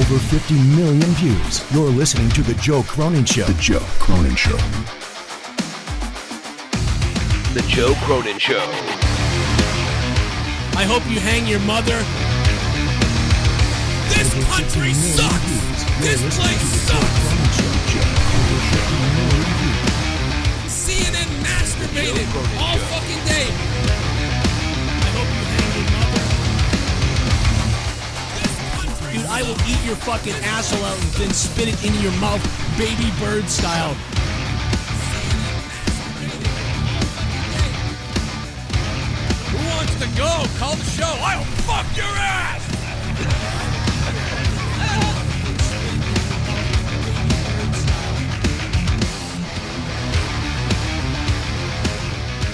over 50 million views. You're listening to The Joe Cronin Show. The Joe Cronin Show. The Joe Cronin Show. I hope you hang your mother. This country sucks! This place sucks! CNN masturbated all fucking day. I hope you hang your mother. Dude, I will eat your fucking asshole out and then spit it into your mouth, baby bird style. Who wants to go? Call the show. I'll fuck your ass!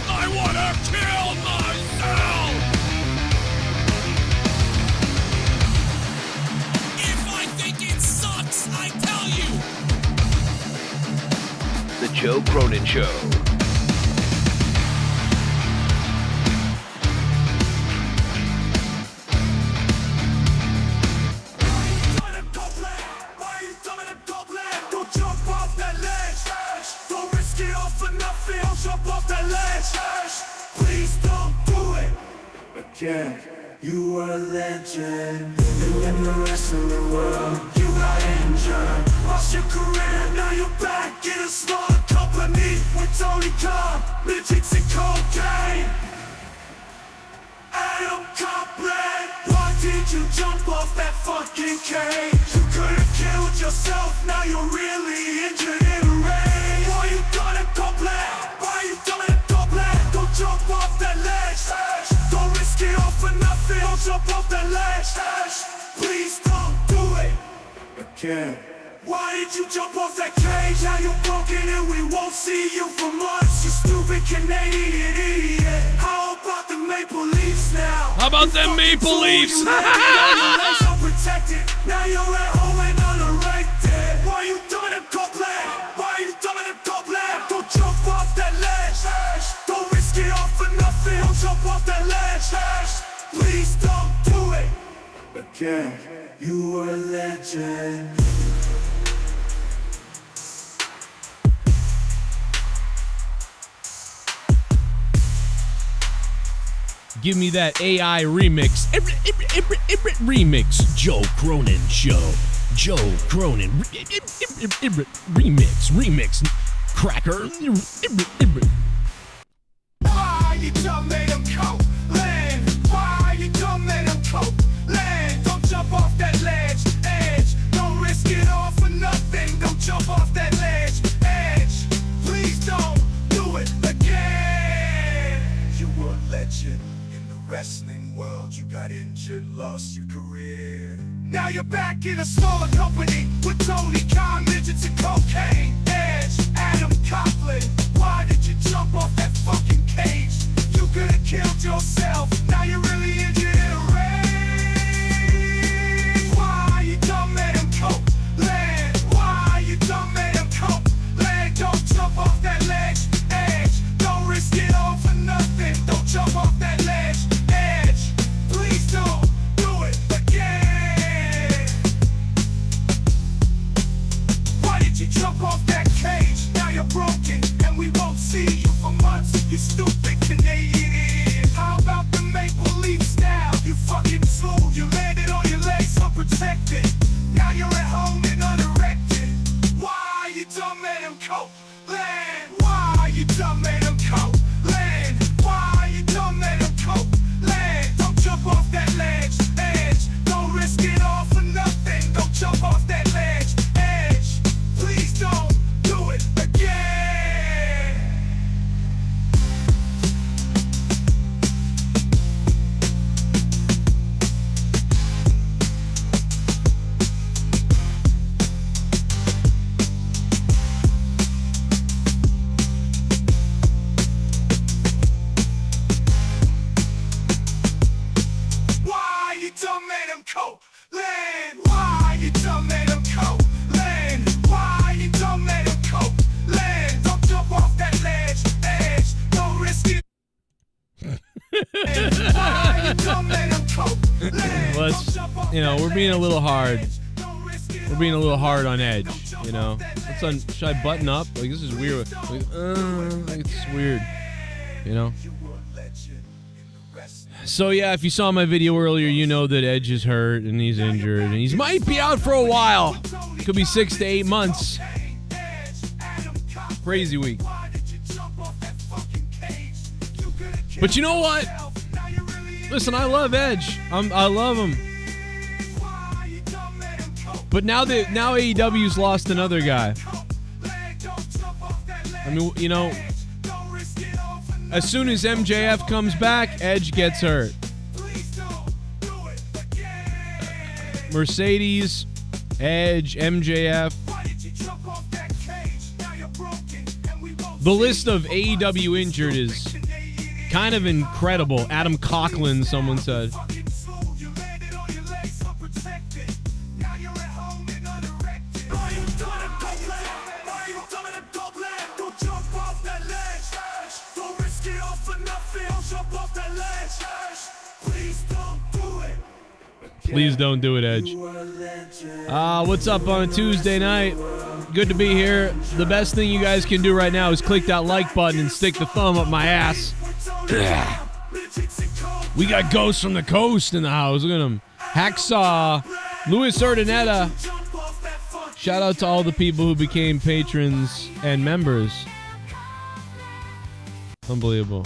I want to kill myself! If I think it sucks, I tell you! The Joe Cronin Show. Yeah, you were a legend. In the wrestling world, you got injured. Lost your career, now you're back in a small company with Tony Khan, midgets and cocaine. Adam Copeland, why did you jump off that fucking cage? You could have killed yourself, now you're really injured in a rage. Why you done it, Copeland? Why you done it, Copeland? Don't jump off that ledge. Don't risk it all for nothing. Don't jump off that ledge. Please don't do it again. Why did you jump off that cage? Now you're broken and we won't see you for months. You stupid Canadian idiot. How about the Maple Leafs now? How about them Maple Leafs? Unprotected. Now you're at home and unerected. Why you doing it, Copeland? Why you doing it, Copeland? Don't jump off that ledge. Don't risk it all for nothing. Don't jump off that ledge. Please don't do it again. You were a legend. Give me that AI remix. Remix. Joe Cronin Show. Joe Cronin. Remix. Cracker. Why you done made him Copeland? Why you done made him Copeland? Don't jump off that ledge, edge. Don't risk it all for nothing. Don't jump off that ledge, edge. Please don't do it again. You were a legend in the wrestling world. You got injured, lost your career. Now you're back in a smaller company with Tony Khan, midgets and cocaine. Edge, Adam Copeland. Why did you jump off that fucking cage? You could have killed yourself. Now you're really injured in a rage. Why you done made him Copeland? Why you done made him Copeland? Don't jump off that ledge, edge. Don't risk it all for nothing. Don't jump off that ledge, edge. Please don't do it again. Why did you jump off that cage? Now you're broken and we won't see you for months. You stupid Canadian. How about the Maple Leafs now? You fucking fool. You landed on your legs unprotected. Now you're at home and unerected. Why you done made him Copeland? Why you done made him Copeland? Why you done made him Copeland? Don't jump off that ledge, edge. Don't risk it all for nothing. Don't jump off that ledge, edge. Please don't do it again. Why you done made him Copeland? Why you done made him Copeland? Why you done made him Copeland? Don't jump off that ledge, edge. Don't risk it. Why you done made him Copeland? Let's, we're being a little hard. we're being a little hard on Edge, you know. Should I button up? Like, this is weird. Like, it's weird, you know. So yeah, if you saw my video earlier, you know that Edge is hurt and he's injured and he might be out for a while. Could be 6 to 8 months. Crazy week. But you know what? Listen, I love Edge. I love him. But now AEW's lost another guy. I mean, you know, as soon as MJF comes back, Edge gets hurt. Mercedes, Edge, MJF. The list of AEW injured is kind of incredible. Adam Coughlin, someone said. Please don't do it, Edge. What's up on a Tuesday night? Good to be here. The best thing you guys can do right now is click that like button and stick the thumb up my ass. We got Ghosts from the Coast in the house. Look at him. Hacksaw. Luis Urdaneta. Shout out to all the people who became patrons and members. Unbelievable.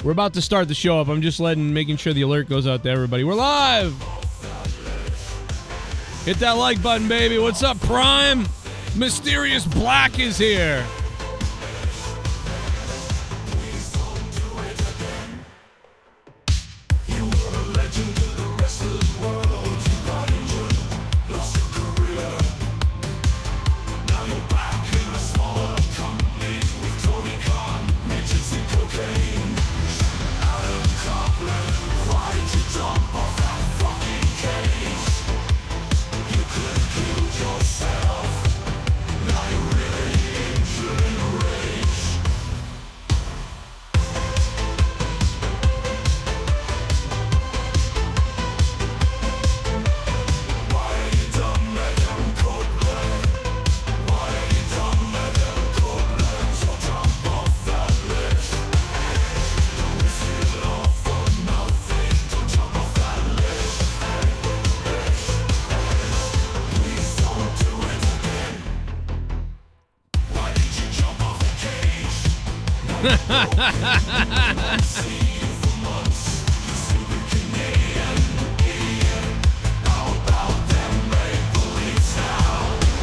We're about to start the show up. I'm just making sure the alert goes out to everybody. We're live! Hit that like button, baby. What's up, Prime? Mysterious Black is here.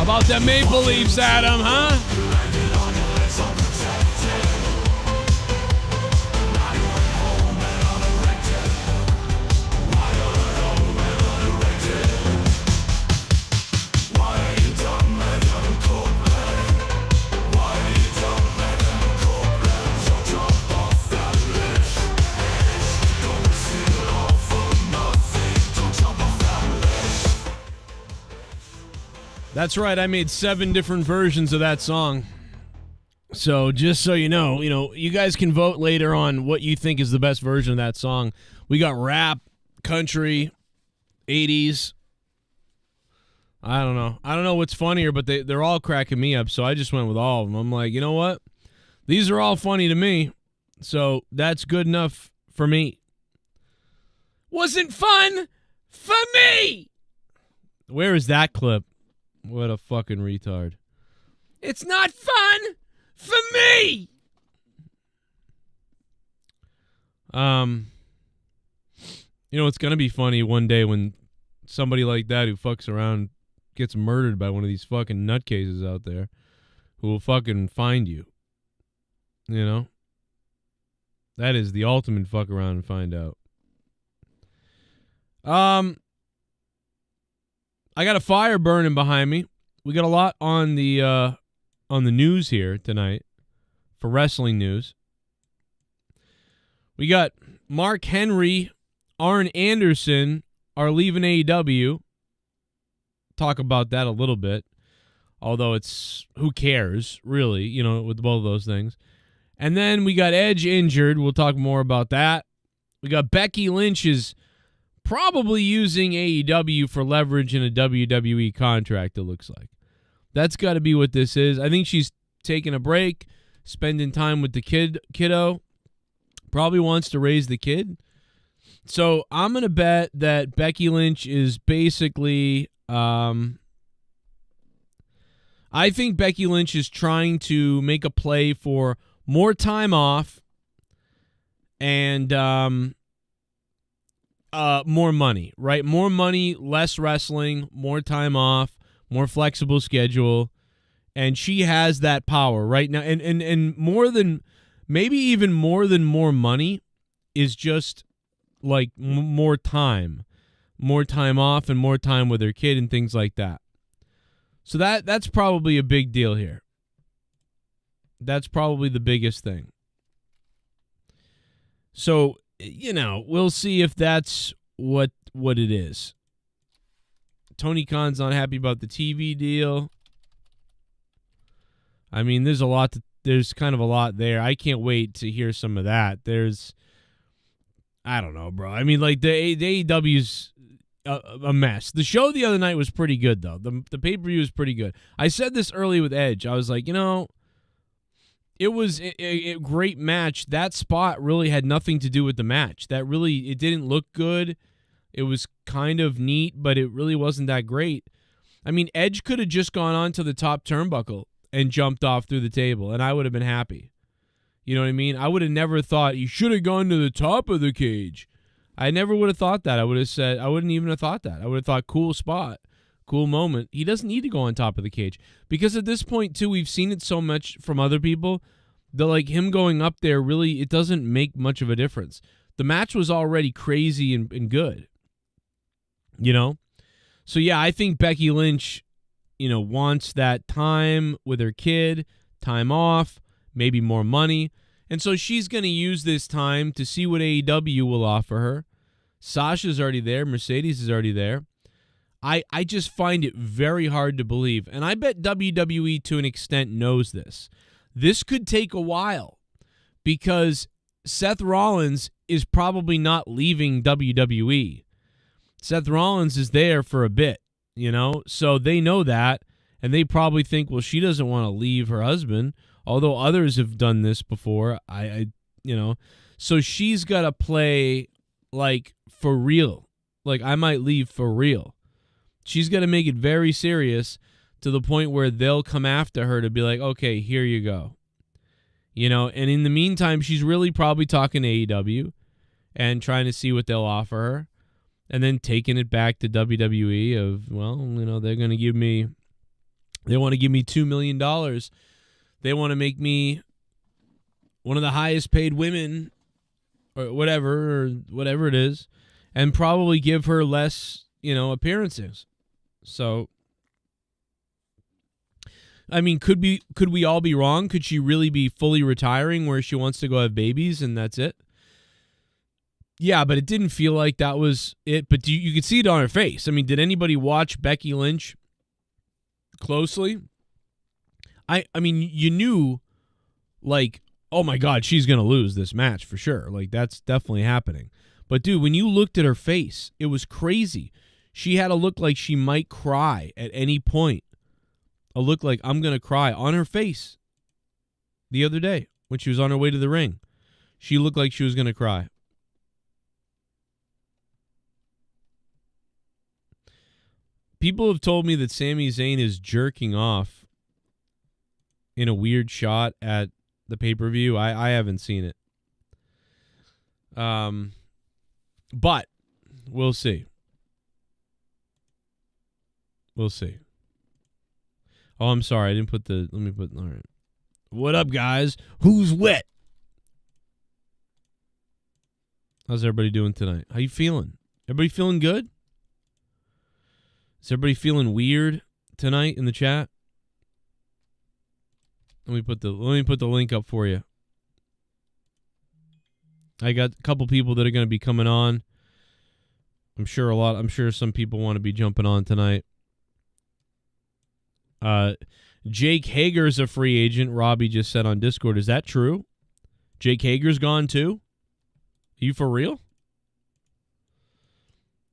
About them Maple Leafs, Adam, huh? That's right, I made 7 different versions of that song. So just so you know, you guys can vote later on what you think is the best version of that song. We got rap, country, 80s. I don't know what's funnier, but they're all cracking me up, so I just went with all of them. I'm like, you know what? These are all funny to me, so that's good enough for me. Wasn't fun for me! Where is that clip? What a fucking retard. It's not fun for me! It's going to be funny one day when somebody like that who fucks around gets murdered by one of these fucking nutcases out there who will fucking find you. You know? That is the ultimate fuck around and find out. I got a fire burning behind me. We got a lot on the news here tonight for wrestling news. We got Mark Henry, Arn Anderson are leaving AEW. Talk about that a little bit. Although who cares, really, with both of those things. And then we got Edge injured. We'll talk more about that. We got Becky Lynch's probably using AEW for leverage in a WWE contract, it looks like. That's got to be what this is. I think she's taking a break, spending time with the kiddo. Probably wants to raise the kid. So I'm going to bet that Becky Lynch is basically... I think Becky Lynch is trying to make a play for more time off and more money, right? More money, less wrestling, more time off, more flexible schedule. And she has that power right now. And more than, maybe even more than more money is just like more time off and more time with her kid and things like that. So that's probably a big deal here. That's probably the biggest thing. So, we'll see if that's what it is. Tony Khan's not happy about the TV deal. I mean, there's kind of a lot there. I can't wait to hear some of that. I don't know, bro. I mean, like the AEW's a mess. The show the other night was pretty good, though. The pay-per-view was pretty good. I said this early with Edge. I was like, it was a great match. That spot really had nothing to do with the match. It didn't look good. It was kind of neat, but it really wasn't that great. I mean, Edge could have just gone on to the top turnbuckle and jumped off through the table, and I would have been happy. You know what I mean? I would have never thought he should have gone to the top of the cage. I never would have thought that. I wouldn't even have thought that. I would have thought, cool spot, cool moment. He doesn't need to go on top of the cage. Because at this point, too, we've seen it so much from other people that, like, him going up there, really, it doesn't make much of a difference. The match was already crazy and good. So, yeah, I think Becky Lynch, wants that time with her kid, time off, maybe more money. And so she's going to use this time to see what AEW will offer her. Sasha's already there. Mercedes is already there. I just find it very hard to believe. And I bet WWE to an extent knows this. This could take a while because Seth Rollins is probably not leaving WWE. Seth Rollins is there for a bit, So they know that. And they probably think, well, she doesn't want to leave her husband. Although others have done this before, so she's got to play like for real. Like I might leave for real. She's got to make it very serious to the point where they'll come after her to be like, okay, here you go. And in the meantime, she's really probably talking to AEW and trying to see what they'll offer her and then taking it back to WWE of, they're going to give me, they want to give me $2 million. They want to make me one of the highest paid women or whatever it is, and probably give her less, appearances. So, I mean, could we all be wrong? Could she really be fully retiring where she wants to go have babies and that's it? Yeah, but it didn't feel like that was it. But you could see it on her face. I mean, did anybody watch Becky Lynch closely? I mean, you knew, like, oh my God, she's going to lose this match for sure. Like, that's definitely happening. But, dude, when you looked at her face, it was crazy. She had a look like she might cry at any point. A look like, I'm going to cry on her face the other day when she was on her way to the ring. She looked like she was going to cry. People have told me that Sami Zayn is jerking off in a weird shot at the pay-per-view. I haven't seen it. But we'll see. We'll see. Oh, I'm sorry. I didn't put all right. What up, guys? Who's wet? How's everybody doing tonight? How you feeling? Everybody feeling good? Is everybody feeling weird tonight in the chat? Let me put the link up for you. I got a couple people that are going to be coming on. I'm sure some people want to be jumping on tonight. Jake Hager's a free agent. Robbie just said on Discord. Is that true? Jake Hager's gone too? Are you for real?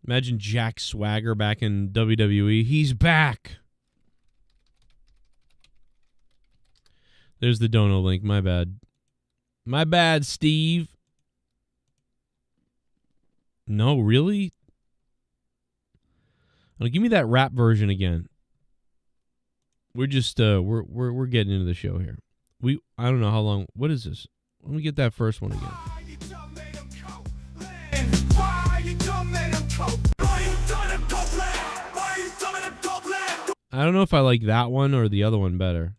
Imagine Jack Swagger back in WWE. He's back. There's the dono link. My bad. My bad, Steve. No, really? Oh, give me that rap version again. We're just we're getting into the show here. I don't know how long. What is this? Let me get that first one again. I don't know if I like that one or the other one better.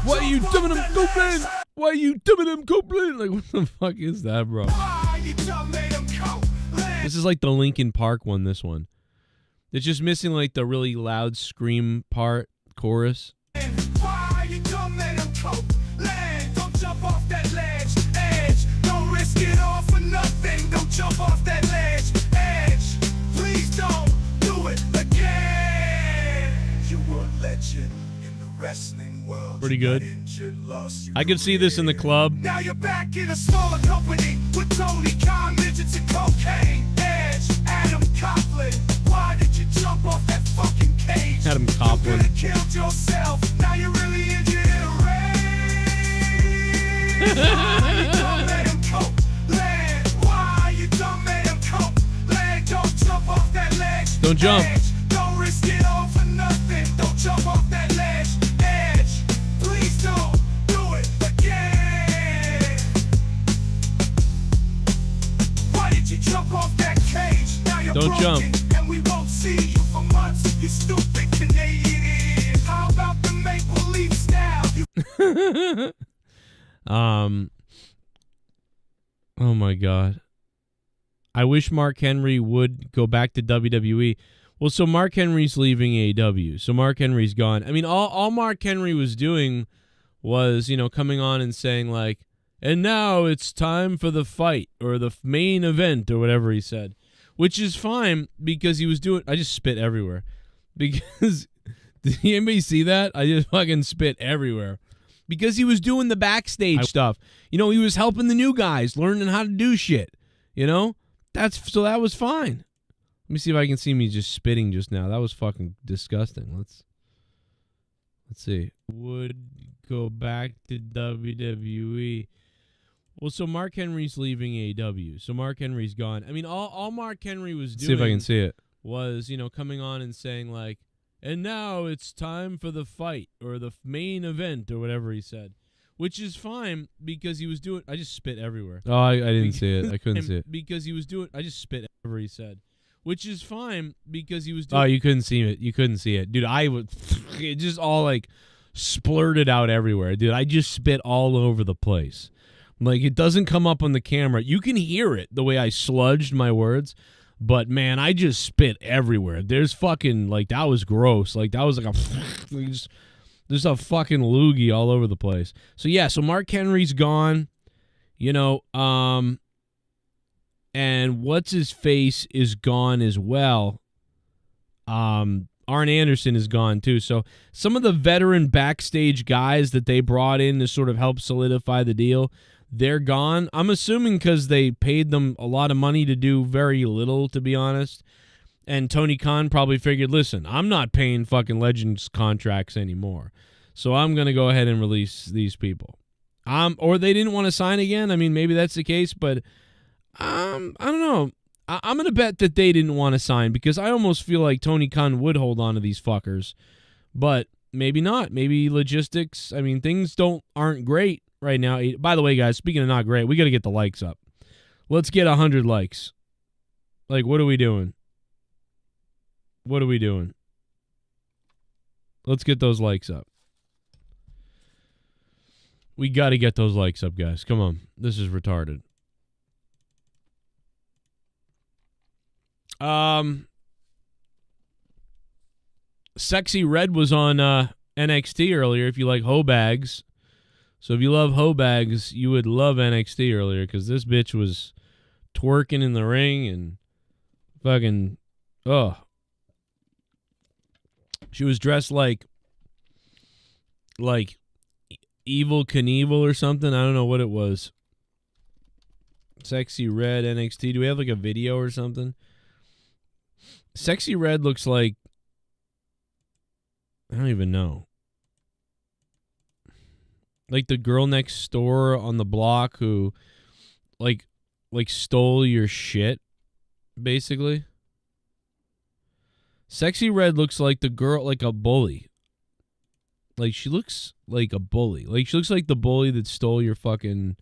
Why you dumbing them Copeland? Why you dumbing them Copeland? Like, what the fuck is that, bro? This is like the Linkin Park one, this one. It's just missing like the really loud scream part, chorus. Why you dumbing them Copeland? Don't jump off that ledge, edge. Don't risk it all for nothing. Don't jump off that ledge, edge. Please don't do it again. You were a legend in the wrestling world. Pretty good. I could see this in the club. Now you're back in a smaller company with Tony Khan, midgets and cocaine. Edge, Adam Copeland. Why did you jump off that fucking cage? Adam Copeland. You could have killed yourself. Now you're really injured in a rage. Why you dumb Adam Copeland? Why you dumb Adam Copeland? Don't jump off that ledge. Don't jump. Edge. Don't risk it all for nothing. Don't jump off that ledge. Edge. Please don't do it again. Why did you jump off that cage? Now you're Don't broken, jump. and we won't see you for months. You stupid Canadian. How about the make-believe style? Oh my God. I wish Mark Henry would go back to WWE. Well, so Mark Henry's leaving AEW. So Mark Henry's gone. I mean, all Mark Henry was doing was, coming on and saying like, and now it's time for the fight or the main event or whatever he said, which is fine because he was doing, I just spit everywhere because did anybody see that? I just fucking spit everywhere because he was doing the backstage stuff. He was helping the new guys, learning how to do shit, so that was fine. Let me see if I can see me just spitting just now. That was fucking disgusting. Let's see. Would go back to WWE. Well, so Mark Henry's leaving AEW. So Mark Henry's gone. I mean, all Mark Henry was doing. See if I can see it. Was, coming on and saying like, and now it's time for the fight or the main event or whatever he said. Which is fine because he was doing. I just spit everywhere. Oh, I didn't see it. I couldn't see it. Because he was doing. I just spit everywhere he said. Which is fine because he was doing. Oh, you couldn't see it. You couldn't see it. Dude, I would. It just all like splurted out everywhere. Dude, I just spit all over the place. Like, it doesn't come up on the camera. You can hear it the way I sludged my words. But, man, I just spit everywhere. There's fucking, like, that was gross. Like, that was like a. There's a fucking loogie all over the place. So, yeah, so Mark Henry's gone. And what's-his-face is gone as well. Arn Anderson is gone, too. So some of the veteran backstage guys that they brought in to sort of help solidify the deal, they're gone. I'm assuming because they paid them a lot of money to do very little, to be honest. And Tony Khan probably figured, listen, I'm not paying fucking Legends contracts anymore. So I'm going to go ahead and release these people. Or they didn't want to sign again. I mean, maybe that's the case, but I don't know. I'm going to bet that they didn't want to sign because I almost feel like Tony Khan would hold on to these fuckers. But maybe not. Maybe logistics. I mean, things aren't great right now. By the way, guys, speaking of not great, we got to get the likes up. Let's get 100 likes. Like, what are we doing? What are we doing? Let's get those likes up. We got to get those likes up, guys. Come on. This is retarded. Sexy Red was on NXT earlier if you like hoe bags. So if you love hoe bags, you would love NXT earlier because this bitch was twerking in the ring and fucking, she was dressed like Evil Knievel or something. I don't know what it was. Sexy Red NXT. Do we have like a video or something? Sexy Red looks like, I don't even know. Like the girl next door on the block who like stole your shit, basically. Sexy Red looks like the girl, like a bully. Like she looks like a bully. Like she looks like the bully that stole your fucking,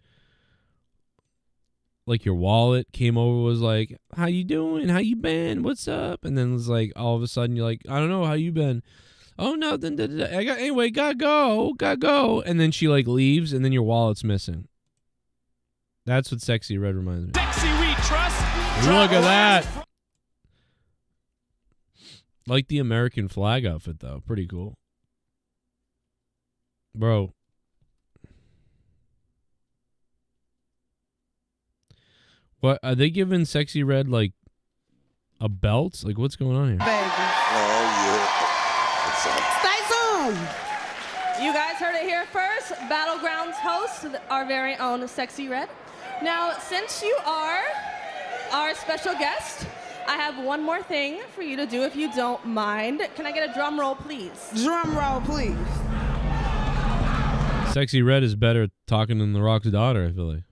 like your wallet, came over, was like, how you doing? How you been? What's up? And then was like, all of a sudden you're like, I don't know, how you been? Oh, nothing. Anyway, gotta go. And then she like leaves and then your wallet's missing. That's what Sexy Red reminds me. Sexy we trust. Look at that. Like the American flag outfit though. Pretty cool. Bro. What are they giving Sexy Red, like a belt? Like what's going on here? Stay tuned. You guys heard it here first. Battlegrounds host, our very own Sexy Red. Now, since you are our special guest, I have one more thing for you to do if you don't mind. Can I get a drum roll, please? Drum roll, please. Sexy Red is better talking than The Rock's daughter, I feel like.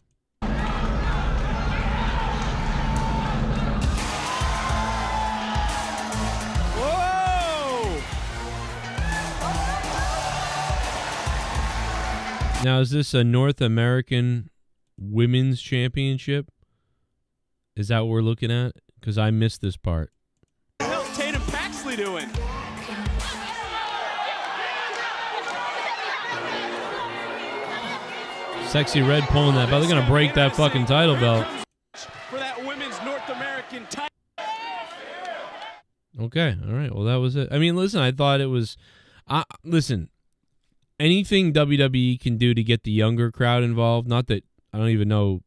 Now, is this a North American Women's Championship? Is that what we're looking at? Because I missed this part. What the hell's Tatum Paxley doing? Sexy Red pulling that belt. They're going to break that fucking title belt. For that women's North American title. Okay, all right. Well, that was it. I mean, listen, I thought it was... listen, anything WWE can do to get the younger crowd involved, not that I don't even know...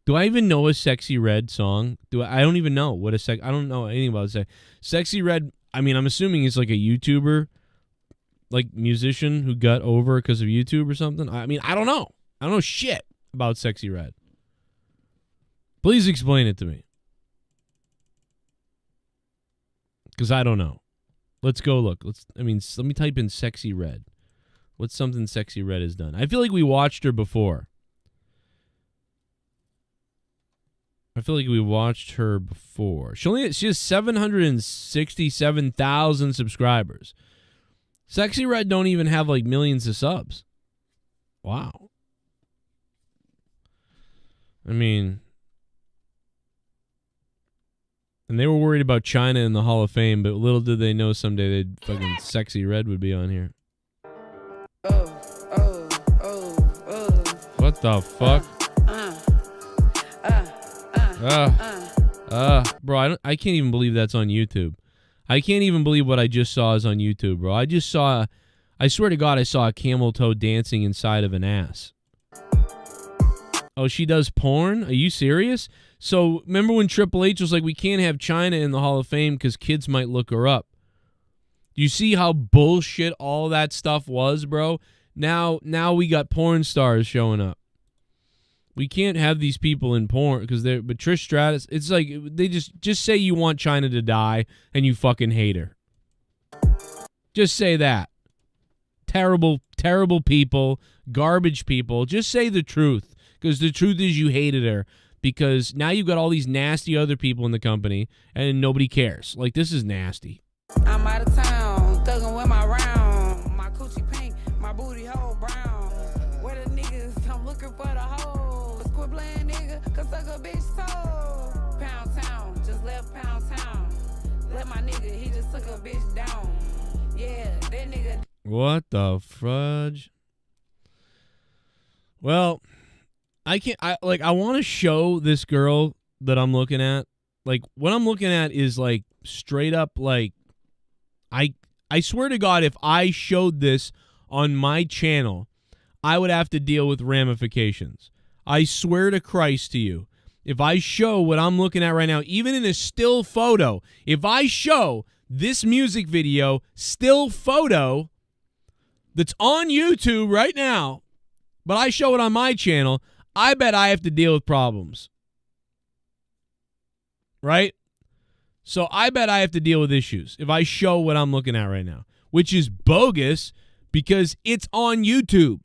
Do I even know a Sexy Red song? I don't even know what a I don't know anything about it. Sexy Red, I mean, I'm assuming he's like a YouTuber, like musician who got over because of YouTube or something. I mean, I don't know. I don't know shit about Sexy Red. Please explain it to me. Because I don't know. Let's go look. Let me type in Sexy Red. What's something Sexy Red has done? I feel like we watched her before. She has 767,000 subscribers. Sexy Red don't even have like millions of subs. Wow. I mean, and they were worried about China in the Hall of Fame, but little did they know someday they'd fucking Sexy Red would be on here. What the fuck? Bro, I can't even believe that's on YouTube. I can't even believe what I just saw is on YouTube, bro. I swear to God, I saw a camel toe dancing inside of an ass. Oh, she does porn? Are you serious? So, remember when Triple H was like, we can't have China in the Hall of Fame because kids might look her up. Do you see how bullshit all that stuff was, bro? Now we got porn stars showing up. We can't have these people in porn because but Trish Stratus, it's like they just say you want China to die and you fucking hate her. Just say that. Terrible, terrible people, garbage people. Just say the truth because the truth is you hated her because now you've got all these nasty other people in the company and nobody cares. Like, this is nasty. I'm out of town, thugging with my round. My coochie pink, my booty hole brown. Where the niggas, I'm looking for the hoes. Quit playing nigga, cause suck a bitch toe. Pound town, just left Pound town. Let my nigga, he just took a bitch down. Yeah, that nigga. What the fudge? Well, I want to show this girl that I'm looking at. Like, what I'm looking at is like straight up like, I swear to God, if I showed this on my channel, I would have to deal with ramifications. I swear to Christ to you, if I show what I'm looking at right now, even in a still photo, if I show this music video still photo, that's on YouTube right now, but I show it on my channel, I bet I have to deal with problems. Right? So I bet I have to deal with issues if I show what I'm looking at right now, which is bogus because it's on YouTube.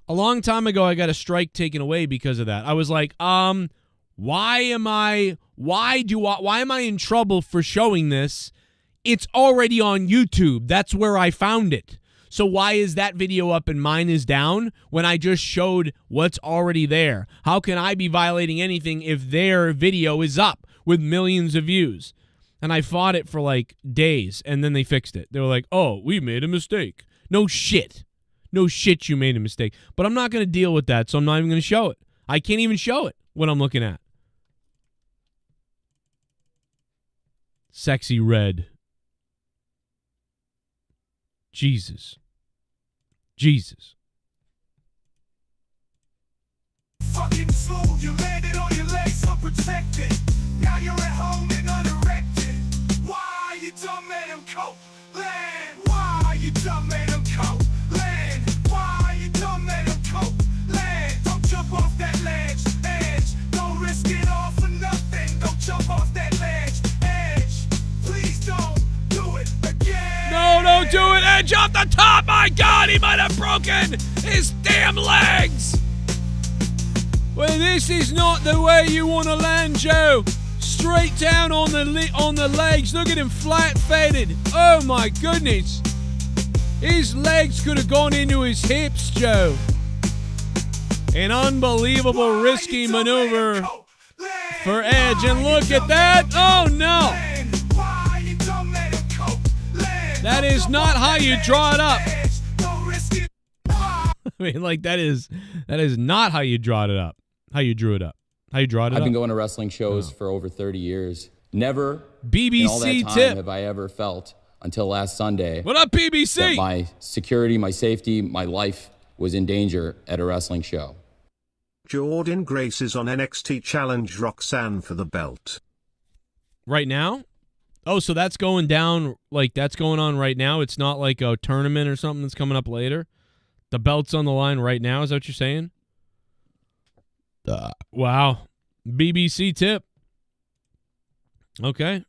A long time ago, I got a strike taken away because of that. I was like, why am I in trouble for showing this? It's already on YouTube. That's where I found it. So why is that video up and mine is down when I just showed what's already there? How can I be violating anything if their video is up with millions of views? And I fought it for like days, and then they fixed it. They were like, oh, we made a mistake. No shit. No shit, you made a mistake. But I'm not going to deal with that, so I'm not even going to show it. I can't even show it what I'm looking at. Sexy red. Jesus. Fucking smooth, you landed on your legs unprotected. Now you're at home and unerected. Why you dumb made him Copeland? Why you dumb made him Copeland? Why you dumb made him Copeland? Don't jump off that ledge, edge. Don't risk it all for nothing. Don't jump off that ledge, edge. Please don't do it again. No, don't do it. Edge off the top. My God, he might have broken his damn legs. Well, this is not the way you want to land, Joe. Straight down on the legs. Look at him flat-footed. Oh, my goodness. His legs could have gone into his hips, Joe. An unbelievable risky maneuver for Edge. And look at that. Oh, no. That is not how you draw it up. I mean, like, that is not how you draw it up. How you drew it up. How you draw it up. I've been going to wrestling shows for over 30 years. Never BBC in all that time tip. have I ever felt until last Sunday. What up, BBC? That my security, my safety, my life was in danger at a wrestling show. Jordan Grace is on NXT Challenge Roxanne for the belt. Right now? Oh, so that's going down, like that's going on right now? It's not like a tournament or something that's coming up later? The belt's on the line right now, is that what you're saying? Wow. BBC tip. Okay.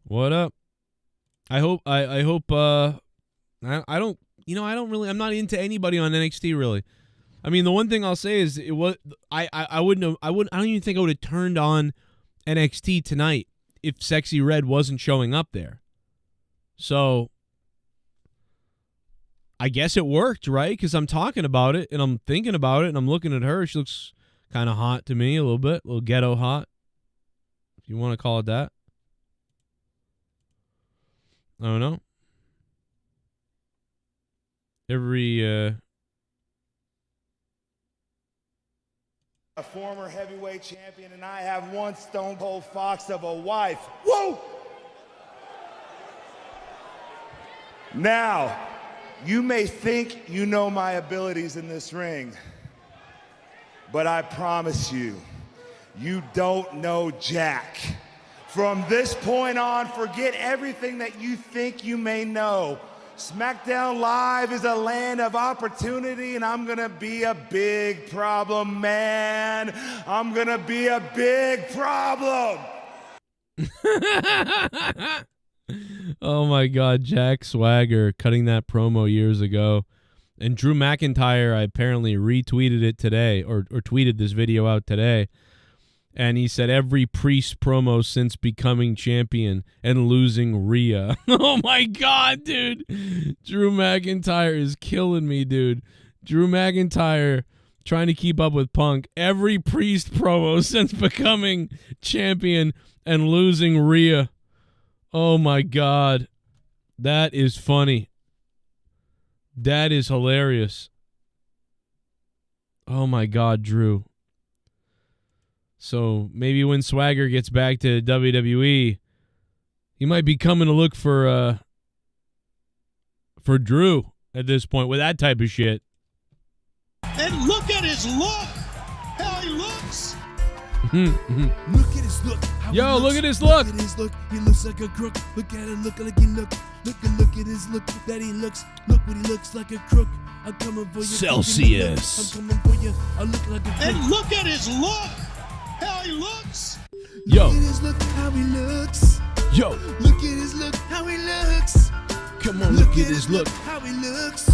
What up? I hope I don't, I'm not into anybody on NXT really. I mean, the one thing I'll say is I don't even think I would have turned on NXT tonight if Sexy Red wasn't showing up there. So I guess it worked, right? Because I'm talking about it and I'm thinking about it and I'm looking at her. She looks kind of hot to me a little bit, a little ghetto hot, if you want to call it that. I don't know. A former heavyweight champion and I have one stone cold fox of a wife. Woo! Now, you may think you know my abilities in this ring, but I promise you, you don't know jack. From this point on, forget everything that you think you may know. SmackDown Live is a land of opportunity, and I'm gonna be a big problem, man. I'm gonna be a big problem. Oh my God, Jack Swagger cutting that promo years ago. And Drew McIntyre apparently retweeted it today, or tweeted this video out today. And he said every Priest promo since becoming champion and losing Rhea. Oh my God, dude. Drew McIntyre is killing me, dude. Drew McIntyre trying to keep up with Punk. Every Priest promo since becoming champion and losing Rhea. Oh my God. That is funny. That is hilarious. Oh my God, Drew. So maybe when Swagger gets back to WWE, he might be coming to look for Drew at this point with that type of shit. And look at his look. How he looks. Look at his look. Yo, look at his look. Look at his look. He looks like a crook. Look at him. Look like he look. Look at his look that he looks. Look what he looks like a crook. I'm coming for you. Celsius. I'm coming for you. I look like a crook. And look at his look. How he looks. Yo. Look at his look. How he looks. Yo. Look at his look. How he looks. Come on, look at his look. How he looks.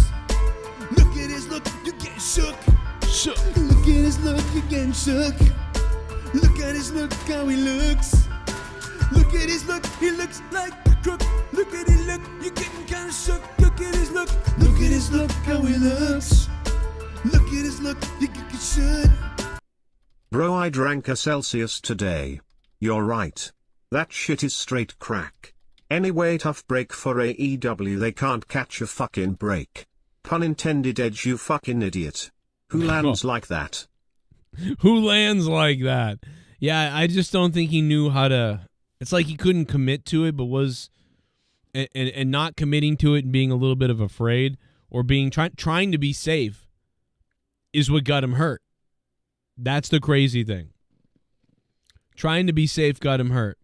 Look at his look. You get shook. Shook. Look at his look. You getting shook. Look at his look. How he looks. Look at his look. He looks like a crook. Look at his look. You getting kind of shook. Look at his look. Look at his look. How he looks. Look at his look. You should. Bro, I drank a Celsius today. You're right. That shit is straight crack. Anyway, tough break for AEW. They can't catch a fucking break. Pun intended, Edge, you fucking idiot. Who lands like that? Who lands like that? Yeah, I just don't think he knew how to. It's like he couldn't commit to it, but was and not committing to it and being a little bit of afraid or being trying to be safe is what got him hurt. That's the crazy thing. Trying to be safe got him hurt.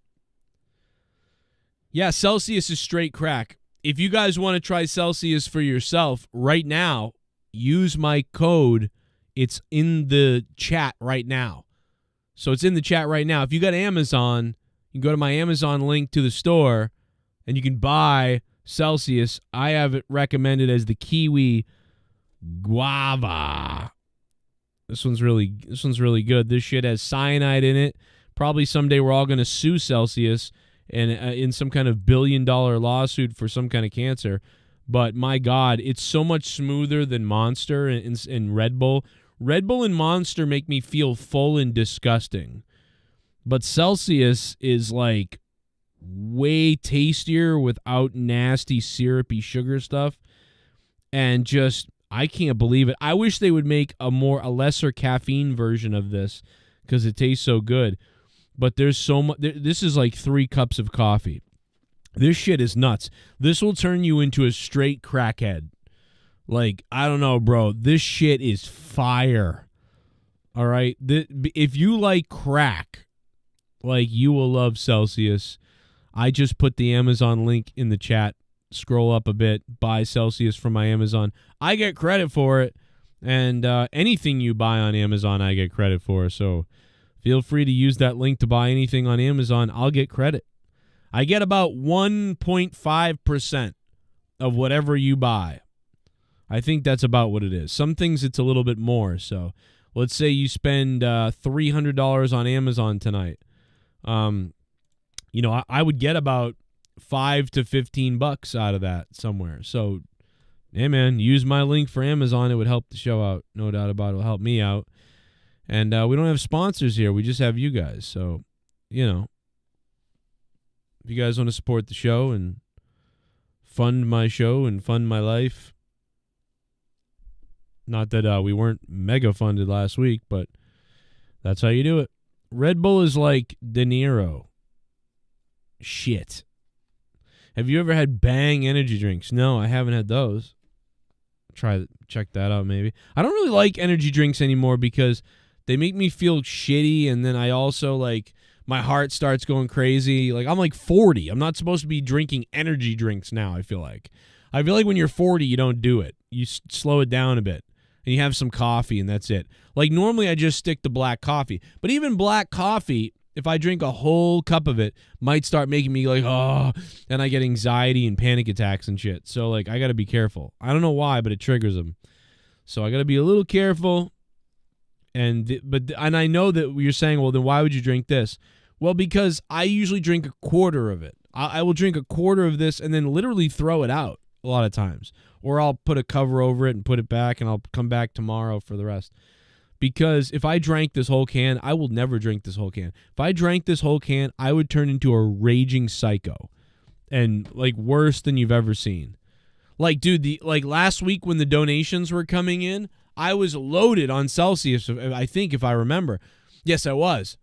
Yeah, Celsius is straight crack. If you guys want to try Celsius for yourself right now, use my code. It's in the chat right now. So it's in the chat right now. If you got Amazon, you can go to my Amazon link to the store and you can buy Celsius. I have it recommended as the Kiwi Guava. This one's really good. This shit has cyanide in it. Probably someday we're all going to sue Celsius and in some kind of $1 billion lawsuit for some kind of cancer. But my God, it's so much smoother than Monster and Red Bull. Red Bull and Monster make me feel full and disgusting. But Celsius is like way tastier without nasty syrupy sugar stuff. And just, I can't believe it. I wish they would make a lesser caffeine version of this because it tastes so good. But there's so much. This is like 3 cups of coffee. This shit is nuts. This will turn you into a straight crackhead. Like, I don't know, bro. This shit is fire. All right? If you like crack, like, you will love Celsius. I just put the Amazon link in the chat. Scroll up a bit. Buy Celsius from my Amazon. I get credit for it. And anything you buy on Amazon, I get credit for. So feel free to use that link to buy anything on Amazon. I'll get credit. I get about 1.5% of whatever you buy. I think that's about what it is. Some things it's a little bit more. So let's say you spend $300 on Amazon tonight. I would get about $5 to $15 out of that somewhere. So, hey, man, use my link for Amazon. It would help the show out. No doubt about it. It'll help me out. And we don't have sponsors here. We just have you guys. So, if you guys want to support the show and fund my show and fund my life, not that we weren't mega funded last week, but that's how you do it. Red Bull is like De Niro. Shit. Have you ever had Bang energy drinks? No, I haven't had those. Check that out maybe. I don't really like energy drinks anymore because they make me feel shitty, and then I also my heart starts going crazy. Like, I'm like 40. I'm not supposed to be drinking energy drinks now, I feel like. I feel like when you're 40, you don't do it. You slow it down a bit, and you have some coffee, and that's it. Like, normally I just stick to black coffee. But even black coffee, if I drink a whole cup of it, might start making me like, oh, and I get anxiety and panic attacks and shit. So, I got to be careful. I don't know why, but it triggers them. So I got to be a little careful. And I know that you're saying, well, then why would you drink this? Well, because I usually drink a quarter of it. I will drink a quarter of this and then literally throw it out a lot of times. Or I'll put a cover over it and put it back, and I'll come back tomorrow for the rest. Because if I drank this whole can, I will never drink this whole can. If I drank this whole can, I would turn into a raging psycho. And, worse than you've ever seen. Dude, last week when the donations were coming in, I was loaded on Celsius, I think, if I remember. Yes, I was.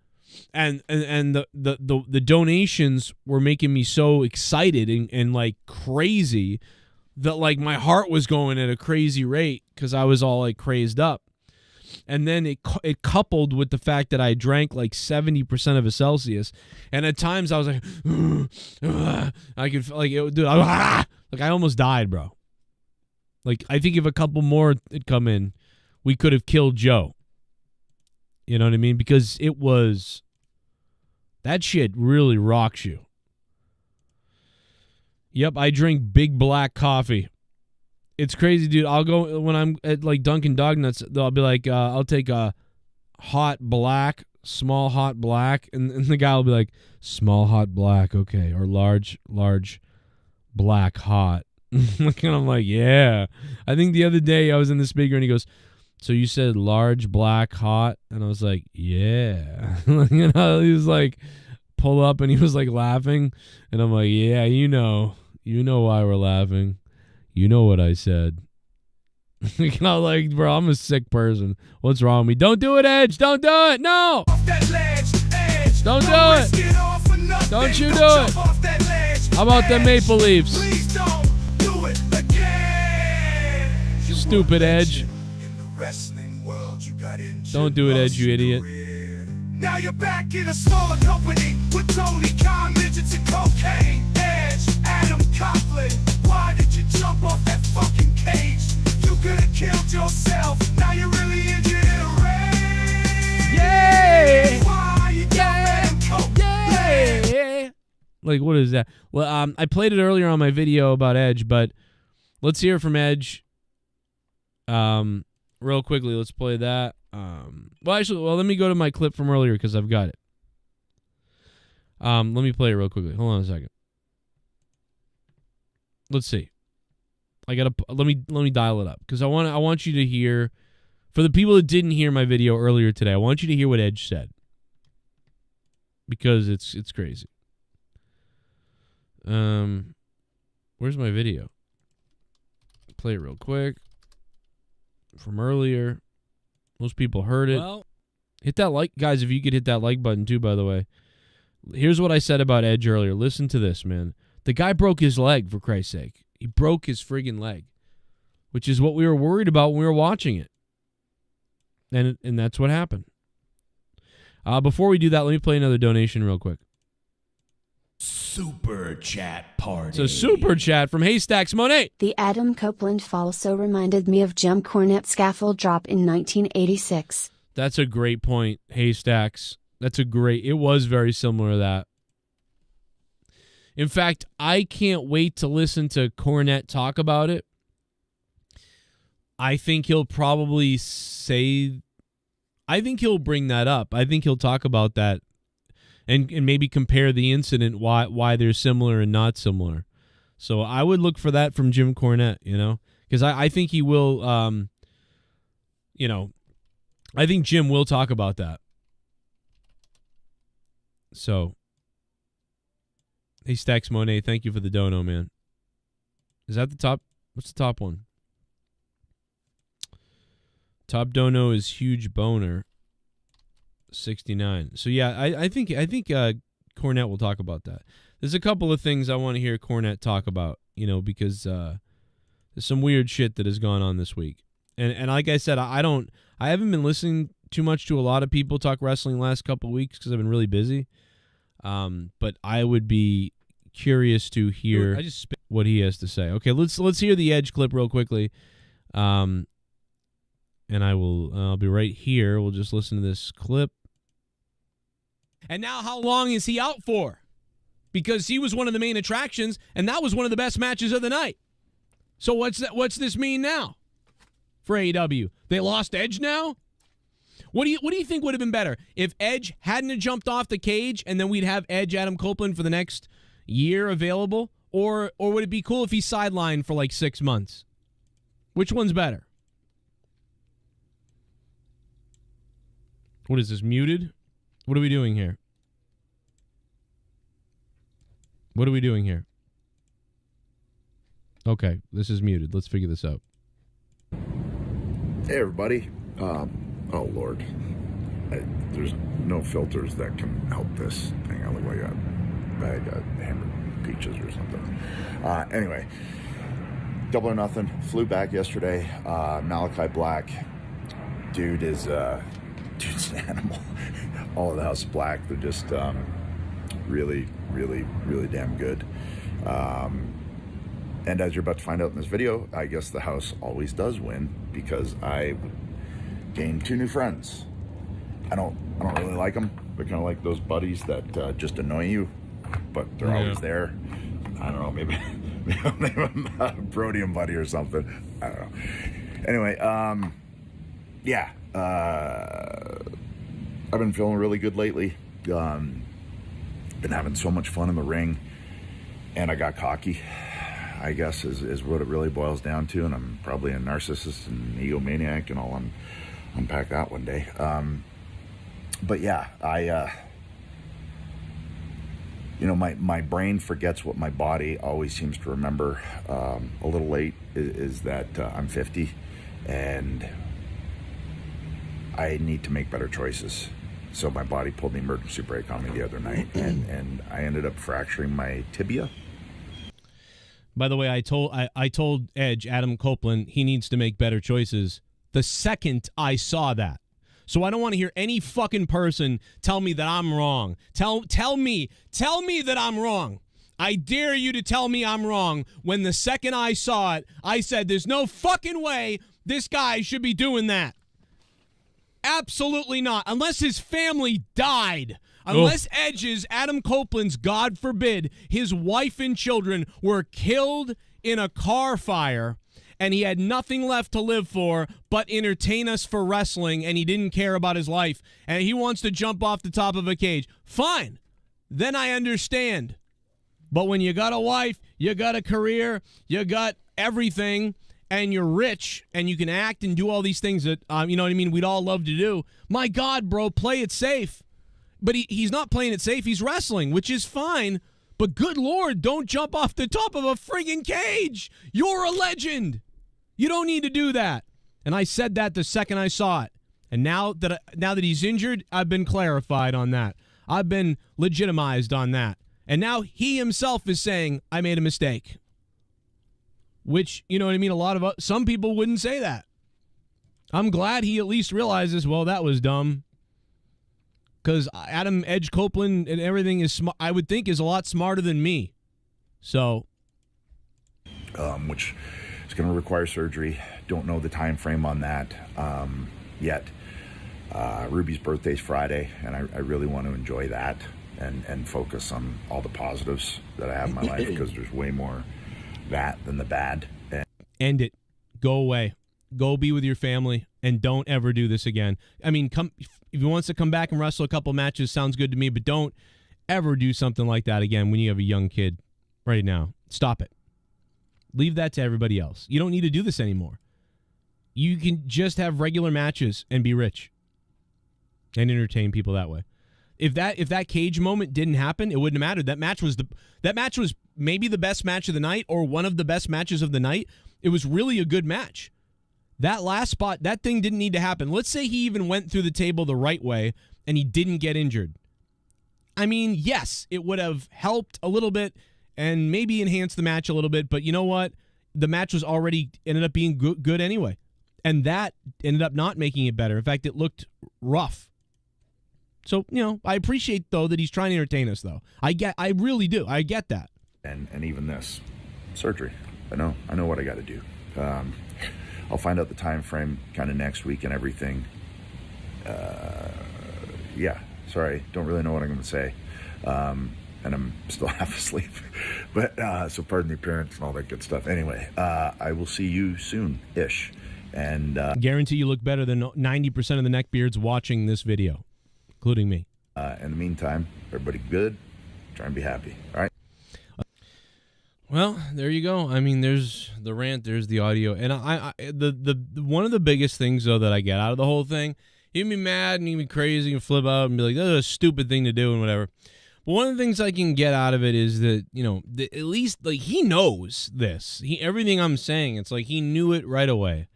And the donations were making me so excited and crazy that my heart was going at a crazy rate because I was all crazed up. And then it coupled with the fact that I drank like 70% of a Celsius, and at times I was like, I could like, dude, like I almost died, bro. Like I think if a couple more had come in, we could have killed Joe. You know what I mean? Because that shit really rocks you. Yep, I drink big black coffee. It's crazy, dude. I'll go when I'm at like Dunkin' Donuts. I'll be like, I'll take a hot black, small hot black, and the guy will be like, small hot black, okay, or large black hot. And I'm like, yeah. I think the other day I was in the speaker and he goes, so you said large black hot, and I was like, yeah. You know, he was like, pull up, and he was like laughing, and I'm like, yeah, you know why we're laughing. You know what I said. You know, like, bro, I'm a sick person. What's wrong with me? Don't do it, Edge. Don't do it. No. Don't do it. Don't you do it. How about the Maple Leafs? Stupid Edge. Don't do it, Edge, you idiot. Now you're back in a smaller company with Tony, Khan, midgets, and cocaine. Edge, Adam, Copeland. Why did you jump off that fucking cage? You could have killed yourself. Now you're really injured in a rage. Yay! Why you got Copeland? Yay! Like, what is that? Well, I played it earlier on my video about Edge, but let's hear from Edge. Real quickly, let's play that. Let me go to my clip from earlier because I've got it. Let me play it real quickly. Hold on a second. Let's see. Let me dial it up because I want you to hear, for the people that didn't hear my video earlier today, I want you to hear what Edge said because it's crazy. Where's my video? Play it real quick from earlier. Most people heard it. Well, hit that like, guys, if you could hit that like button too, by the way. Here's what I said about Edge earlier. Listen to this, man. The guy broke his leg, for Christ's sake. He broke his friggin' leg, which is what we were worried about when we were watching it. And that's what happened. Before we do that, let me play another donation real quick. Super Chat Party. So Super Chat from Haystacks Monet. The Adam Copeland fall so reminded me of Jim Cornette's scaffold drop in 1986. That's a great point, Haystacks. It was very similar to that. In fact, I can't wait to listen to Cornette talk about it. I think he'll probably he'll bring that up. I think he'll talk about that. And maybe compare the incident, why they're similar and not similar. So I would look for that from Jim Cornette, you know, because I think he will, I think Jim will talk about that. So, hey, Stacks Monet, thank you for the dono, man. Is that the top? What's the top one? Top dono is Huge Boner. 69. So yeah, I think Cornette will talk about that. There's a couple of things I want to hear Cornette talk about, you know, because there's some weird shit that has gone on this week. And like I said, I haven't been listening too much to a lot of people talk wrestling last couple of weeks because I've been really busy. But I would be curious to hear what he has to say. Okay, let's hear the Edge clip real quickly. And I'll be right here. We'll just listen to this clip. And now how long is he out for? Because he was one of the main attractions, and that was one of the best matches of the night. So what's this mean now for AEW? They lost Edge now? What do you think would have been better? If Edge hadn't have jumped off the cage and then we'd have Edge Adam Copeland for the next year available? Or would it be cool if he sidelined for like 6 months? Which one's better? What is this, muted? What are we doing here? What are we doing here? Okay, this is muted. Let's figure this out. Hey, everybody. Oh, Lord. There's no filters that can help this thing. I look like a bag of hammered peaches or something. Anyway, Double or Nothing. Flew back yesterday. Malachi Black dude's an animal. All of the house is black. They're just really, really, really damn good. And as you're about to find out in this video, I guess the house always does win because I gained 2 new friends. I don't really like them. They're kind of like those buddies that just annoy you, but they're always there. I don't know, maybe I'll name him a Brodium buddy or something. I don't know. Anyway, yeah. I've been feeling really good lately. Been having so much fun in the ring, and I got cocky, I guess is what it really boils down to, and I'm probably a narcissist and egomaniac, and I'll unpack that one day. But yeah, my brain forgets what my body always seems to remember a little late, is that I'm 50, and I need to make better choices. So my body pulled the emergency brake on me the other night, and I ended up fracturing my tibia. By the way, I told Edge, Adam Copeland, he needs to make better choices the second I saw that. So I don't want to hear any fucking person tell me that I'm wrong. Tell me that I'm wrong. I dare you to tell me I'm wrong when the second I saw it, I said there's no fucking way this guy should be doing that. Absolutely not. Unless his family died. Unless Edge's, Adam Copeland's, God forbid, his wife and children were killed in a car fire and he had nothing left to live for but entertain us for wrestling, and he didn't care about his life and he wants to jump off the top of a cage. Fine. Then I understand. But when you got a wife, you got a career, you got everything, and you're rich, and you can act and do all these things that, you know what I mean, we'd all love to do. My God, bro, play it safe. But he's not playing it safe. He's wrestling, which is fine. But good Lord, don't jump off the top of a friggin' cage. You're a legend. You don't need to do that. And I said that the second I saw it. And now that he's injured, I've been clarified on that. I've been legitimized on that. And now he himself is saying, I made a mistake. Which, you know what I mean? Some people wouldn't say that. I'm glad he at least realizes, well, that was dumb. Because Adam Edge Copeland and everything I would think is a lot smarter than me. So. Which is going to require surgery. Don't know the time frame on that yet. Ruby's birthday's Friday, and I really want to enjoy that and focus on all the positives that I have in my life, because there's way more that than the bad. End it. Go away. Go be with your family, and don't ever do this again. I mean, if he wants to come back and wrestle a couple matches, sounds good to me, but don't ever do something like that again when you have a young kid right now. Stop it. Leave that to everybody else. You don't need to do this anymore. You can just have regular matches and be rich and entertain people that way. If that cage moment didn't happen, it wouldn't have mattered. That match was maybe the best match of the night, or one of the best matches of the night. It was really a good match. That last spot, that thing didn't need to happen. Let's say he even went through the table the right way and he didn't get injured. I mean, yes, it would have helped a little bit and maybe enhanced the match a little bit, but you know what? The match was already ended up being good anyway. And that ended up not making it better. In fact, it looked rough. So, I appreciate, though, that he's trying to entertain us, though. I really do. I get that. And even this surgery. I know what I got to do. I'll find out the time frame kind of next week and everything. Yeah, sorry, don't really know what I'm going to say. And I'm still half asleep. But so pardon the appearance and all that good stuff. Anyway, I will see you soon-ish. And guarantee you look better than 90% of the neckbeards watching this video, including me. In the meantime, everybody good. Try and be happy. All right. Well, there you go. I mean, there's the rant, there's the audio, and the one of the biggest things though that I get out of the whole thing, you can be mad and you can be crazy and flip out and be like, "That's a stupid thing to do" and whatever. But one of the things I can get out of it is that at least like he knows this. Everything I'm saying, it's like he knew it right away.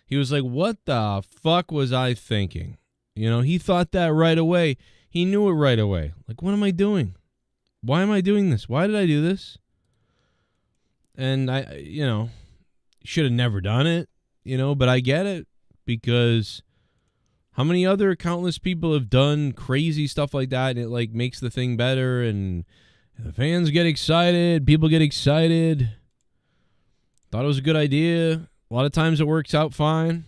He was like, "What the fuck was I thinking?" He thought that right away. He knew it right away. Like, what am I doing? Why am I doing this? Why did I do this? And I should have never done it, but I get it because How many other countless people have done crazy stuff like that, and it like makes the thing better, and the fans get excited, people get excited. Thought it was a good idea. A lot of times it works out fine.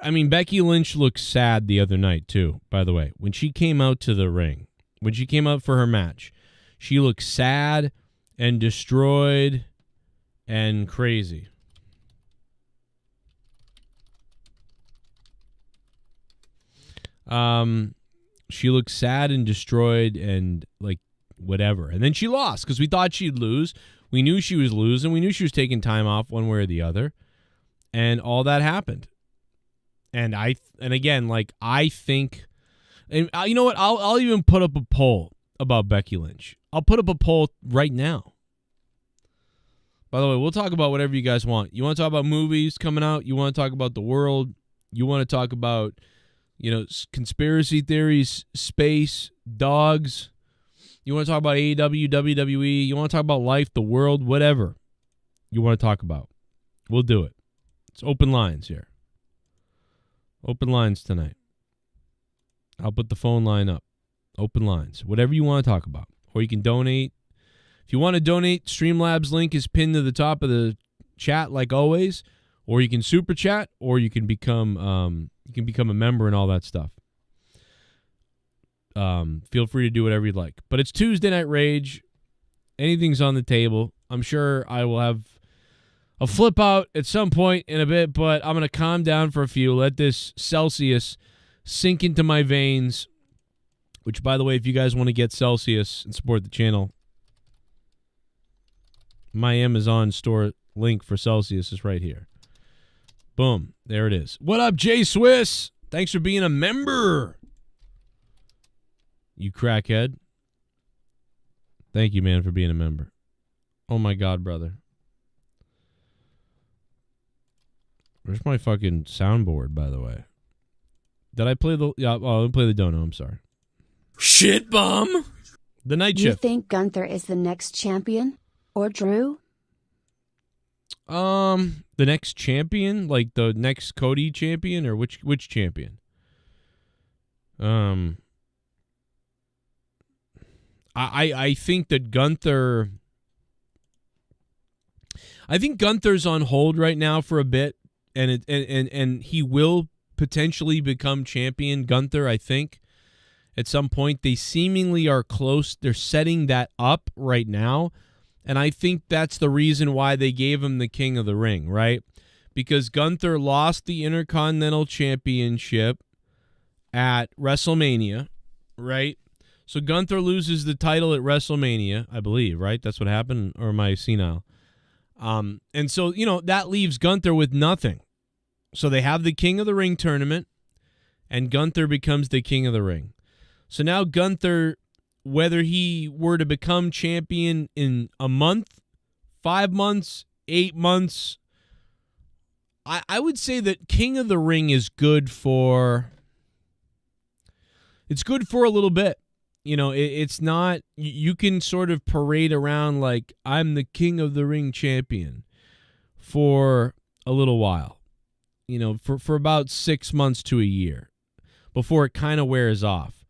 I mean, Becky Lynch looked sad the other night too, by the way. When she came out to the ring, when she came out for her match, she looked sad and destroyed and crazy. She looked sad and destroyed and like whatever. And then she lost because we thought she'd lose. We knew she was losing. We knew she was taking time off one way or the other. And all that happened. And again, like I think, and you know what? I'll even put up a poll about Becky Lynch. I'll put up a poll right now. By the way, we'll talk about whatever you guys want. You want to talk about movies coming out? You want to talk about the world? You want to talk about, conspiracy theories, space, dogs? You want to talk about AEW, WWE? You want to talk about life, the world, whatever you want to talk about? We'll do it. It's open lines here. Open lines tonight. I'll put the phone line up. Open lines. Whatever you want to talk about. Or you can donate. If you want to donate, Streamlabs link is pinned to the top of the chat like always. Or you can super chat, or you can become a member and all that stuff. Feel free to do whatever you'd like. But it's Tuesday Night Rage. Anything's on the table. I'm sure I will have a flip out at some point in a bit, but I'm going to calm down for a few. Let this Celsius sink into my veins. Which, by the way, if you guys want to get Celsius and support the channel, my Amazon store link for Celsius is right here. Boom. There it is. What up, Jay Swiss? Thanks for being a member. You crackhead. Thank you, man, for being a member. Oh, my God, brother. Where's my fucking soundboard, by the way? Did I play the... Yeah, I'll play the dono. I'm sorry. Shit bum. The night You shift. think Gunther is the next champion? Or Drew? The next champion? Like the next Cody champion? Or which champion? I think that Gunther... I think Gunther's on hold right now for a bit. And he will potentially become champion, Gunther, I think. At some point, they seemingly are close. They're setting that up right now. And I think that's the reason why they gave him the King of the Ring, right? Because Gunther lost the Intercontinental Championship at WrestleMania, right? So Gunther loses the title at WrestleMania, I believe, right? That's what happened, or am I senile? And so, that leaves Gunther with nothing. So they have the King of the Ring tournament, and Gunther becomes the King of the Ring. So now Gunther, whether he were to become champion in a month, 5 months, 8 months, I would say that King of the Ring is good for... It's good for a little bit. It's not... You can sort of parade around like, I'm the King of the Ring champion for a little while. For about 6 months to a year before it kind of wears off.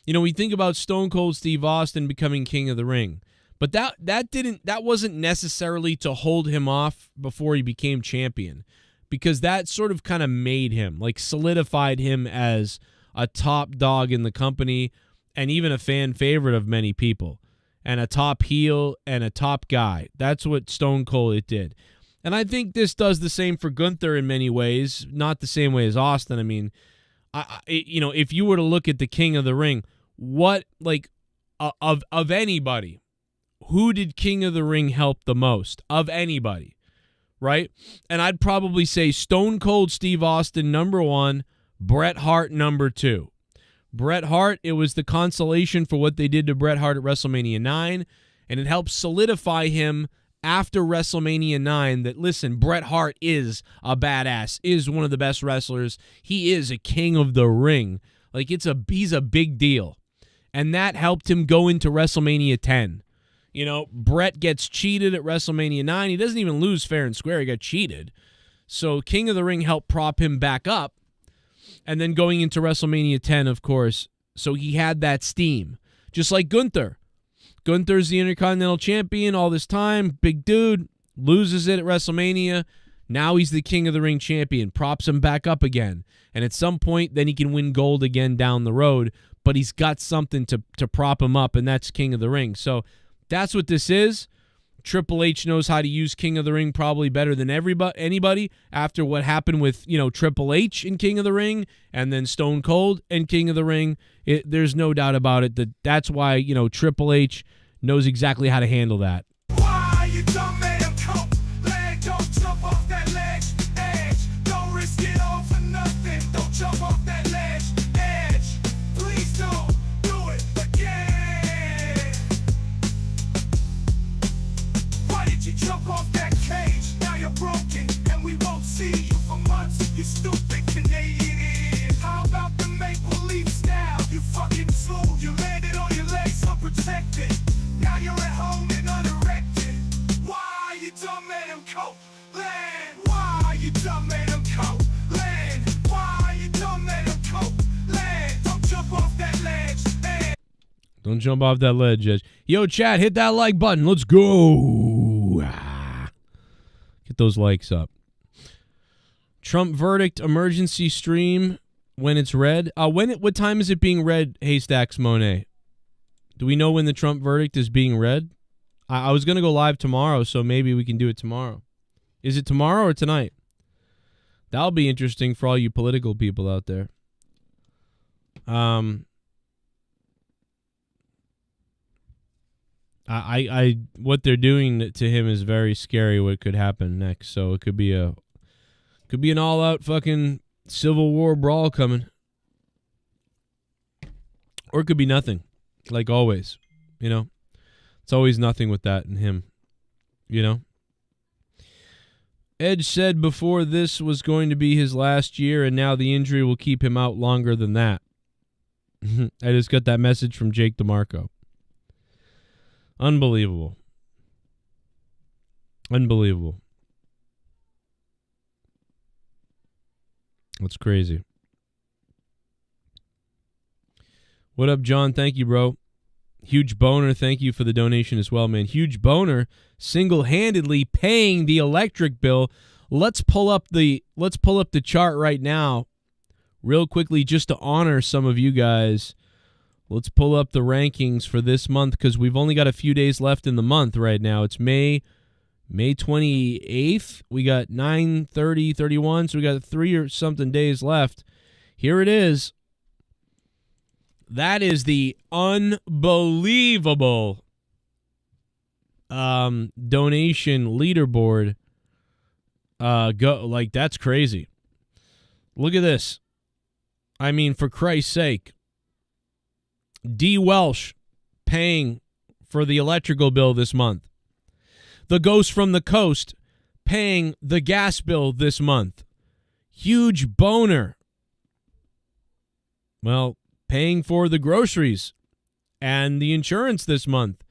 We think about Stone Cold Steve Austin becoming King of the Ring, but that wasn't necessarily to hold him off before he became champion, because that sort of kind of made him, like solidified him as a top dog in the company and even a fan favorite of many people and a top heel and a top guy. That's what Stone Cold it did. And I think this does the same for Gunther in many ways, not the same way as Austin. I mean, if you were to look at the King of the Ring, what, like, of anybody, who did King of the Ring help the most? Of anybody, right? And I'd probably say Stone Cold Steve Austin, number 1, Bret Hart, number 2. Bret Hart, it was the consolation for what they did to Bret Hart at WrestleMania 9, and it helped solidify him after WrestleMania 9 that, listen, Bret Hart is a badass, is one of the best wrestlers. He is a king of the ring. Like, he's a big deal. And that helped him go into WrestleMania 10. Bret gets cheated at WrestleMania 9. He doesn't even lose fair and square. He got cheated. So King of the Ring helped prop him back up. And then going into WrestleMania 10, of course, so he had that steam. Just like Gunther. Gunther's the Intercontinental Champion all this time. Big dude. Loses it at WrestleMania. Now he's the King of the Ring champion. Props him back up again. And at some point, then he can win gold again down the road. But he's got something to prop him up, and that's King of the Ring. So that's what this is. Triple H knows how to use King of the Ring probably better than anybody after what happened with, Triple H in King of the Ring and then Stone Cold in King of the Ring. There's no doubt about it that's why, Triple H knows exactly how to handle that. Why you dumb man, cope? Leg, don't jump off that ledge. Edge, don't risk it all for nothing. Don't jump off that ledge. Edge, please don't do it again. Why did you jump off that cage? Now you're broken, and we won't see you for months. You stupid Canadian. How about the maple leaf style? You fucking fool. You landed on your legs unprotected. Now you're at home and unerected. Why you dumb man, Copeland? Why you dumb man, Copeland? Why you dumb man, Copeland? Don't jump off that ledge. Don't jump off that ledge, Edge. Yo, chat, hit that like button. Let's go. Get those likes up. Trump verdict emergency stream when it's read. What time is it being read, Haystacks Monet? Do we know when the Trump verdict is being read? I was going to go live tomorrow, so maybe we can do it tomorrow. Is it tomorrow or tonight? That'll be interesting for all you political people out there. What they're doing to him is very scary. What could happen next? So it could be an all-out fucking Civil War brawl coming, or it could be nothing. Like always, it's always nothing with that and him, Edge said before this was going to be his last year, and now the injury will keep him out longer than that. I just got that message from Jake DeMarco. Unbelievable. Unbelievable. That's crazy. What up, John? Thank you, bro. Huge Boner, thank you for the donation as well, man. Huge Boner single-handedly paying the electric bill. Let's pull up the chart right now, real quickly, just to honor some of you guys. Let's pull up the rankings for this month because we've only got a few days left in the month right now. It's May 28th. We got 9, 30, 31, so we got 3 or something days left. Here it is. That is the unbelievable donation leaderboard. That's crazy. Look at this. I mean, for Christ's sake. D. Welsh paying for the electrical bill this month. The Ghost from the Coast paying the gas bill this month. Huge Boner. Well, paying for the groceries and the insurance this month.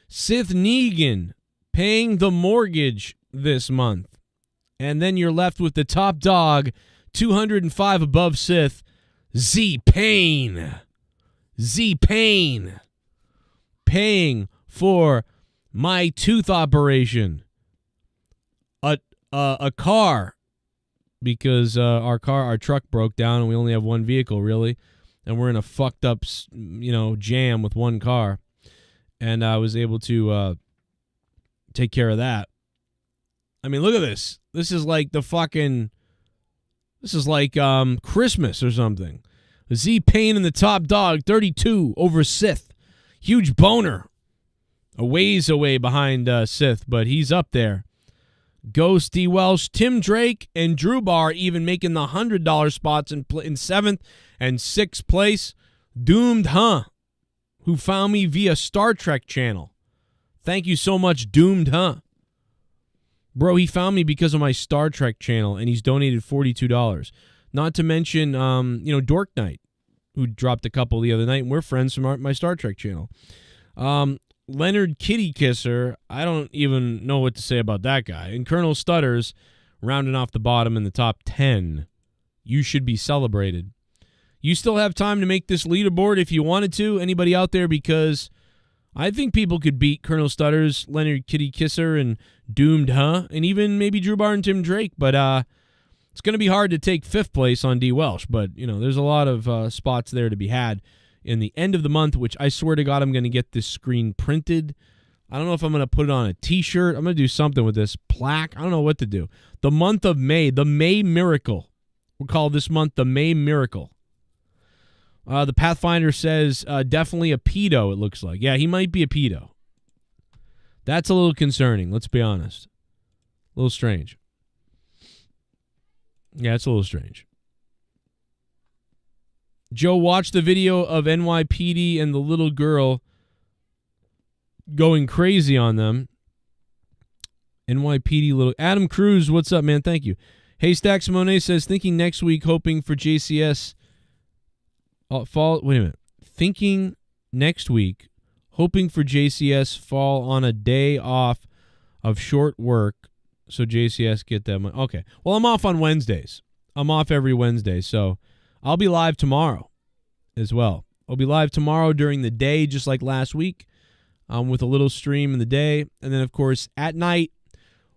Sith Negan paying the mortgage this month. And then you're left with the top dog, 205 above Sith, Z-Pain. Z-Pain paying for my tooth operation. A car, because our truck broke down and we only have one vehicle, really. And we're in a fucked up, jam with one car. And I was able to take care of that. I mean, look at this. This is like Christmas or something. Z-Pain and the top dog, 32 over Sith. Huge Boner. A ways away behind Sith, but he's up there. Ghost, D. Welsh, Tim Drake, and Drew Bar even making the $100 spots in 7th and 6th place. Doomed, who found me via Star Trek channel. Thank you so much, Doomed, Bro, he found me because of my Star Trek channel, and he's donated $42. Not to mention, Dork Knight, who dropped a couple the other night, and we're friends from my Star Trek channel. Leonard Kitty Kisser, I don't even know what to say about that guy. And Colonel Stutters, rounding off the bottom in the top 10. You should be celebrated. You still have time to make this leaderboard if you wanted to. Anybody out there? Because I think people could beat Colonel Stutters, Leonard Kitty Kisser, and Doomed Huh, and even maybe Drew Barr and Tim Drake. But it's going to be hard to take 5th place on D. Welsh. But, there's a lot of spots there to be had in the end of the month, which I swear to God I'm going to get this screen printed. I don't know if I'm going to put it on a T-shirt. I'm going to do something with this plaque. I don't know what to do. The month of May, the May Miracle. We'll call this month the May Miracle. The Pathfinder says definitely a pedo, it looks like. Yeah, he might be a pedo. That's a little concerning, let's be honest. A little strange. Yeah, it's a little strange. Joe watched the video of NYPD and the little girl going crazy on them. NYPD little... Adam Cruz, what's up, man? Thank you. Haystack Simone says, thinking next week, hoping for JCS... Wait a minute. Thinking next week, hoping for JCS fall on a day off of short work so JCS get that money. Okay. Well, I'm off on Wednesdays. I'm off every Wednesday, so I'll be live tomorrow as well. I'll be live tomorrow during the day, just like last week, with a little stream in the day. And then, of course, at night,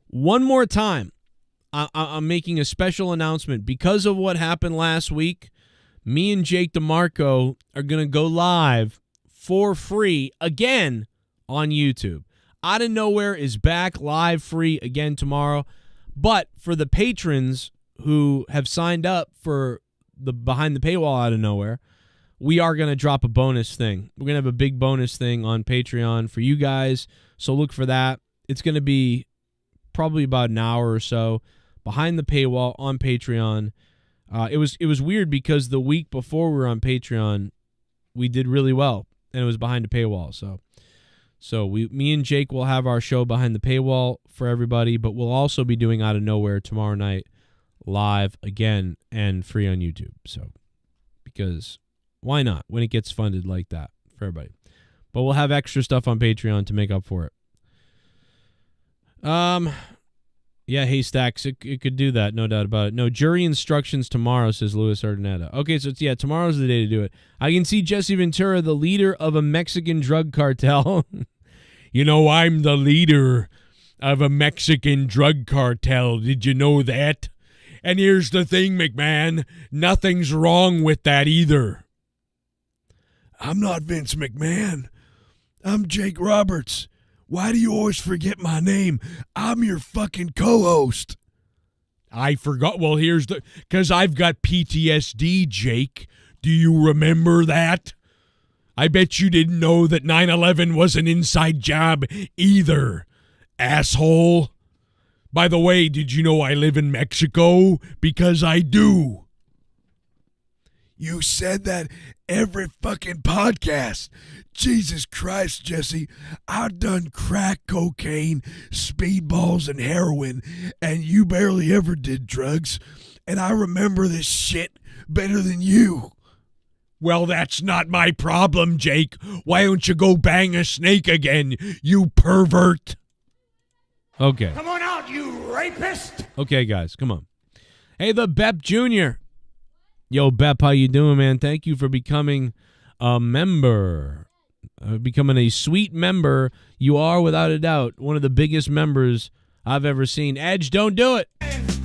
one more time, I'm making a special announcement. Because of what happened last week, me and Jake DeMarco are going to go live for free again on YouTube. Out of Nowhere is back live free again tomorrow. But for the patrons who have signed up for the Behind the Paywall Out of Nowhere, we are going to drop a bonus thing. We're going to have a big bonus thing on Patreon for you guys. So look for that. It's going to be probably about an hour or so behind the paywall on Patreon. It was weird because the week before we were on Patreon, we did really well, and it was behind the paywall. So me and Jake will have our show behind the paywall for everybody, but we'll also be doing Out of Nowhere tomorrow night live again and free on YouTube. So because why not when it gets funded like that for everybody? But we'll have extra stuff on Patreon to make up for it. Yeah, Haystacks, it could do that, no doubt about it. No, jury instructions tomorrow, says Luis Ordinetta. Okay, so tomorrow's the day to do it. I can see Jesse Ventura, the leader of a Mexican drug cartel. I'm the leader of a Mexican drug cartel. Did you know that? And here's the thing, McMahon. Nothing's wrong with that either. I'm not Vince McMahon. I'm Jake Roberts. Why do you always forget my name? I'm your fucking co-host. I forgot. Well, because I've got PTSD, Jake. Do you remember that? I bet you didn't know that 9/11 was an inside job either, asshole. By the way, did you know I live in Mexico? Because I do. You said that every fucking podcast. Jesus Christ, Jesse. I've done crack cocaine, speedballs, and heroin, and you barely ever did drugs. And I remember this shit better than you. Well, that's not my problem, Jake. Why don't you go bang a snake again, you pervert? Okay. Come on out, you rapist! Okay, guys, come on. Hey, the Bep Jr. Yo, Bep, how you doing, man? Thank you for becoming a member. Becoming a sweet member. You are, without a doubt, one of the biggest members I've ever seen. Edge, don't do it.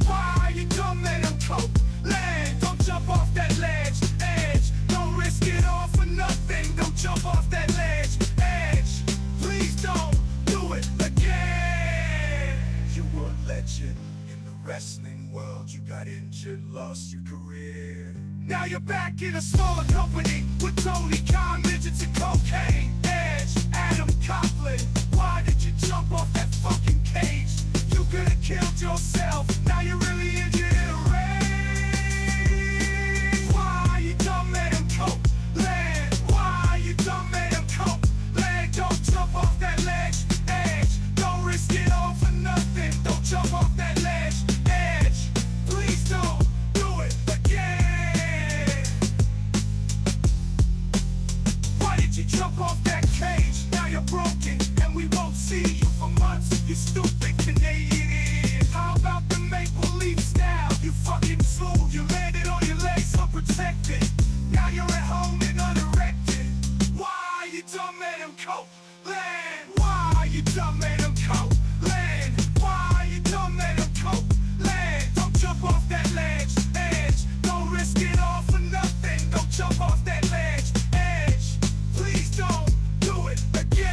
Why are you dumb, let him cope? Land, don't jump off that ledge. Edge, don't risk it all for nothing. Don't jump off that ledge. Edge, please don't do it again. You were a legend in the wrestling world. You got injured, lost your career. Now you're back in a smaller company with Tony Khan, midgets, and cocaine. Edge, Adam Copeland, why did you jump off that fucking cage? You could have killed yourself, now you're really injured in a rage. Why are you dumb, let him cope? Land, why are you dumb, let him cope? Land, don't jump off that ledge. Edge, don't risk it all for nothing. Don't jump off that ledge. Edge, please don't do it again. Why did you jump off Land, why you done made him cope? Land, why you done made him cope? Land, don't jump off that ledge, edge. Don't risk it all for nothing. Don't jump off that ledge, edge. Please don't do it again.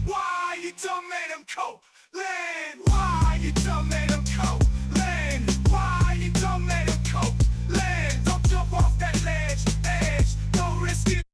Why you done made him cope? Land, why you done made him cope? Land, why you done made him cope? Land, don't jump off that ledge, edge. Don't risk it.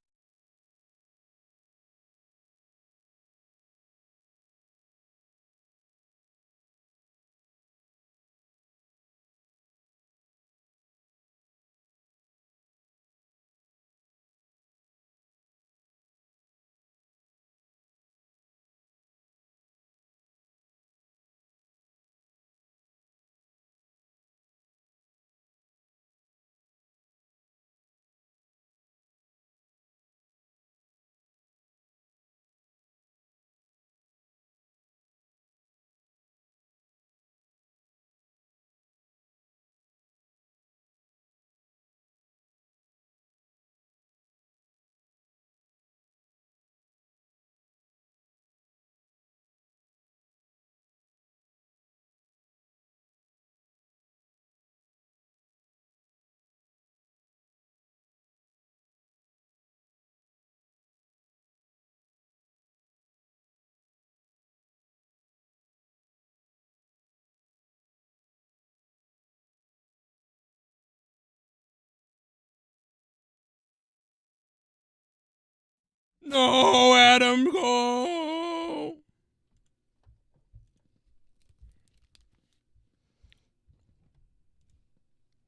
No, Adam, go.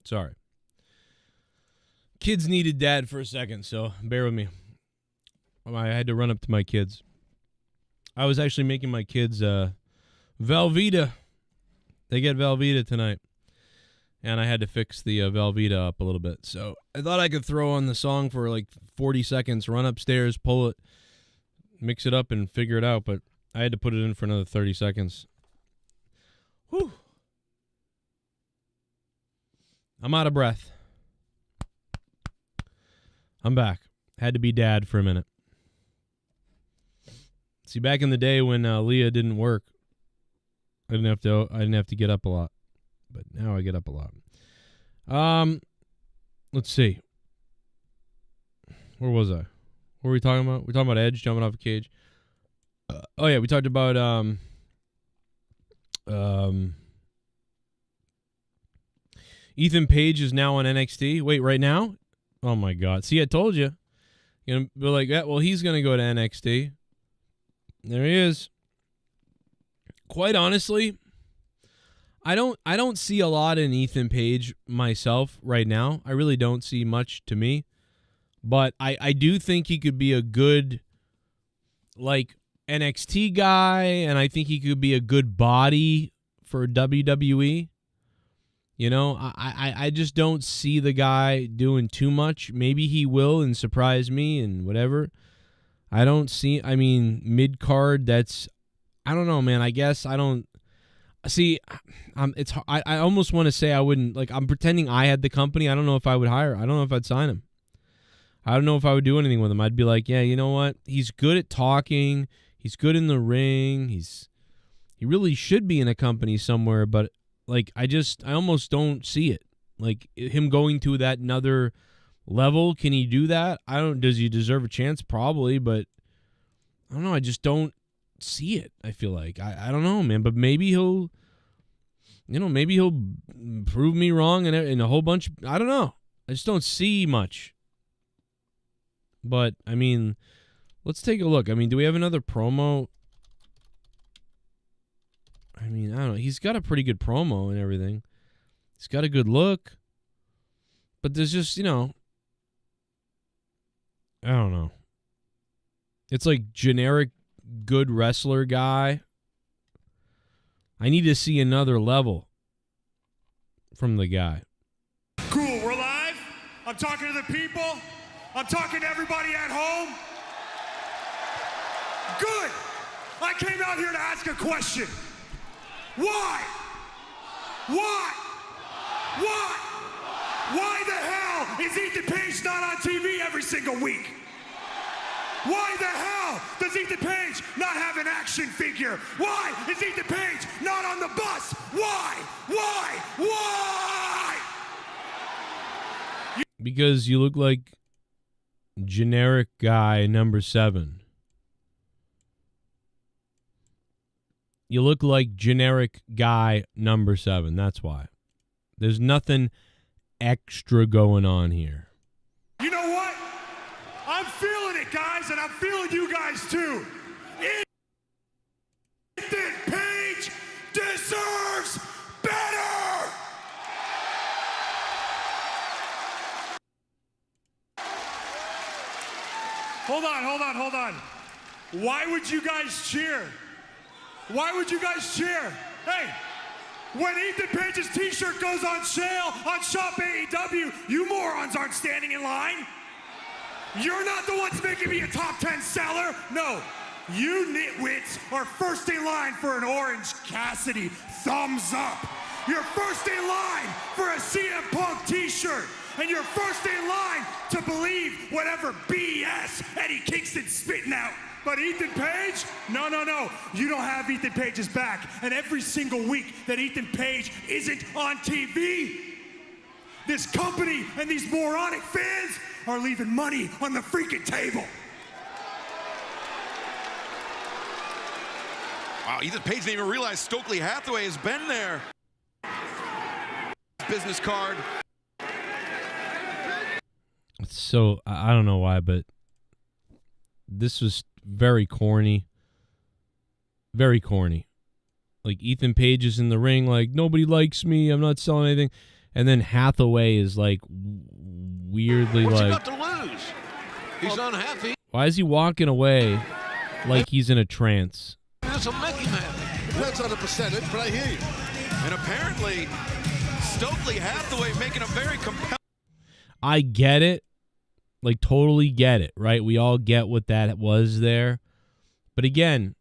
Sorry. Kids needed dad for a second, so bear with me. I had to run up to my kids. I was actually making my kids Velveeta. They get Velveeta tonight. And I had to fix the Velveeta up a little bit. So I thought I could throw on the song for like 40 seconds, run upstairs, pull it, mix it up, and figure it out. But I had to put it in for another 30 seconds. Whew. I'm out of breath. I'm back. Had to be dad for a minute. See, back in the day when Leah didn't work, I didn't have to get up a lot. But now I get up a lot. Let's see. Where was I? What were we talking about? We're talking about Edge jumping off a cage. Oh yeah, we talked about Ethan Page is now on NXT. Wait, right now? Oh my God! See, I told you. You're gonna be like, yeah, well, he's gonna go to NXT. There he is. Quite honestly, I don't see a lot in Ethan Page myself right now. I really don't see much to me. But I do think he could be a good, like, NXT guy, and I think he could be a good body for WWE. You know, I just don't see the guy doing too much. Maybe he will and surprise me and whatever. I don't see, I mean, mid-card, that's, I don't know, man. I guess I don't. See, I almost want to say I wouldn't, like, I'm pretending I had the company. I don't know if I would hire. I don't know if I'd sign him. I don't know if I would do anything with him. I'd be like, yeah, you know what? He's good at talking. He's good in the ring. He really should be in a company somewhere, but, like, I almost don't see it. Like, him going to that another level, can he do that? Does he deserve a chance? Probably, but I don't know. I just don't see it. I feel like I don't know, man, but maybe he'll prove me wrong in a whole bunch. I don't know. I just don't see much. But I mean, let's take a look. I mean, do we have another promo? I mean, I don't know. He's got a pretty good promo and everything. He's got a good look. But there's just, I don't know. It's like generic good wrestler guy. I need to see another level from the guy. Cool, we're live. I'm talking to the people. I'm talking to everybody at home. Good. I came out here to ask a question. Why? Why? Why? Why the hell is Ethan Page not on TV every single week? Why the hell does Ethan Page not have an action figure? Why is Ethan Page not on the bus? Why? Why? Why? Because you look like generic guy number 7. You look like generic guy number 7. That's why. There's nothing extra going on here. You know what? I'm feeling it, guys, and I'm feeling you guys too. Ethan Page deserves better! Hold on. Why would you guys cheer? Why would you guys cheer? Hey, when Ethan Page's t-shirt goes on sale on Shop AEW, you morons aren't standing in line. You're not the ones making me a top 10 seller. No, you nitwits are first in line for an Orange Cassidy thumbs up. You're first in line for a CM Punk t-shirt. And you're first in line to believe whatever BS Eddie Kingston's spitting out. But Ethan Page? No. You don't have Ethan Page's back. And every single week that Ethan Page isn't on TV, this company and these moronic fans are leaving money on the freaking table. Wow, Ethan Page didn't even realize Stokely Hathaway has been there. Business card. So, I don't know why, but this was very corny. Very corny. Like, Ethan Page is in the ring, like, nobody likes me, I'm not selling anything. And then Hathaway is, like, weirdly, What's like... he got to lose? He's unhappy. Why is he walking away like he's in a trance? There's a Mickey man. Depends on the percentage, but I hear you. And apparently, Stokely Hathaway making a very compelling... I get it. Like, totally get it, right? We all get what that was there. But again,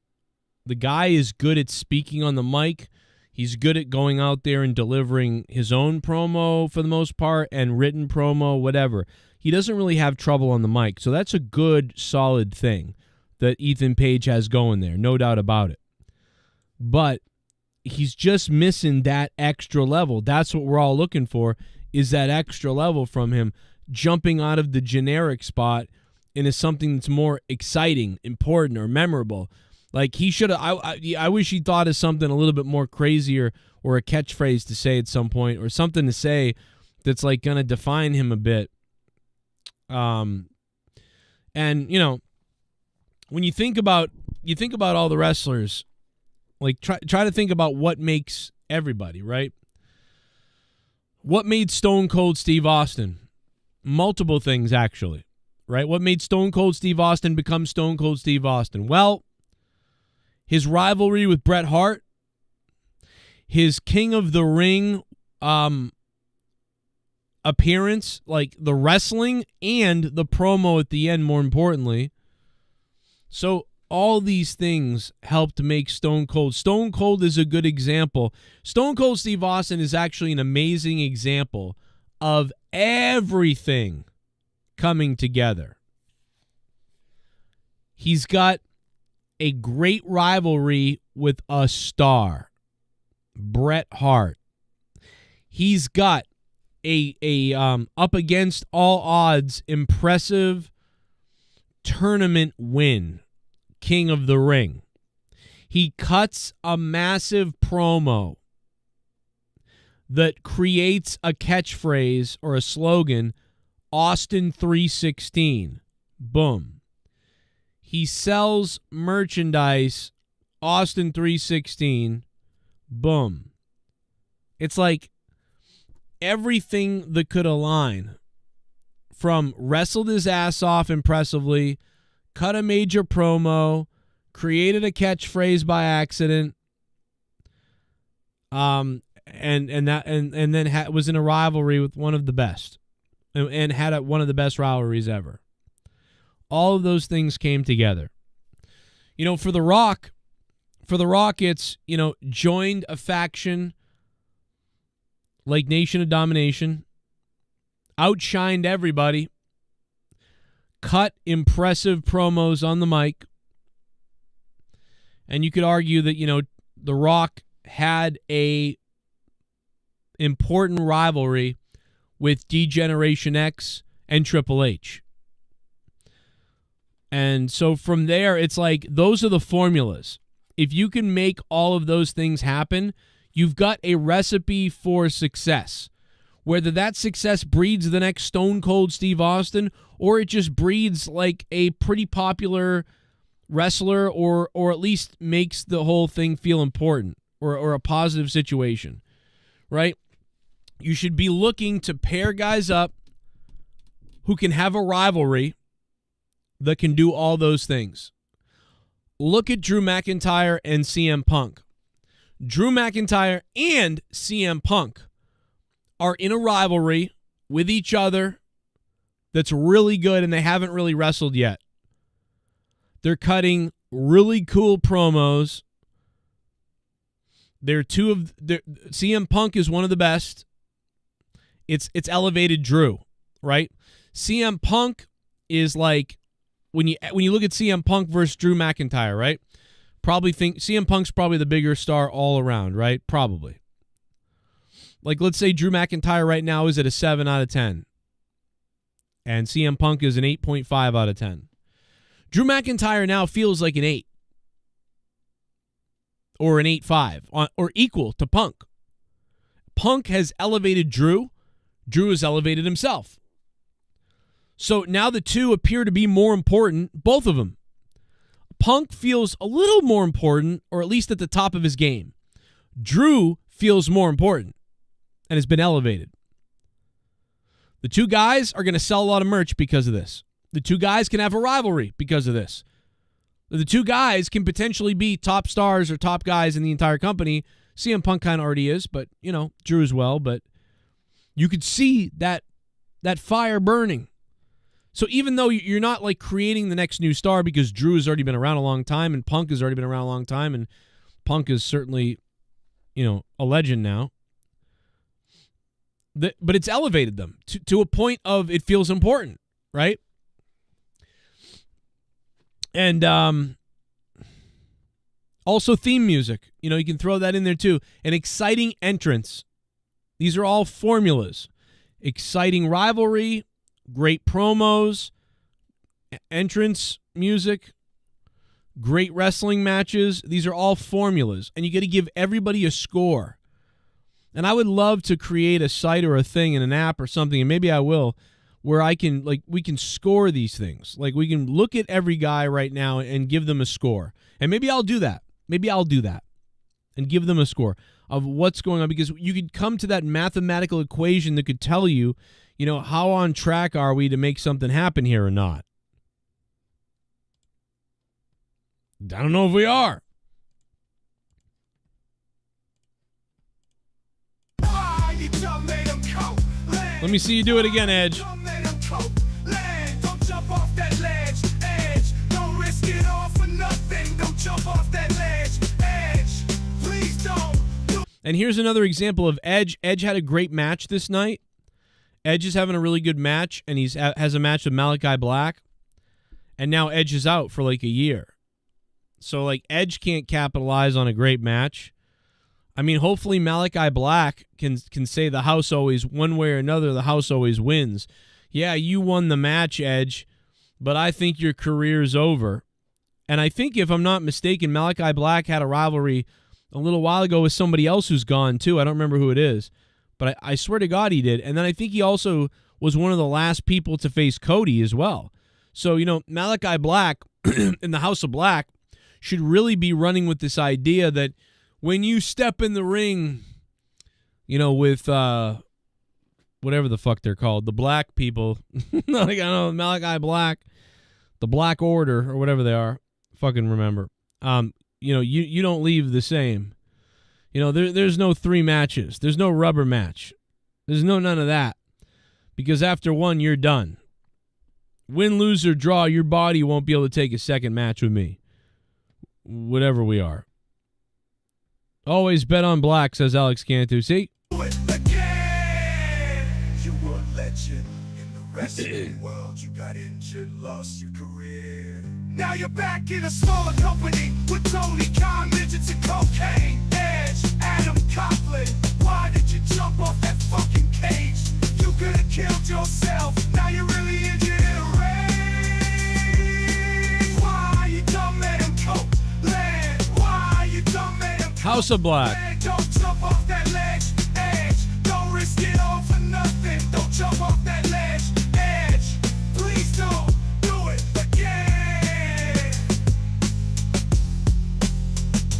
the guy is good at speaking on the mic. He's good at going out there and delivering his own promo for the most part and written promo, whatever. He doesn't really have trouble on the mic. So that's a good, solid thing that Ethan Page has going there. No doubt about it. But he's just missing that extra level. That's what we're all looking for, is that extra level from him, jumping out of the generic spot into something that's more exciting, important, or memorable. Like, he should have... I wish he thought of something a little bit more crazier, or a catchphrase to say at some point, or something to say that's, like, going to define him a bit. And, you know, when you think about all the wrestlers, like, try to think about what makes everybody, right? What made Stone Cold Steve Austin? Multiple things, actually, right? What made Stone Cold Steve Austin become Stone Cold Steve Austin? Well, his rivalry with Bret Hart, his King of the Ring appearance, like the wrestling and the promo at the end, more importantly. So all these things helped make Stone Cold. Stone Cold is a good example. Stone Cold Steve Austin is actually an amazing example of everything coming together. He's got a great rivalry with a star, Bret Hart. He's got a up against all odds impressive tournament win, King of the Ring. He cuts a massive promo that creates a catchphrase or a slogan, Austin 316. Boom. He sells merchandise, Austin 316. Boom. It's like everything that could align, from wrestled his ass off impressively, cut a major promo, created a catchphrase by accident, and then was in a rivalry with one of the best. and had one of the best rivalries ever. All of those things came together. For The Rock, it's, joined a faction like Nation of Domination, outshined everybody, cut impressive promos on the mic, and you could argue that, The Rock had a important rivalry with D-Generation X and Triple H. And so from there, it's like those are the formulas. If you can make all of those things happen, you've got a recipe for success. Whether that success breeds the next Stone Cold Steve Austin, or it just breeds like a pretty popular wrestler, or at least makes the whole thing feel important, or a positive situation, right? You should be looking to pair guys up who can have a rivalry that can do all those things. Look at Drew McIntyre and CM Punk. Drew McIntyre and CM Punk are in a rivalry with each other that's really good, and they haven't really wrestled yet. They're cutting really cool promos. CM Punk is one of the best. It's elevated Drew, right? CM Punk is like, when you look at CM Punk versus Drew McIntyre, right? Probably think CM Punk's probably the bigger star all around, right? Probably. Like, let's say Drew McIntyre right now is at a 7 out of 10. And CM Punk is an 8.5 out of 10. Drew McIntyre now feels like an 8. Or an 8.5. Or equal to Punk. Punk has elevated Drew. Drew has elevated himself. So now the two appear to be more important, both of them. Punk feels a little more important, or at least at the top of his game. Drew feels more important and has been elevated. The two guys are going to sell a lot of merch because of this. The two guys can have a rivalry because of this. The two guys can potentially be top stars or top guys in the entire company. CM Punk kind of already is, but, Drew as well. But you could see that fire burning. So even though you're not like creating the next new star, because Drew has already been around a long time and Punk has already been around a long time, and Punk is certainly, a legend now. But it's elevated them to a point of it feels important, right? And also theme music. You can throw that in there too. An exciting entrance. These are all formulas. Exciting rivalry. Great promos, entrance music, great wrestling matches. These are all formulas, and you got to give everybody a score. And I would love to create a site or a thing in an app or something, and maybe I will, where we can score these things. Like, we can look at every guy right now and give them a score. And maybe I'll do that. And give them a score of what's going on, because you could come to that mathematical equation that could tell you, how on track are we to make something happen here or not? I don't know if we are. Let me see you do it again, Edge. And here's another example of Edge. Edge had a great match this night. Edge is having a really good match, and he has a match with Malachi Black. And now Edge is out for like a year. So, like, Edge can't capitalize on a great match. I mean, hopefully Malachi Black can say the house always, one way or another, the house always wins. Yeah, you won the match, Edge, but I think your career's over. And I think, if I'm not mistaken, Malachi Black had a rivalry a little while ago with somebody else who's gone, too. I don't remember who it is. But I swear to God he did. And then I think he also was one of the last people to face Cody as well. So, Malachi Black in the House of Black should really be running with this idea that when you step in the ring, with whatever the fuck they're called, the black people, like, I don't know, Malachi Black, the Black Order, or whatever they are, fucking remember, you don't leave the same. There's no 3 matches. There's no rubber match. There's none of that. Because after one, you're done. Win, lose, or draw, your body won't be able to take a second match with me. Whatever we are. Always bet on black, says Alex Cantu. See? Do it again. You were a legend in the wrestling world. You got injured, lost your career. Now you're back in a smaller company with Tony Khan, midgets, and cocaine. Edge, Adam Copeland. Why did you jump off that fucking cage? You could have killed yourself. Now you're really injured in a rage. Why you dumb Adam Copeland? Why you dumb Adam Copeland? House of Black. Don't jump off that ledge. Edge, don't risk it all for nothing. Don't jump off that ledge. Edge, please don't do it again.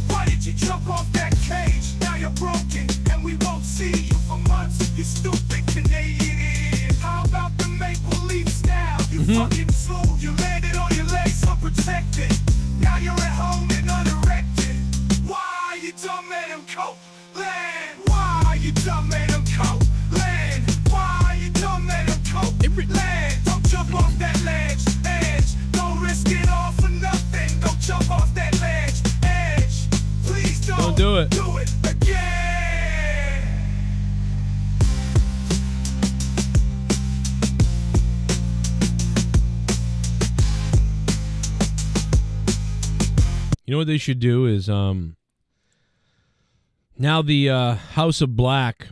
Why did you jump off that cage? Now you're broken and we won't see you for months. You stupid Canadian. How about the maple leaf style? You fucking fool. You landed on your legs unprotected. Now you're at home and unerected. Why you dumb Adam Copeland? Why you dumb Adam Copeland? Why you dumb Adam Copeland? Don't jump off that ledge. Edge, don't risk it all for nothing. Don't jump off that ledge. Edge, please don't do it. Do it again. You know what they should do is now the House of Black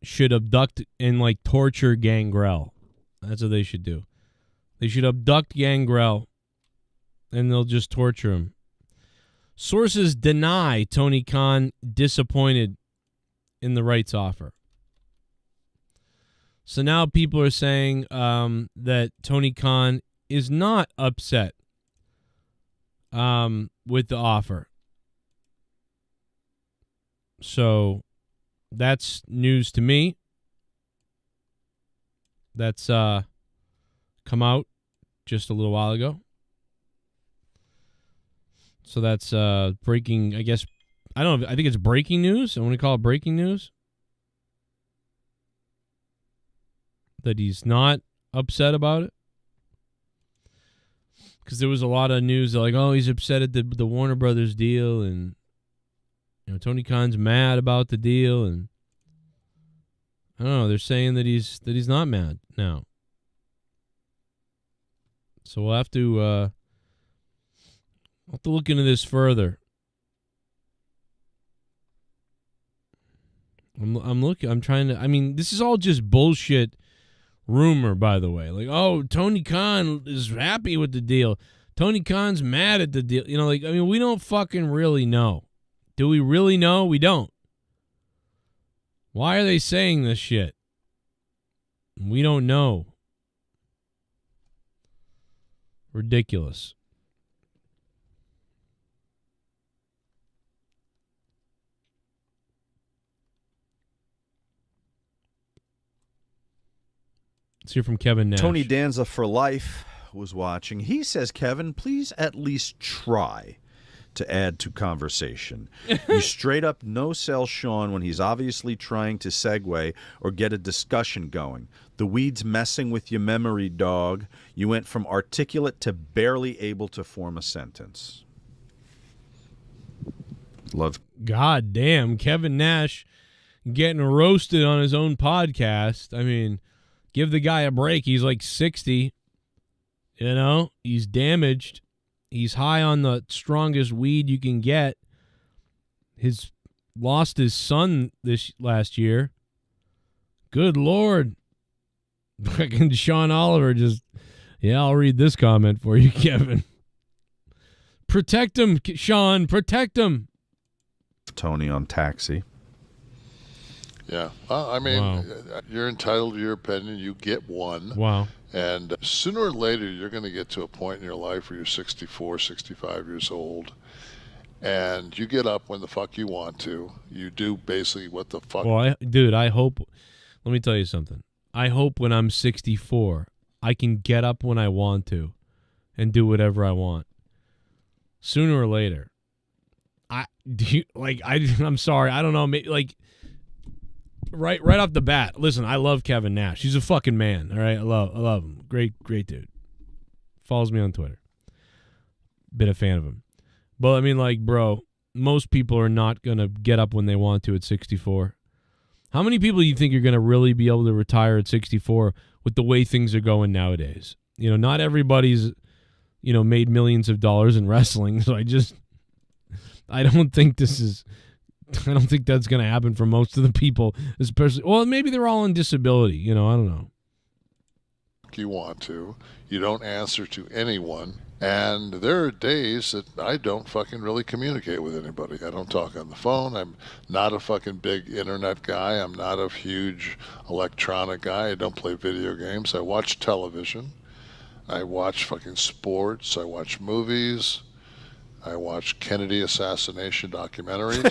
should abduct and like torture Gangrel. That's what they should do. They should abduct Gangrel and they'll just torture him. Sources deny Tony Khan disappointed in the rights offer. So now people are saying that Tony Khan is not upset with the offer. So that's news to me. That's come out just a little while ago. So that's breaking, I guess. I don't know. I think it's breaking news. I want to call it breaking news. That he's not upset about it. Because there was a lot of news like, oh, he's upset at the Warner Brothers deal, and you know Tony Khan's mad about the deal, and I don't know. They're saying that he's not mad now. So we'll have to look into this further. I'm looking. I'm trying to. I mean, this is all just bullshit. Rumor, by the way, like, oh, Tony Khan is happy with the deal. Tony Khan's mad at the deal. You know, like, I mean, we don't fucking really know. Do we really know? We don't. Why are they saying this shit? We don't know. Ridiculous. Let's hear from Kevin Nash. Tony Danza for life was watching. He says, Kevin, please at least try to add to conversation. You straight up no-sell Sean when he's obviously trying to segue or get a discussion going. The weed's messing with your memory, dog. You went from articulate to barely able to form a sentence. Love. God damn, Kevin Nash getting roasted on his own podcast. I mean, give the guy a break. He's like 60. You know, he's damaged. He's high on the strongest weed you can get. Lost his son this last year. Good Lord. Fucking Sean Oliver just, yeah, I'll read this comment for you, Kevin. Protect him, Sean. Protect him. Tony on Taxi. Yeah. Well, I mean, Wow. You're entitled to your opinion. You get one. Wow. And sooner or later, you're going to get to a point in your life where you're 64, 65 years old. And you get up when the fuck you want to. You do basically what the fuck. Well, dude, I hope. Let me tell you something. I hope when I'm 64, I can get up when I want to and do whatever I want. Sooner or later. I'm sorry. I don't know. Maybe, like, right off the bat, listen, I love Kevin Nash. He's a fucking man, all right? I love him. Great dude. Follows me on Twitter. Been a fan of him. But I mean, like, bro, most people are not going to get up when they want to at 64. How many people do you think are going to really be able to retire at 64 with the way things are going nowadays? You know, not everybody's, you know, made millions of dollars in wrestling. So I don't think that's going to happen for most of the people, especially, well, maybe they're all on disability. You know, I don't know. You want to. You don't answer to anyone. And there are days that I don't fucking really communicate with anybody. I don't talk on the phone. I'm not a fucking big internet guy. I'm not a huge electronic guy. I don't play video games. I watch television. I watch fucking sports. I watch movies. I watch Kennedy assassination documentaries.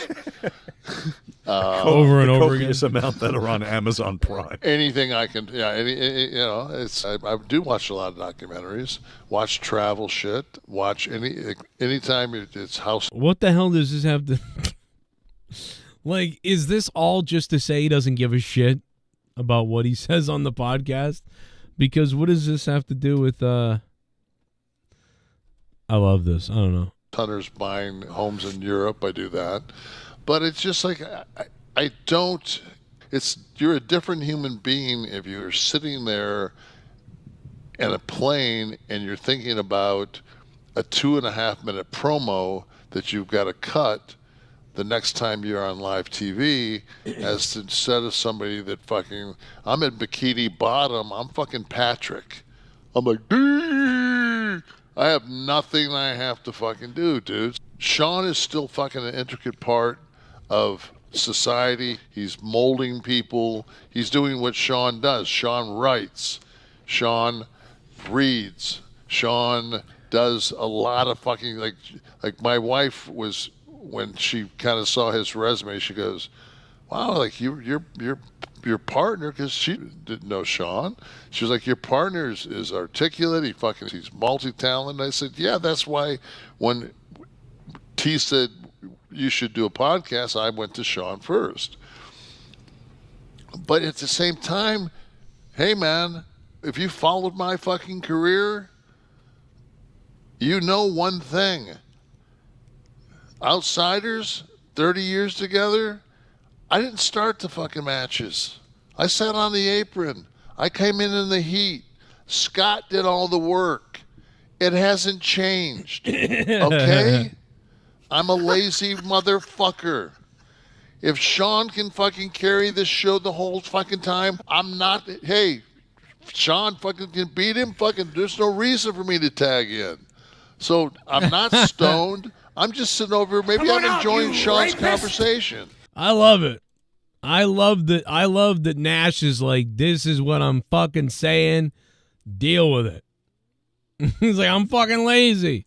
Over and over again. Copious amount that are on Amazon Prime. Anything I can, I do watch a lot of documentaries. Watch travel shit. Watch anytime it's house. What the hell does this have to? Like, is this all just to say he doesn't give a shit about what he says on the podcast? Because what does this have to do with? I love this. I don't know. Hunters buying homes in Europe. I do that. But it's just like, I don't, you're a different human being if you're sitting there in a plane and you're thinking about a 2.5 minute promo that you've got to cut the next time you're on live TV, as instead of somebody that fucking, I'm at Bikini Bottom, I'm fucking Patrick. I'm like, Dee! I have nothing I have to fucking do, dude. Sean is still fucking an intricate part of society. He's molding people. He's doing what Sean does. Sean writes. Sean reads. Sean does a lot of fucking, like my wife was, when she kind of saw his resume, she goes, wow, like your partner, because she didn't know Sean. She was like, your partner is articulate. He's multi-talented. I said, yeah, that's why when T said you should do a podcast, I went to Sean first. But at the same time, hey man, if you followed my fucking career, you know one thing. Outsiders, 30 years together, I didn't start the fucking matches. I sat on the apron. I came in the heat. Scott did all the work. It hasn't changed. Okay? I'm a lazy motherfucker. If Sean can fucking carry this show the whole fucking time, I'm not. Hey, Sean fucking can beat him. Fucking, there's no reason for me to tag in. So I'm not stoned. I'm just sitting over. Maybe I'm enjoying Sean's conversation. I love it. I love that Nash is like, this is what I'm fucking saying. Deal with it. He's like, I'm fucking lazy.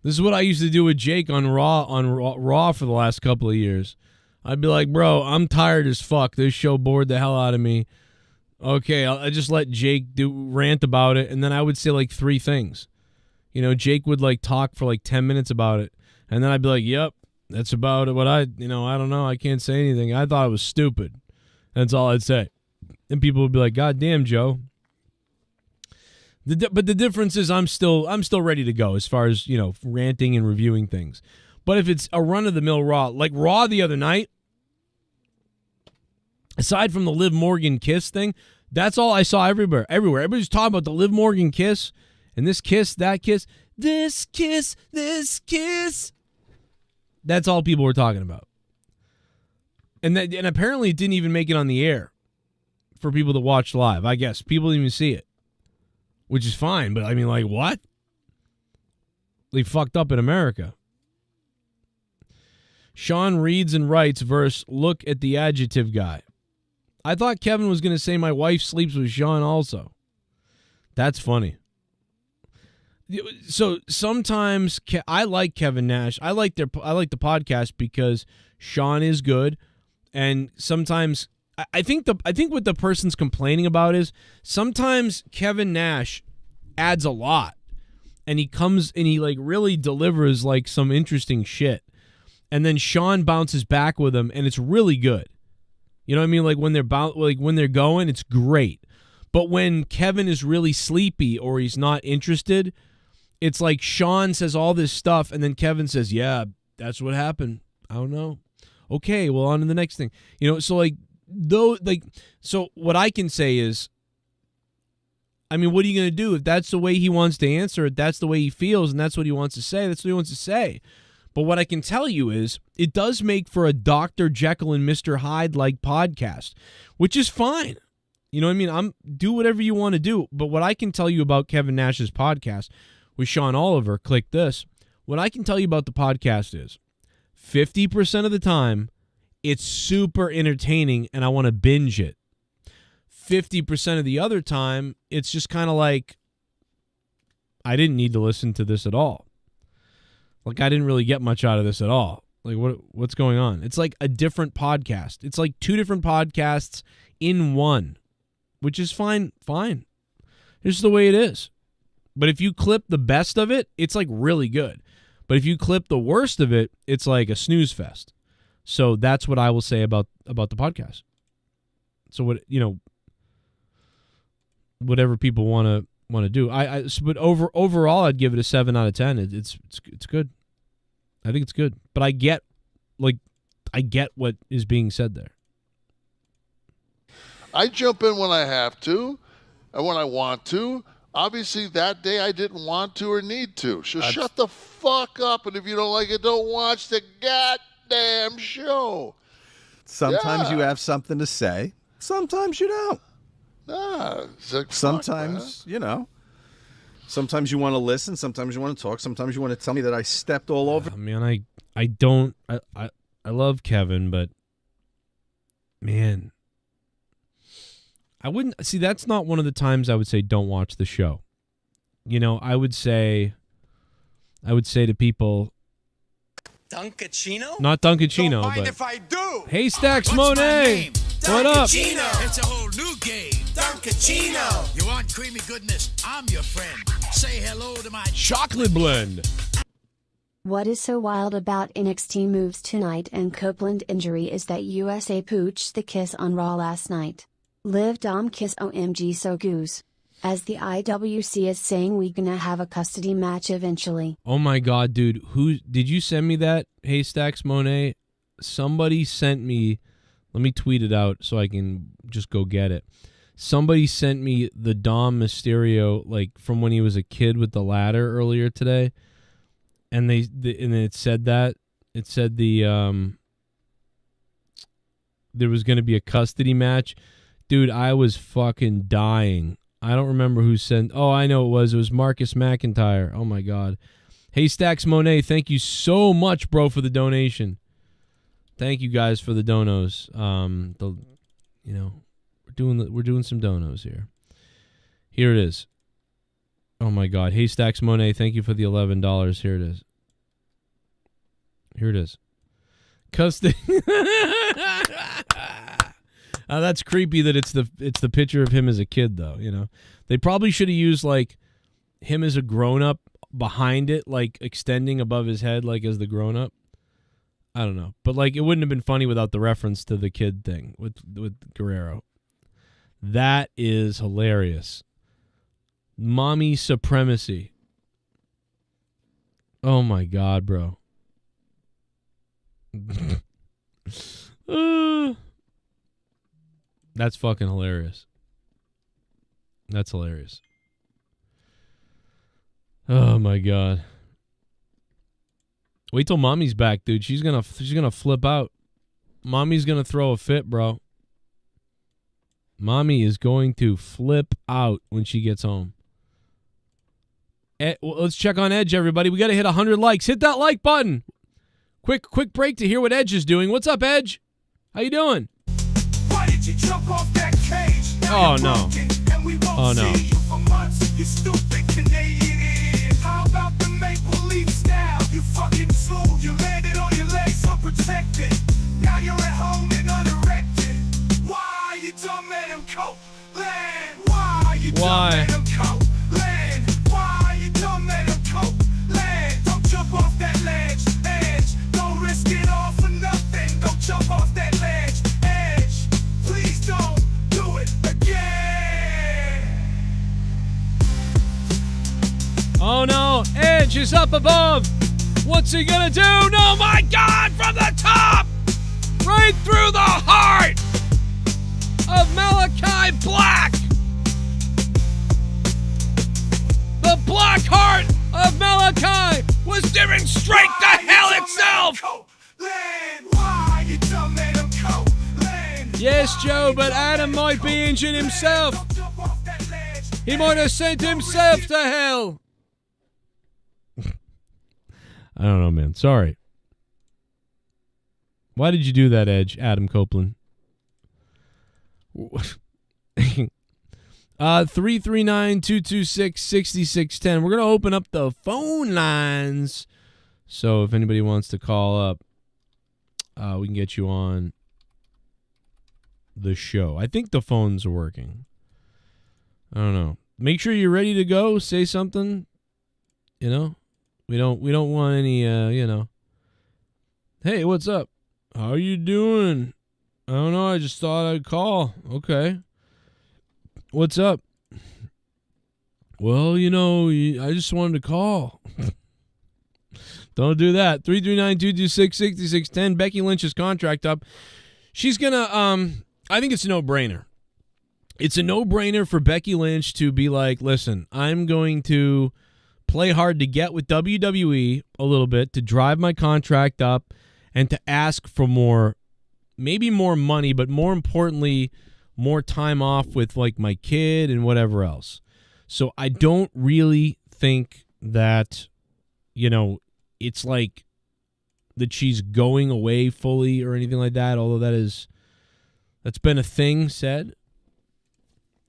This is what I used to do with Jake on Raw for the last couple of years. I'd be like, bro, I'm tired as fuck. This show bored the hell out of me. Okay, I just let Jake rant about it, and then I would say like 3 things. You know, Jake would like talk for like 10 minutes about it, and then I'd be like, yep, that's about what I don't know. I can't say anything. I thought it was stupid. That's all I'd say. And people would be like, God damn, Joe. But the difference is I'm still ready to go as far as, you know, ranting and reviewing things. But if it's a run-of-the-mill Raw, like Raw the other night, aside from the Liv Morgan kiss thing, that's all I saw everywhere. Everybody's talking about the Liv Morgan kiss, and this kiss, that kiss, this kiss, this kiss. That's all people were talking about. And apparently it didn't even make it on the air for people to watch live. I guess people didn't even see it, which is fine. But I mean, like, what? They fucked up in America. Sean reads and writes verse, look at the adjective guy. I thought Kevin was going to say my wife sleeps with Sean also. That's funny. So sometimes I like Kevin Nash. I like the podcast because Sean is good, and sometimes I think what the person's complaining about is sometimes Kevin Nash adds a lot, and he comes and he like really delivers like some interesting shit, and then Sean bounces back with him, and it's really good. You know what I mean? Like when they're going, it's great. But when Kevin is really sleepy or he's not interested, it's like Sean says all this stuff and then Kevin says, "Yeah, that's what happened. I don't know. Okay, well, on to the next thing." You know, so so what I can say is, I mean, what are you going to do? If that's the way he wants to answer it, that's the way he feels, and that's what he wants to say, that's what he wants to say. But what I can tell you is it does make for a Dr. Jekyll and Mr. Hyde-like podcast, which is fine. You know what I mean? Do whatever you want to do. But what I can tell you about Kevin Nash's podcast with Sean Oliver, click this. What I can tell you about the podcast is 50% of the time, it's super entertaining and I want to binge it. 50% of the other time, it's just kind of like, I didn't need to listen to this at all. Like, I didn't really get much out of this at all. Like, what's going on? It's like a different podcast. It's like two different podcasts in one, which is fine. This is the way it is. But if you clip the best of it, it's like really good. But if you clip the worst of it, it's like a snooze fest. So that's what I will say about the podcast. So whatever people want to do. But overall, I'd give it a 7 out of 10. It's good. I think it's good. But I get what is being said there. I jump in when I have to and when I want to. Obviously, that day I didn't want to or need to. So shut the fuck up. And if you don't like it, don't watch the goddamn show. Sometimes you have something to say. Sometimes you don't. Sometimes, sometimes you want to listen. Sometimes you want to talk. Sometimes you want to tell me that I stepped all over. Man, I love Kevin, but man, I wouldn't see. That's not one of the times I would say don't watch the show. I would say to people, Duncachino? Not Duncachino, Don't mind but if I do. Haystacks Monet. What up? It's a whole new game. Duncachino. You want creamy goodness? I'm your friend. Say hello to my chocolate blend. What is so wild about NXT moves tonight and Copeland injury is that USA pooched the Kiss on Raw last night. Liv Dom Kiss OMG so goose. As the IWC is saying we gonna have a custody match eventually. Oh my god, dude. Who did you send me that, Haystacks Monet? Somebody sent me, let me tweet it out so I can just go get it. Somebody sent me the Dom Mysterio, like from when he was a kid with the ladder earlier today. And and it said that. It said there was going to be a custody match. Dude, I was fucking dying. I don't remember who sent. Oh, I know it was. It was Marcus McIntyre. Oh, my God. Haystacks Monet, thank you so much, bro, for the donation. Thank you guys for the donos. We're doing some donos here. Here it is. Oh, my God. Haystacks Monet, thank you for the $11. Here it is. Here it is. Custody. That's creepy that it's the picture of him as a kid, though. They probably should have used like him as a grown-up behind it, like extending above his head, like as the grown-up. I don't know, but like it wouldn't have been funny without the reference to the kid thing with Guerrero. That is hilarious. Mommy supremacy. Oh my God, bro. That's fucking hilarious. That's hilarious. Oh my God. Wait till mommy's back, dude. She's gonna flip out. Mommy's gonna throw a fit, bro. Mommy is going to flip out when she gets home. Let's check on Edge, everybody. We got to hit 100 likes. Hit that like button. Quick break to hear what Edge is doing. What's up, Edge? How you doing? Why did you jump off that cage? Oh, no. Oh, no. For months, you stupid Canadian. How about the make-believe style? You fucking fool. You landed on your legs unprotected. Now you're at home and unerected. Why you dumb at him, Copeland? Why you dumb at him, Copeland? Why you dumb at him, Copeland? Don't jump off that ledge, Edge. Don't risk it all for nothing. Don't jump off that ledge, Edge. Oh no, Edge is up above. What's he gonna do? No, my God, from the top! Right through the heart of Malachi Black. The black heart of Malachi was staring straight to hell itself. Yes, Joe, but Adam might be injured himself. He might have sent himself to hell. I don't know, man. Sorry. Why did you do that, Edge, Adam Copeland? 339-226-6610. We're going to open up the phone lines. So if anybody wants to call up, we can get you on the show. I think the phones are working. I don't know. Make sure you're ready to go. Say something. You know, we don't want any, hey, what's up? How you doing? I don't know. I just thought I'd call. Okay. What's up? Well, I just wanted to call. Don't do that. 339-226-6610. Becky Lynch's contract up. She's going to, I think it's a no-brainer. It's a no-brainer for Becky Lynch to be like, listen, I'm going to play hard to get with WWE a little bit, to drive my contract up, and to ask for more, maybe more money, but more importantly, more time off with like my kid and whatever else. So I don't really think that, it's like that she's going away fully or anything like that, although that's been a thing said.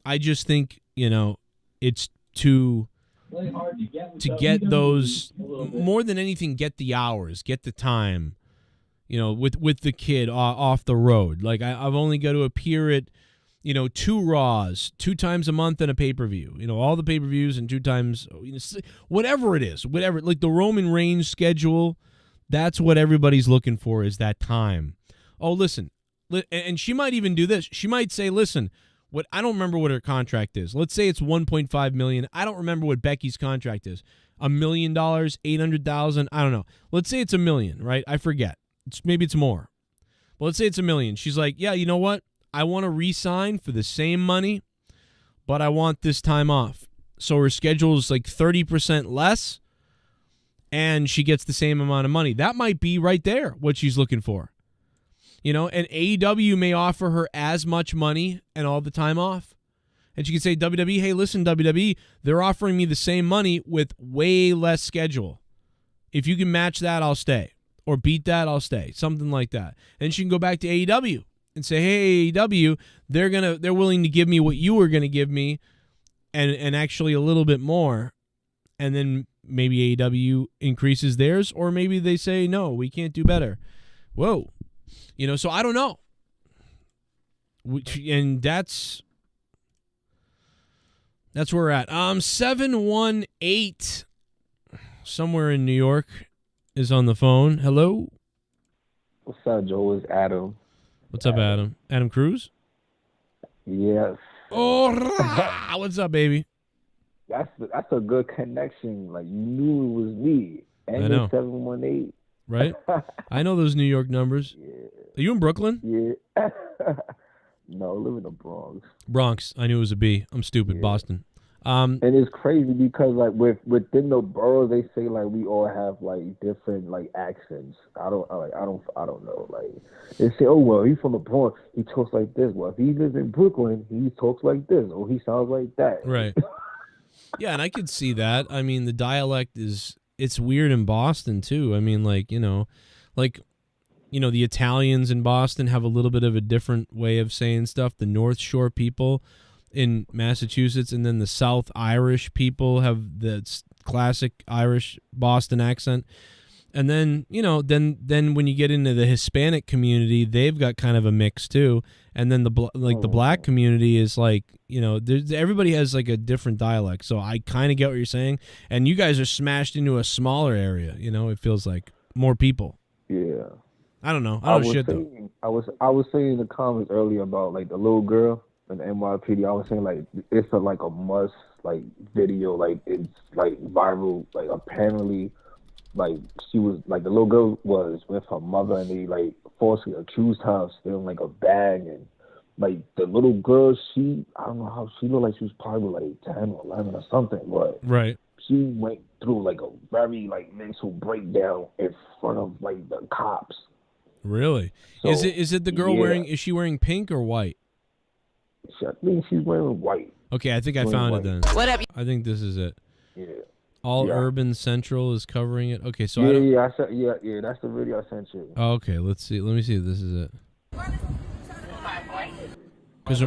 I just think, it's to get those, more than anything, get the hours, get the time, with the kid off the road. Like I've only got to appear at, 2 Raws, 2 times a month and a pay-per-view, all the pay-per-views and 2 times, whatever it is, like the Roman Reigns schedule, that's what everybody's looking for, is that time. Oh, listen, and she might even do this. She might say, listen, I don't remember what her contract is. Let's say it's $1.5 million. I don't remember what Becky's contract is. $1 million, $800,000. I don't know. Let's say it's $1 million, right? I forget. Maybe it's more. But let's say it's $1 million. She's like, yeah, you know what? I want to re-sign for the same money, but I want this time off. So her schedule is like 30% less, and she gets the same amount of money. That might be right there what she's looking for. And AEW may offer her as much money and all the time off. And she can say, WWE, hey, listen, WWE, they're offering me the same money with way less schedule. If you can match that, I'll stay. Or beat that, I'll stay. Something like that. And she can go back to AEW and say, hey, AEW, they're willing to give me what you were going to give me and actually a little bit more. And then maybe AEW increases theirs, or maybe they say, no, we can't do better. Whoa. So I don't know. And that's where we're at. 718 somewhere in New York is on the phone. Hello? What's up, Joe? It's Adam. What's up, Adam? Adam Cruz? Yes. Oh, what's up, baby? That's a good connection. Like, you knew it was me. And I know. 718. Right? I know those New York numbers. Yeah. Are you in Brooklyn? Yeah. No, I live in the Bronx. Bronx. I knew it was a B. I'm stupid. Yeah. Boston. And it's crazy because like within the boroughs, they say like we all have like different like accents. I don't know. Like they say, oh well, he's from the Bronx, he talks like this. Well, if he lives in Brooklyn, he talks like this, or he sounds like that. Right. Yeah, and I could see that. I mean, the dialect it's weird in Boston too. I mean, the Italians in Boston have a little bit of a different way of saying stuff. The North Shore people in Massachusetts, and then the South Irish people have the classic Irish Boston accent. And then, then when you get into the Hispanic community, they've got kind of a mix too. And then the black community is like, everybody has like a different dialect. So I kind of get what you're saying. And you guys are smashed into a smaller area. It feels like more people. Yeah. I don't know. I was saying in the comments earlier about like the little girl in the NYPD. I was saying like it's like a must like video, like it's like viral. Like apparently, like she was like the little girl was with her mother, and they like falsely accused her of stealing like a bag, and like the little girl, I don't know how she looked like she was probably like 10 or 11 or something, but right. She went through like a very like mental breakdown in front of like the cops. Really? So, is it the girl is she wearing pink or white? I think she's wearing white. Okay, I think I found it then. What up? I think this is it. Yeah. All Yeah. Urban Central is covering it. Okay, so I said that's the video I sent you. Oh, okay, let's see. Let me see if this is it. 'Cause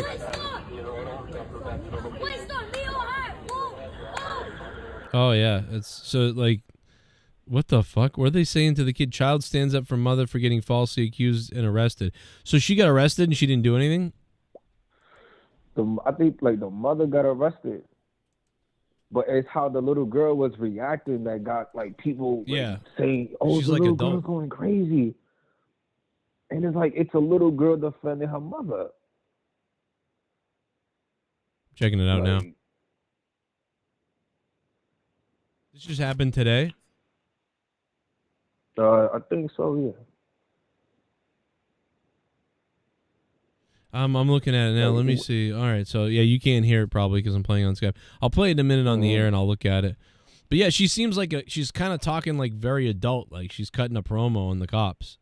oh yeah, it's so like, what the fuck? What are they saying to the kid? Child stands up for mother for getting falsely accused and arrested. So she got arrested and she didn't do anything? I think like the mother got arrested, but it's how the little girl was reacting that got like people saying, "Oh, she's the like little adult. girl's going crazy," and it's like it's a little girl defending her mother. Checking it out now. This just happened today? I think so, yeah. I'm looking at it now. Let me see. All right, so yeah, you can't hear it probably because I'm playing on Skype. I'll play it in a minute on the air and I'll look at it. But yeah, she seems like she's kind of talking like very adult, like she's cutting a promo on the cops.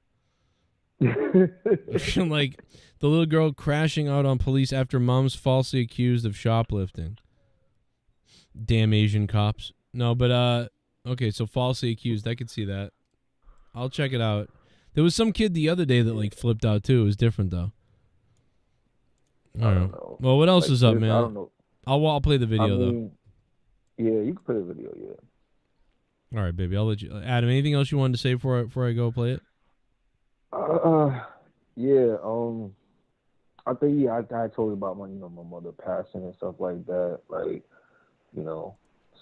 Like the little girl crashing out on police after mom's falsely accused of shoplifting. Damn Asian cops. No, but okay, so falsely accused. I could see that. I'll check it out. There was some kid the other day that like flipped out too. It was different though. I don't know. Well, what else Like, is up, man? I don't know. I'll play the video though. Yeah, you can play the video. Yeah. All right, baby. I'll let you. Adam, anything else you wanted to say before I go play it? Yeah. I think I told you about my my mother passing and stuff like that. Like,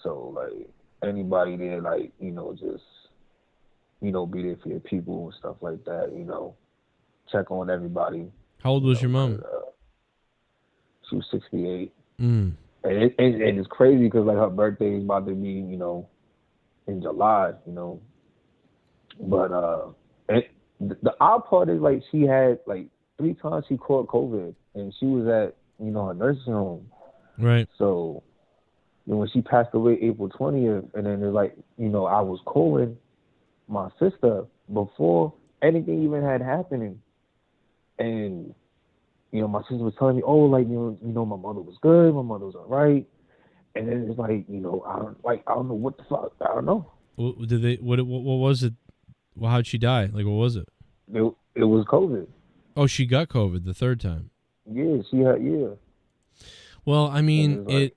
so like anybody there, like just be there for your people and stuff like that. Check on everybody. How old was your mom? She was 68. Mm. And it's crazy because like her birthday is about to be in July. But the odd part is like she had like 3 times she caught COVID and she was at a nursing home. Right. So when she passed away April 20th, and then it's like I was calling my sister before anything even had happened, and my sister was telling me, oh, like my mother was good, my mother was all right, and then it's like I don't know what the fuck, I don't know. Did they? What was it? Well, how'd she die? Like, what was it? It was COVID. Oh, she got COVID the 3rd time. Yeah, she had. Yeah. Well, I mean,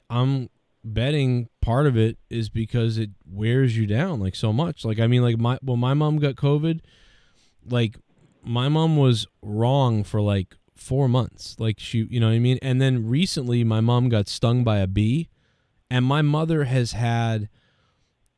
I'm betting part of it is because it wears you down like so much. Like, I mean, like my mom got COVID, like my mom was wrong for like 4 months. Like she, you know what I mean? And then recently my mom got stung by a bee, and my mother has had,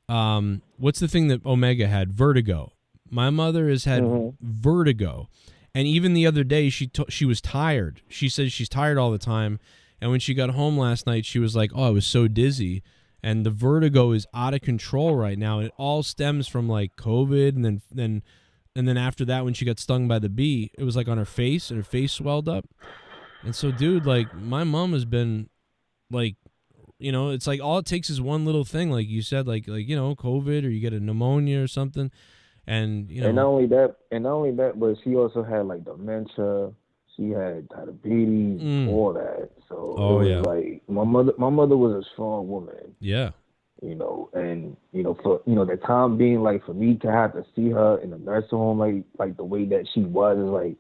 what's the thing that Omega had? Vertigo. My mother has had vertigo. And even the other day, she was tired. She said she's tired all the time. And when she got home last night, she was like, oh, I was so dizzy. And the vertigo is out of control right now. And it all stems from like COVID. And then after that, when she got stung by the bee, it was like on her face, and her face swelled up. And so, dude, like my mom has been like, it's like all it takes is one little thing. Like you said, like COVID, or you get a pneumonia or something. And and not only that, but she also had like dementia. She had diabetes, all that. So it was like my mother was a strong woman. Yeah. And for the time being, like for me to have to see her in the nursing home, like the way that she was, is like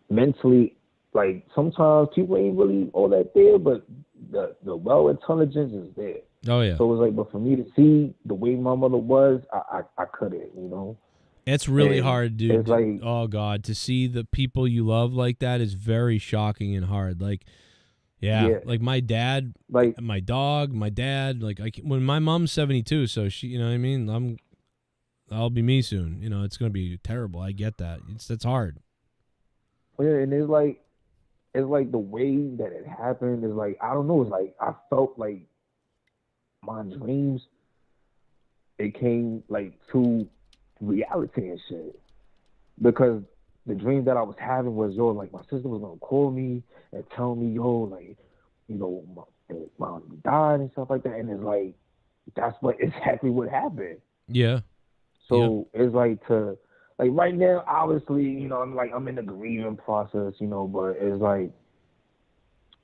mentally, like sometimes people ain't really all that there, but the well intelligence is there. Oh yeah. So it was like, but for me to see the way my mother was, I couldn't, It's really hard, dude. It's like, oh God, to see the people you love like that is very shocking and hard. Like, yeah. Like my dad, like my dog, my dad. Like when my mom's 72, so she, you know what I mean. I'll be me soon. It's gonna be terrible. I get that. That's hard. Yeah, and it's like, it's like the way that it happened is like, I don't know, it's like I felt like my dreams, it came like to reality and shit. Because the dream that I was having was, yo, like my sister was gonna call me and tell me, yo, like, you know, my mom died and stuff like that. And it's like, that's what exactly what happened. Yeah. So it's like right now, obviously, you know, I'm in the grieving process, you know, but it's like,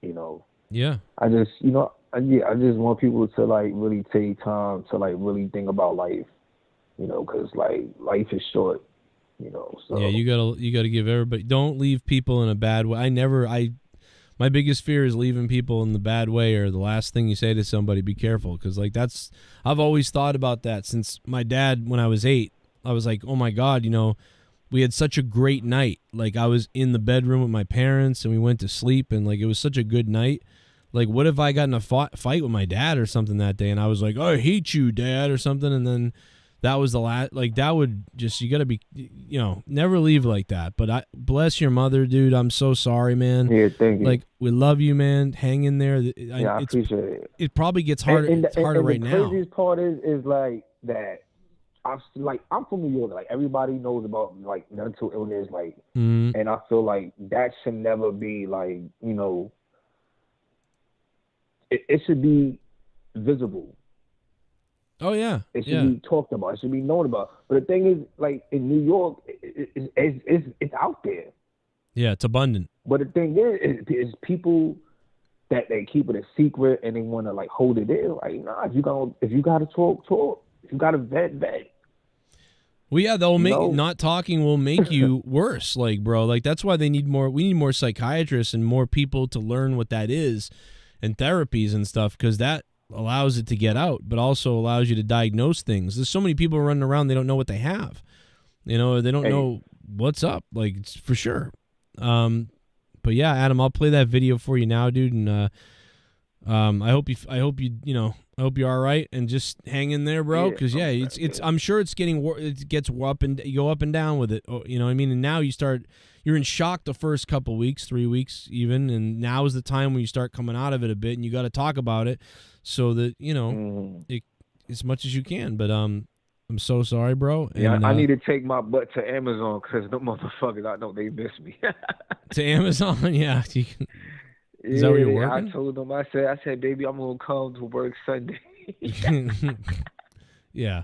you know, yeah, I just, you know, I just want people to like really take time to like really think about life, you know, because like life is short, you know. So yeah, you gotta give everybody. Don't leave people in a bad way. My biggest fear is leaving people in the bad way, or the last thing you say to somebody. Be careful, because like I've always thought about that since my dad. When I was 8, I was like, oh my God, you know, we had such a great night. Like I was in the bedroom with my parents and we went to sleep, and like it was such a good night. Like what if I got in a fight with my dad or something that day, and I was like, oh, I hate you, Dad, or something, and then that was the last. Like that would just, you got to be, you know, never leave like that. But I bless your mother, dude. I'm so sorry, man. Yeah, thank you. Like we love you, man. Hang in there. I appreciate it. It probably gets harder. It's harder right now. The craziest part is like that. I'm from New York. Like everybody knows about like mental illness, like, and I feel like that should never be like, you know, it should be visible. Oh yeah, it should be talked about. It should be known about. But the thing is, like in New York, it's out there. Yeah, it's abundant. But the thing is people that they keep it a secret and they want to like hold it in. Like, nah, if you gotta talk. If you gotta vet. Well, yeah, they'll make not talking will make you worse. Like, bro, like that's why we need more psychiatrists and more people to learn what that is, and therapies and stuff, because that allows it to get out, but also allows you to diagnose things. There's so many people running around, they don't know what they have. You know, they don't know what's up, like, it's for sure. But yeah, Adam, I'll play that video for you now, dude, and I hope you're all right, and just hang in there, bro, because it's I'm sure it gets up and you go up and down with it, you know what I mean? And now you're in shock the first couple weeks, 3 weeks even, and now is the time when you start coming out of it a bit, and you got to talk about it so that, you know, as much as you can. But I'm so sorry, bro. Yeah, and, I need to take my butt to Amazon because the motherfuckers, I know they miss me. To Amazon, yeah. Is that where you're working? I told them, I said, baby, I'm gonna come to work Sunday. Yeah.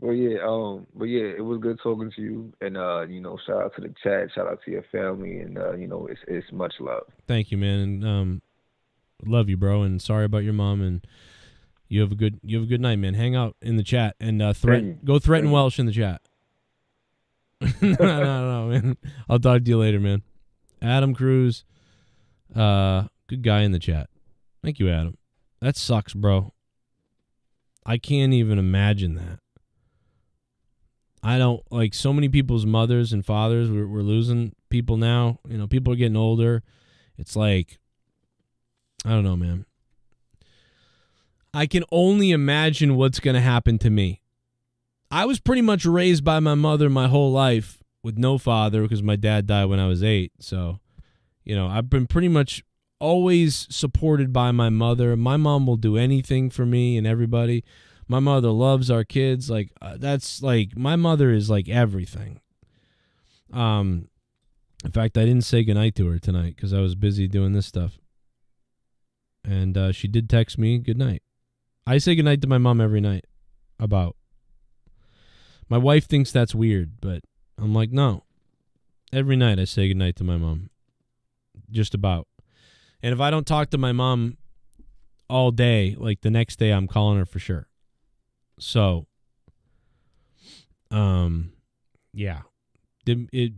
Well, yeah, it was good talking to you, and you know, shout out to the chat, shout out to your family, and you know, it's much love. Thank you, man, and love you, bro, and sorry about your mom, and you have a good night, man. Hang out in the chat and go threaten Welsh in the chat. No, man. I'll talk to you later, man. Adam Cruz, good guy in the chat. Thank you, Adam. That sucks, bro. I can't even imagine that. I don't, like, so many people's mothers and fathers, we're losing people now. You know, people are getting older. It's like, I don't know, man. I can only imagine what's going to happen to me. I was pretty much raised by my mother my whole life with no father because my dad died when I was 8. So, you know, I've been pretty much always supported by my mother. My mom will do anything for me and everybody. My mother loves our kids. Like, that's like, my mother is like everything. In fact, I didn't say goodnight to her tonight because I was busy doing this stuff. And she did text me goodnight. I say goodnight to my mom every night. My wife thinks that's weird, but I'm like, no. Every night I say goodnight to my mom. Just about. And if I don't talk to my mom all day, like the next day I'm calling her for sure. So, yeah.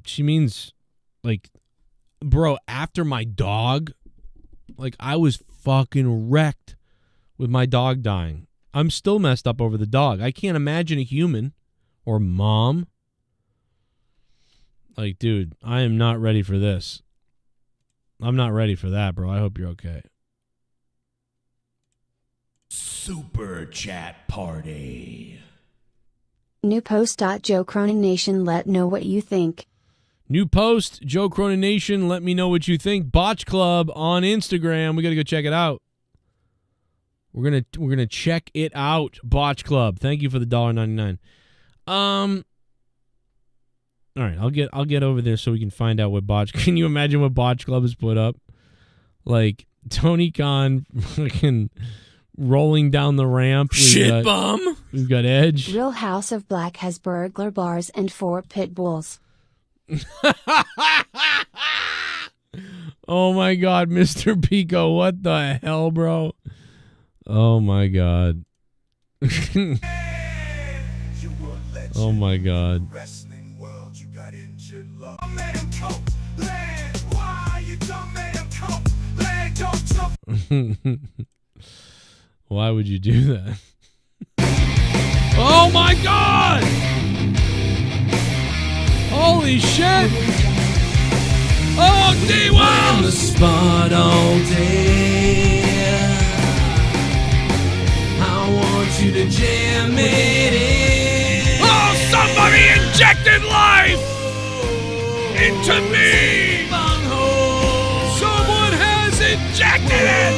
She means, like, bro, after my dog, like, I was fucking wrecked with my dog dying. I'm still messed up over the dog. I can't imagine a human or mom. Like, dude, I am not ready for this. I'm not ready for that, bro. I hope you're okay. Super chat party. New post. Joe Cronin Nation, let know what you think. New post, Joe Cronin Nation. Let me know what you think. Botch Club on Instagram. We got to go check it out. We're gonna check it out. Botch Club. Thank you for the $1.99. All right, I'll get over there so we can find out what Botch. Can you imagine what Botch Club has put up? Like Tony Khan fucking rolling down the ramp. Shit bum. We've got Edge. Real House of Black has burglar bars and 4 pit bulls. Oh my God, Mr. Pico, what the hell, bro? Oh my God. Oh my God. Why would you do that? Oh my God! Holy shit! Oh, D1! On the spot all day. I want you to jam it in. Oh, somebody injected life into me! Someone has injected it!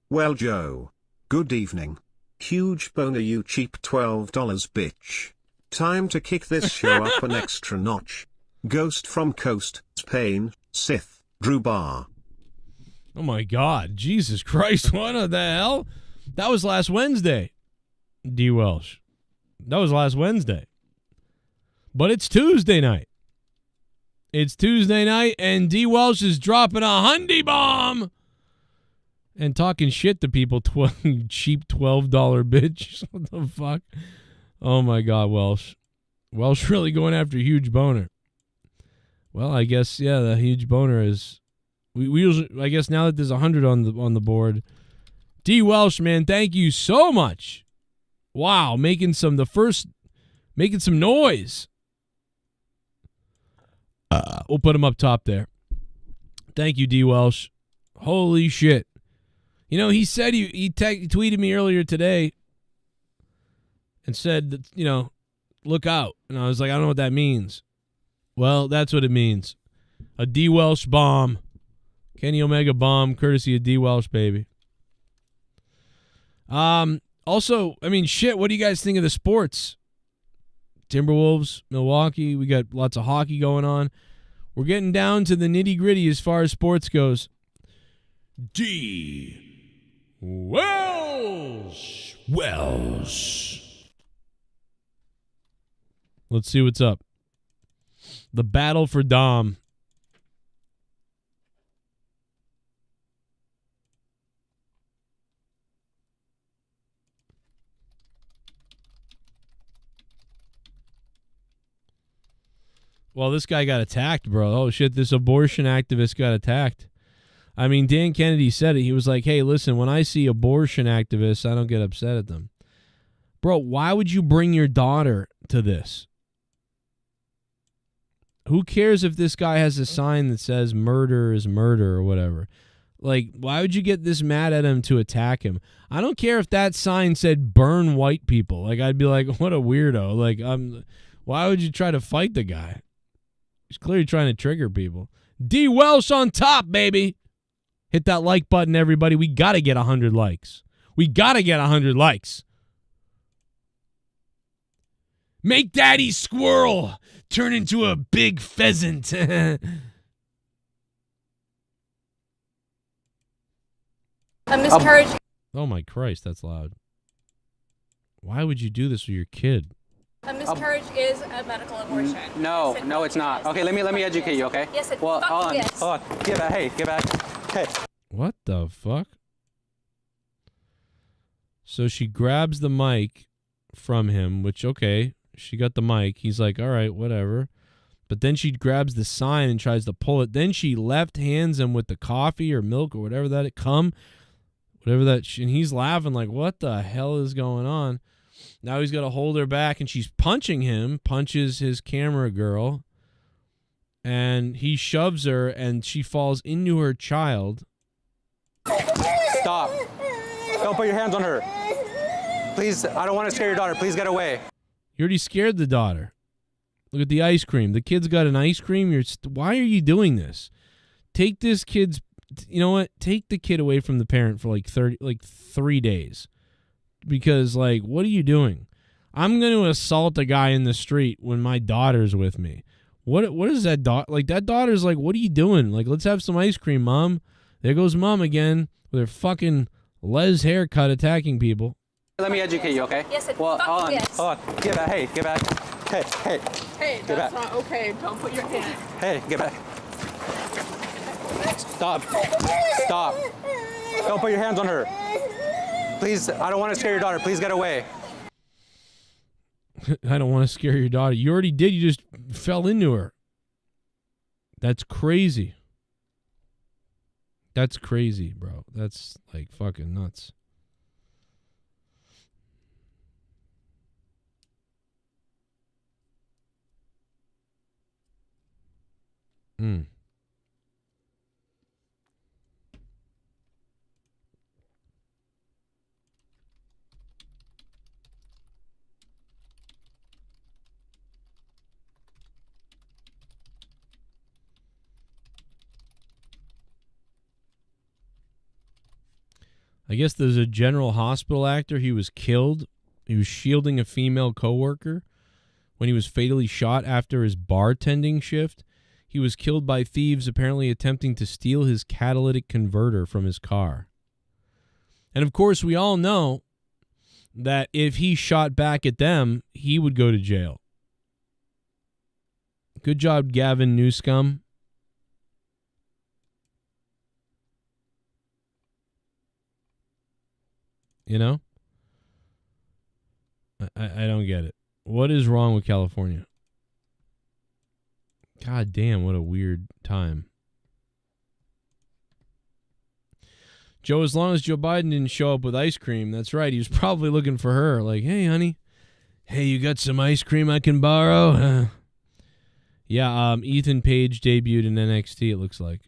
Well, Joe. Good evening. Huge boner, you cheap $12 bitch. Time to kick this show up an extra notch. Ghost from Coast, Spain, Sith, Drew Bar. Oh my God. Jesus Christ. What the hell? That was last Wednesday. D. Welsh. That was last Wednesday. But it's Tuesday night. It's Tuesday night, and D. Welsh is dropping a Hyundai bomb and talking shit to people. Cheap $12 bitch. What the fuck? Oh my God, Welsh. Welsh really going after huge boner. Well, I guess, yeah, the huge boner is. We usually, I guess now that there's 100 on the board. D. Welsh, man, thank you so much. Wow, making some noise. We'll put him up top there. Thank you, D. Welsh. Holy shit. You know, he said he tweeted me earlier today and said that, you know, look out. And I was like, I don't know what that means. Well, that's what it means. A D. Welsh bomb. Kenny Omega bomb, courtesy of D. Welsh, baby. Also, I mean, shit, what do you guys think of the sports? Timberwolves, Milwaukee, we got lots of hockey going on. We're getting down to the nitty-gritty as far as sports goes. D. Welsh. Let's see what's up. The battle for Dom. Well, this guy got attacked, bro. Oh, shit, this abortion activist got attacked. I mean, Dan Kennedy said it. He was like, hey, listen, when I see abortion activists, I don't get upset at them. Bro, why would you bring your daughter to this? Who cares if this guy has a sign that says murder is murder or whatever? Like, why would you get this mad at him to attack him? I don't care if that sign said burn white people. Like, I'd be like, what a weirdo. Like, why would you try to fight the guy? He's clearly trying to trigger people. D. Welsh on top, baby. Hit that like button, everybody. We got to get 100 likes. We got to get 100 likes. Make Daddy Squirrel turn into a big pheasant. A miscarriage. Oh, my Christ, that's loud. Why would you do this with your kid? A miscarriage is a medical abortion. No, no, it's not. Okay, let me educate you, okay? Yes, it Well, hold on, is. hold on. Get back, hey, get back. Hey. What the fuck? So she grabs the mic from him, which, okay, she got the mic. He's like, all right, whatever. But then she grabs the sign and tries to pull it. Then she left hands him with the coffee or milk or whatever that and he's laughing like, what the hell is going on? Now he's got to hold her back, and she's punching him, punches his camera girl, and he shoves her, and she falls into her child. Stop. Don't put your hands on her. Please, I don't want to scare your daughter. Please get away. You already scared the daughter. Look at the ice cream. The kid's got an ice cream. Why are you doing this? Take this kid's, you know what? Take the kid away from the parent for like 3 days. Because, like, what are you doing? I'm going to assault a guy in the street when my daughter's with me. What is that daughter? Like, that daughter's like, what are you doing? Like, let's have some ice cream, Mom. There goes Mom again with her fucking Les haircut attacking people. Let me educate you, okay? Yes, well, fuck hold on. yes. Hold on. Get back. Hey, get back. Hey, hey. Hey, Get that's back. not okay. Don't put your hand. Hey, get back. Stop. Stop. Don't put your hands on her. Please, I don't want to scare your daughter. Please get away. I don't want to scare your daughter. You already did. You just fell into her. That's crazy. That's crazy, bro. That's like fucking nuts. I guess there's a General Hospital actor. He was killed. He was shielding a female coworker when he was fatally shot after his bartending shift. He was killed by thieves apparently attempting to steal his catalytic converter from his car. And of course, we all know that if he shot back at them, he would go to jail. Good job, Gavin Newscomb. You know? I don't get it. What is wrong with California? God damn, what a weird time. Joe, as long as Joe Biden didn't show up with ice cream, that's right. He was probably looking for her. Like, hey, honey. Hey, you got some ice cream I can borrow? Yeah, Ethan Page debuted in NXT, it looks like.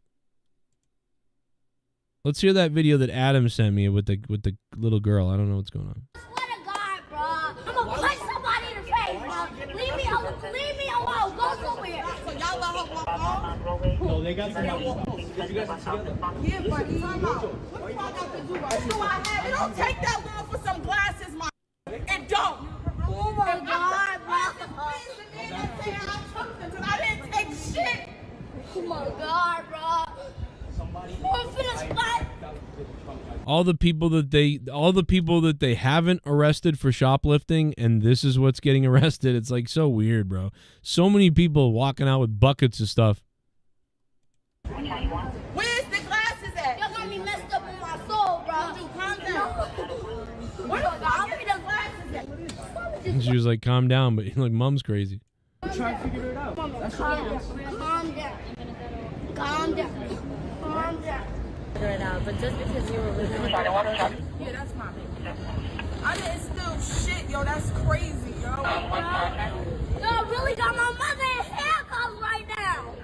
Let's hear that video that Adam sent me with the little girl. I don't know what's going on. Swear to God, bro. I'm gonna punch somebody in the face, bro. Leave me alone. Go somewhere. So y'all let her walk on? No, they got some help. You guys are together. Yeah, but time out. What the fuck I can do right now? It don't take that long for some glasses, my. It don't. Oh my God, bro. I didn't take shit. Oh my God, bro. All the people that they haven't arrested for shoplifting, and this is what's getting arrested. It's like so weird, bro. So many people walking out with buckets of stuff. Where's the glasses at? Y'all got me messed up in my soul, bro. Dude, calm down. Where the fuck are the glasses at? And she was like, calm down, but like, Mom's crazy. I'm trying to figure it out. Calm down. Calm down. Calm down. Calm down. Figure it out, but just because you were with him. Yeah, that's my baby. I didn't steal shit, yo. That's crazy, yo. Y'all really got my mother in handcuffs right now.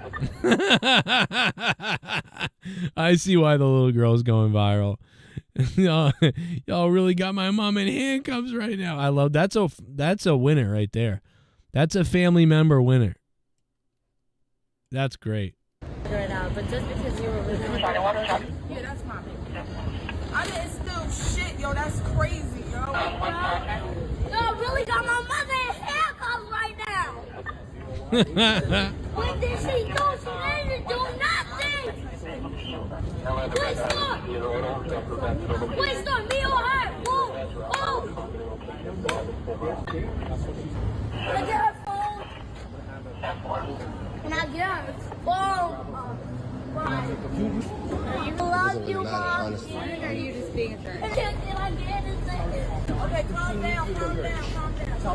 I see why the little girl's going viral. Y'all really got my mom in handcuffs right now. I love that's a winner right there. That's a family member winner. That's great. Figure it out, but just because you were with him. Yeah, that's my baby. I didn't steal shit, yo. That's crazy, yo. Y'all really got my mother in handcuffs right now. What did she do? She didn't do nothing. Please stop. Please stop. Me or her. Move. Can I get her phone? Can I get her phone? I love you, Mom. Or are you just being a jerk? Can I get it? Okay, calm down. I didn't steal.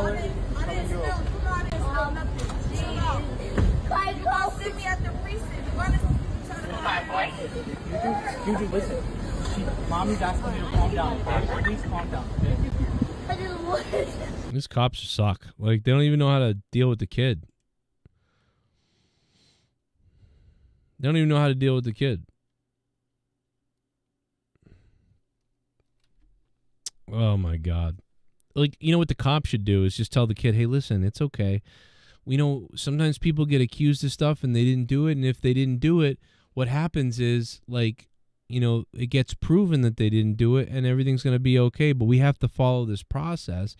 I didn't steal nothing. Chill out. Like, go see me at the precinct. Juju, listen. Mommy's asking you to calm down. Please calm down. These cops suck. Like, they don't even know how to deal with the kid. They don't even know how to deal with the kid. Oh, my God. Like, you know what the cop should do is just tell the kid, hey, listen, it's okay. You know, sometimes people get accused of stuff and they didn't do it. And if they didn't do it, what happens is, like, you know, it gets proven that they didn't do it and everything's going to be okay. But we have to follow this process,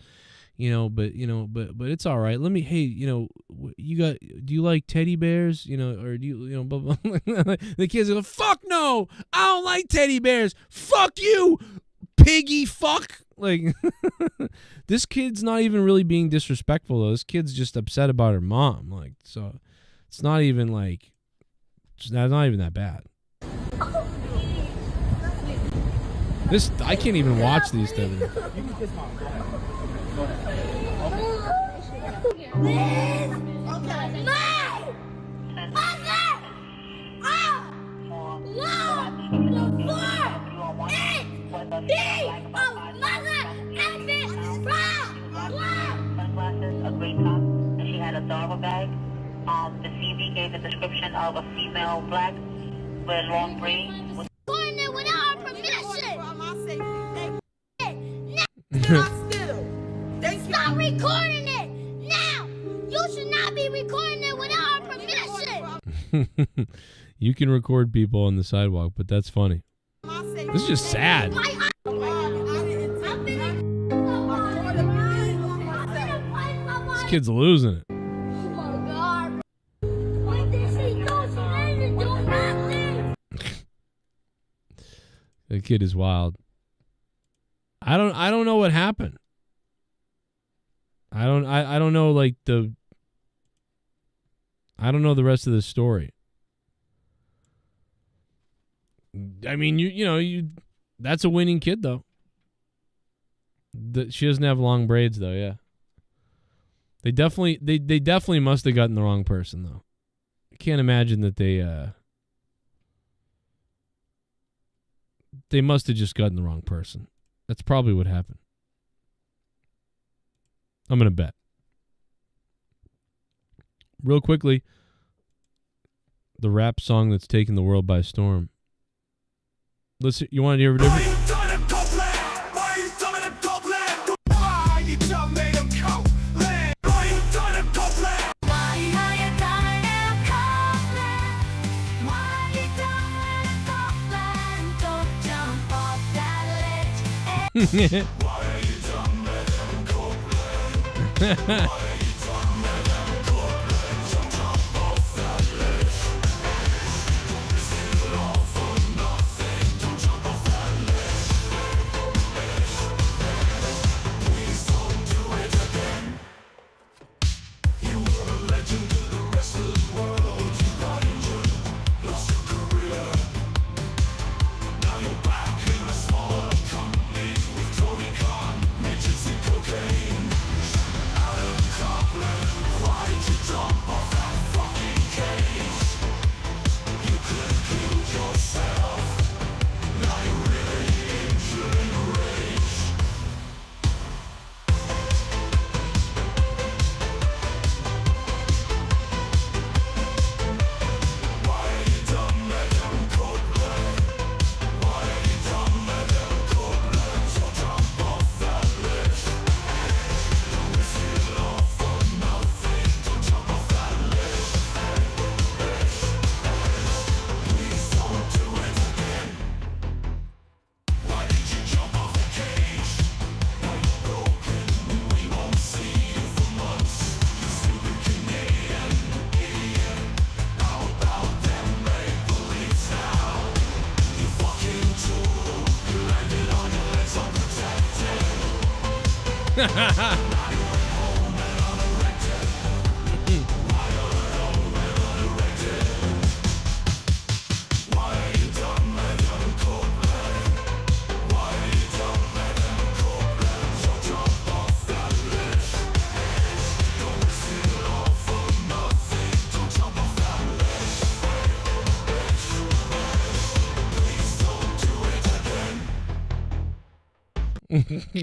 but it's all right. Let me, hey, do you like teddy bears? Or do you, blah, blah. The kids go, fuck no, I don't like teddy bears. Fuck you, piggy fuck. Like, this kid's not even really being disrespectful, though. This kid's just upset about her mom. Like, so it's not even like, it's not even that bad. I can't even watch these things. You can kiss mom. Go ahead. A gray top, and she had a dogger bag. The CV gave the description of a female black with long braids. Going there without our permission. Stop recording it now. You should not be recording it without our permission. You can record people on the sidewalk, but that's funny. This is just sad. This kid's losing it. The kid is wild. I don't know what happened. I don't know I don't know the rest of the story. I mean, that's a winning kid though. She doesn't have long braids though, yeah. They definitely must have gotten the wrong person though. I can't imagine that they must have just gotten the wrong person. That's probably what happened. I'm going to bet. Real quickly, the rap song that's taken the world by storm. Listen, you want to hear a different?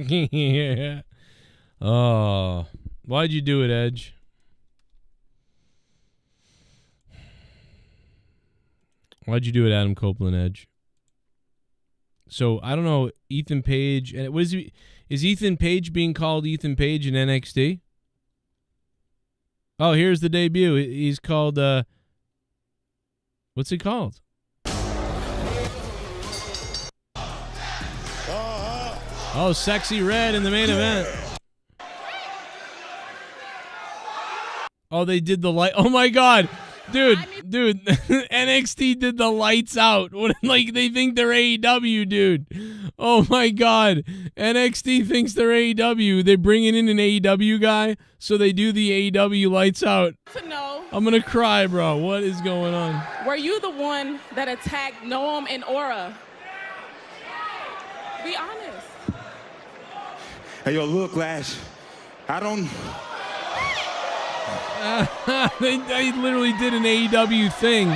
Yeah. Oh, why'd you do it, Edge? Why'd you do it, Adam Copeland, Edge? So I don't know, Ethan Page, and is Ethan Page being called Ethan Page in NXT? Oh, here's the debut. He's called what's he called? Oh, Sexy Red in the main event. Oh, they did the light. Oh my God. Dude, NXT did the lights out. Like they think they're AEW, dude. Oh my God. NXT thinks they're AEW. They're bringing in an AEW guy, so they do the AEW lights out. To know, I'm gonna cry, bro. What is going on? were you the one that attacked Noam and Aura? Be honest. Hey, yo, look, Lash. I don't. They literally did an AEW thing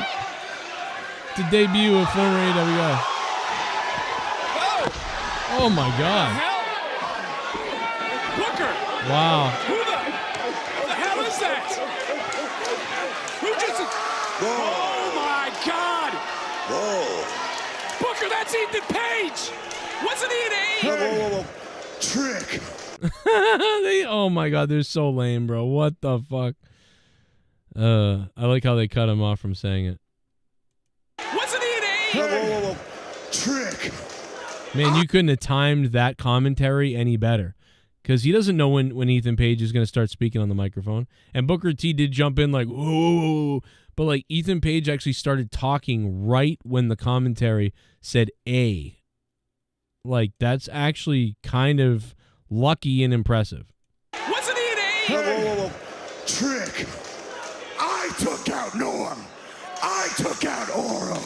to debut a former AEW guy. Oh my God. Booker! Wow. Who the hell is that? Who just... Oh my God! Whoa. Booker, that's Ethan Page! Wasn't he an AEW? Whoa. Trick. Oh my God, they're so lame, bro. What the fuck? I like how they cut him off from saying it. Wasn't he an AEW? Whoa. Trick. Man, you couldn't have timed that commentary any better. Because he doesn't know when Ethan Page is going to start speaking on the microphone. And Booker T did jump in like, whoa. But like Ethan Page actually started talking right when the commentary said A. Like, that's actually kind of lucky and impressive. Wasn't he an AEW? Whoa. Trick. I took out Norm. I took out Aura.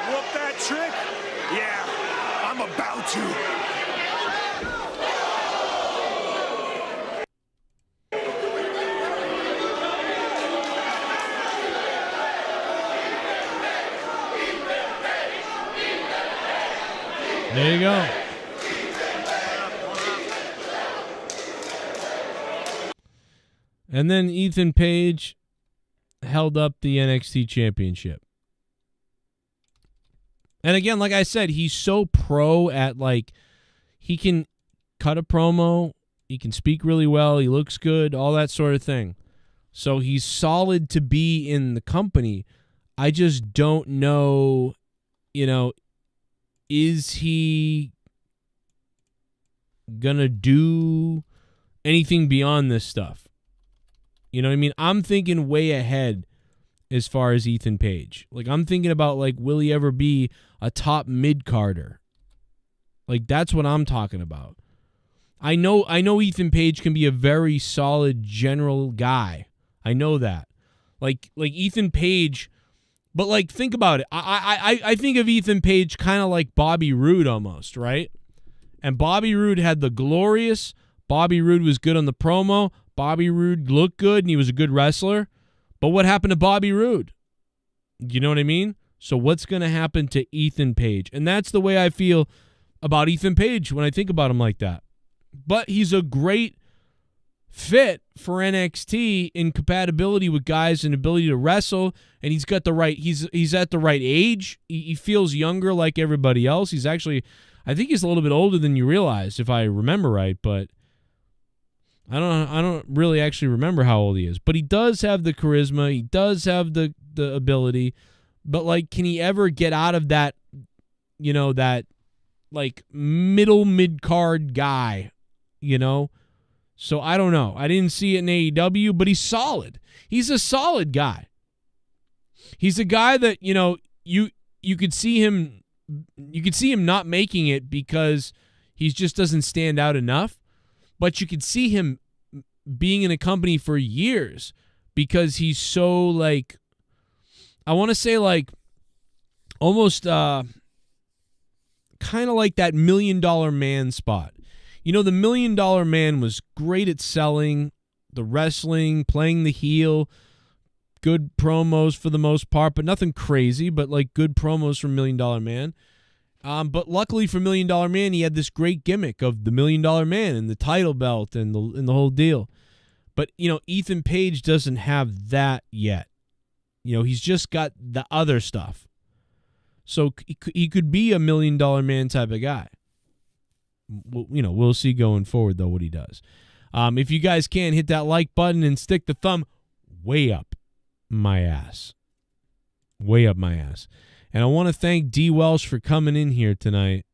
Whoop that trick? Yeah, I'm about to. There you go. And then Ethan Page held up the NXT Championship. And again, like I said, he's so pro at, like, he can cut a promo, he can speak really well, he looks good, all that sort of thing. So he's solid to be in the company. I just don't know, is he gonna do anything beyond this stuff? You know what I mean? I'm thinking way ahead as far as Ethan Page. Like, I'm thinking about, like, will he ever be a top mid-carder? Like, that's what I'm talking about. I know Ethan Page can be a very solid general guy. I know that. Like Ethan Page, but, like, think about it. I think of Ethan Page kind of like Bobby Roode almost, right? And Bobby Roode had the glorious. Bobby Roode was good on the promo. Bobby Roode looked good, and he was a good wrestler. But what happened to Bobby Roode? You know what I mean? So what's going to happen to Ethan Page? And that's the way I feel about Ethan Page when I think about him like that. But he's a great fit for NXT in compatibility with guys and ability to wrestle, and he's got the right. He's at the right age. He feels younger like everybody else. He's actually, I think he's a little bit older than you realize, if I remember right, but I don't really actually remember how old he is. But he does have the charisma. He does have the ability. But, like, can he ever get out of that, that, like, mid-card guy, So I don't know. I didn't see it in AEW, but he's solid. He's a solid guy. He's a guy that, you could see him not making it because he just doesn't stand out enough. But you could see him being in a company for years because he's so, like, I want to say, like, almost kind of like that $1 Million Man spot. The $1 Million Man was great at selling, the wrestling, playing the heel, good promos for the most part, but nothing crazy, but like good promos from $1 Million Man. But luckily for $1 Million Man, he had this great gimmick of the $1 Million Man and the title belt and the whole deal. But, Ethan Page doesn't have that yet. He's just got the other stuff. So he could be a $1 Million Man type of guy. We'll see going forward, though, what he does. If you guys can, hit that like button and stick the thumb way up my ass. Way up my ass. And I want to thank D. Welsh for coming in here tonight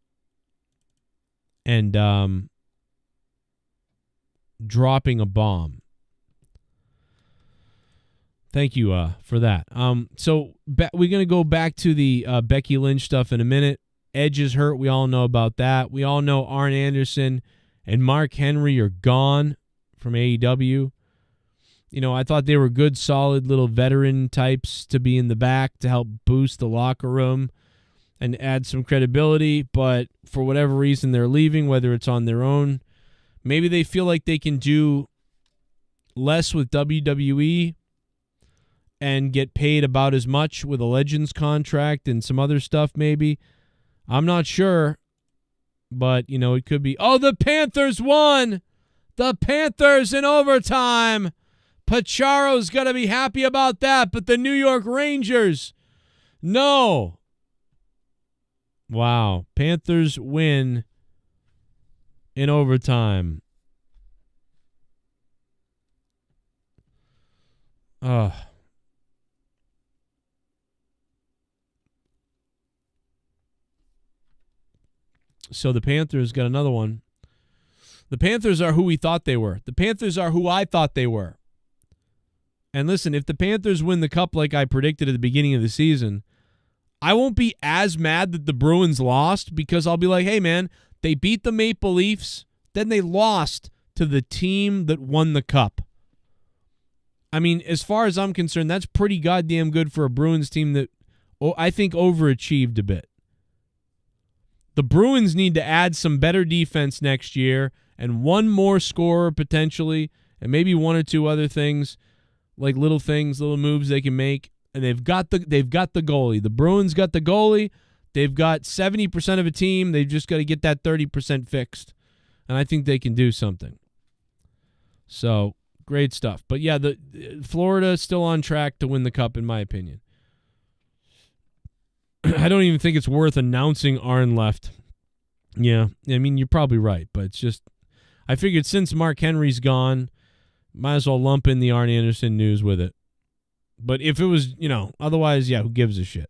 and dropping a bomb. Thank you for that. So we're going to go back to the Becky Lynch stuff in a minute. Edge is hurt. We all know about that. We all know Arn Anderson and Mark Henry are gone from AEW. I thought they were good, solid little veteran types to be in the back to help boost the locker room and add some credibility. But for whatever reason, they're leaving, whether it's on their own. Maybe they feel like they can do less with WWE and get paid about as much with a Legends contract and some other stuff maybe. I'm not sure, but, it could be. Oh, the Panthers won! The Panthers in overtime! Pacharo's got to be happy about that, but the New York Rangers, no. Wow. Panthers win in overtime. So the Panthers got another one. The Panthers are who we thought they were. The Panthers are who I thought they were. And listen, if the Panthers win the cup like I predicted at the beginning of the season, I won't be as mad that the Bruins lost because I'll be like, hey, man, they beat the Maple Leafs, then they lost to the team that won the cup. I mean, as far as I'm concerned, that's pretty goddamn good for a Bruins team that I think overachieved a bit. The Bruins need to add some better defense next year and one more scorer potentially and maybe one or two other things, like little things, little moves they can make. And they've got the goalie. The Bruins got the goalie. They've got 70% of a team. They've just got to get that 30% fixed. And I think they can do something. So, great stuff. But yeah, the Florida is still on track to win the cup in my opinion. I don't even think it's worth announcing Arn left. Yeah, I mean, you're probably right, but it's just, I figured since Mark Henry's gone, might as well lump in the Arn Anderson news with it. But if it was, otherwise, yeah, who gives a shit?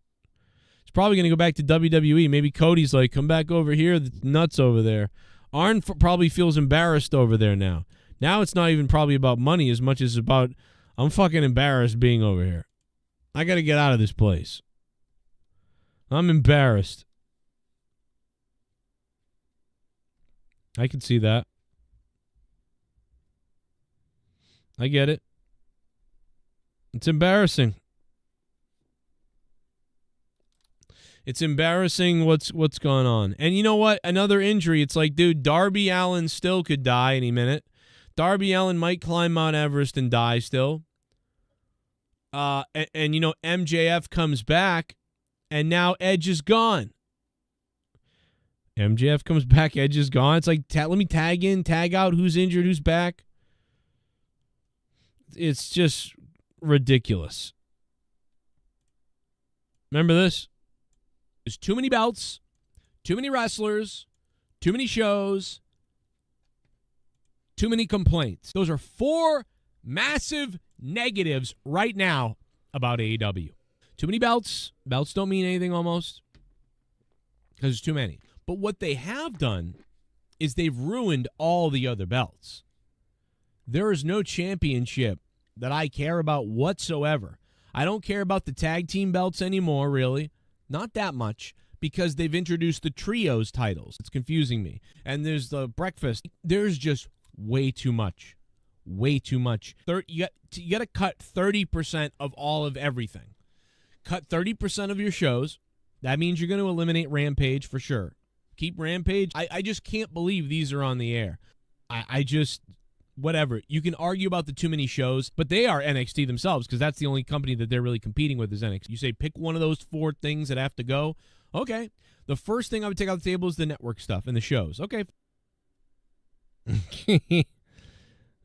It's probably going to go back to WWE. Maybe Cody's like, come back over here. That's nuts over there. Arn probably feels embarrassed over there now. Now it's not even probably about money as much as about, I'm fucking embarrassed being over here. I got to get out of this place. I'm embarrassed. I can see that. I get it. It's embarrassing. It's embarrassing what's going on. And you know what? Another injury. It's like, dude, Darby Allin still could die any minute. Darby Allin might climb Mount Everest and die still. And MJF comes back, and now Edge is gone. MJF comes back, Edge is gone. It's like, let me tag in, tag out, who's injured, who's back. It's just ridiculous. Remember this? There's too many belts, too many wrestlers, too many shows, too many complaints. Those are 4 massive negatives right now about AEW. Too many belts. Belts don't mean anything almost because there's too many. But what they have done is they've ruined all the other belts. There is no championship that I care about whatsoever. I don't care about the tag team belts anymore, really. Not that much, because they've introduced the trios titles. It's confusing me. And there's the breakfast. There's just way too much. Way too much. You got to cut 30% of all of everything. Cut 30% of your shows. That means you're going to eliminate Rampage for sure. Keep Rampage. I just can't believe these are on the air. whatever. You can argue about the too many shows, but they are NXT themselves because that's the only company that they're really competing with is NXT. You say pick one of those 4 things that have to go. Okay. The first thing I would take off the table is the network stuff and the shows. Okay.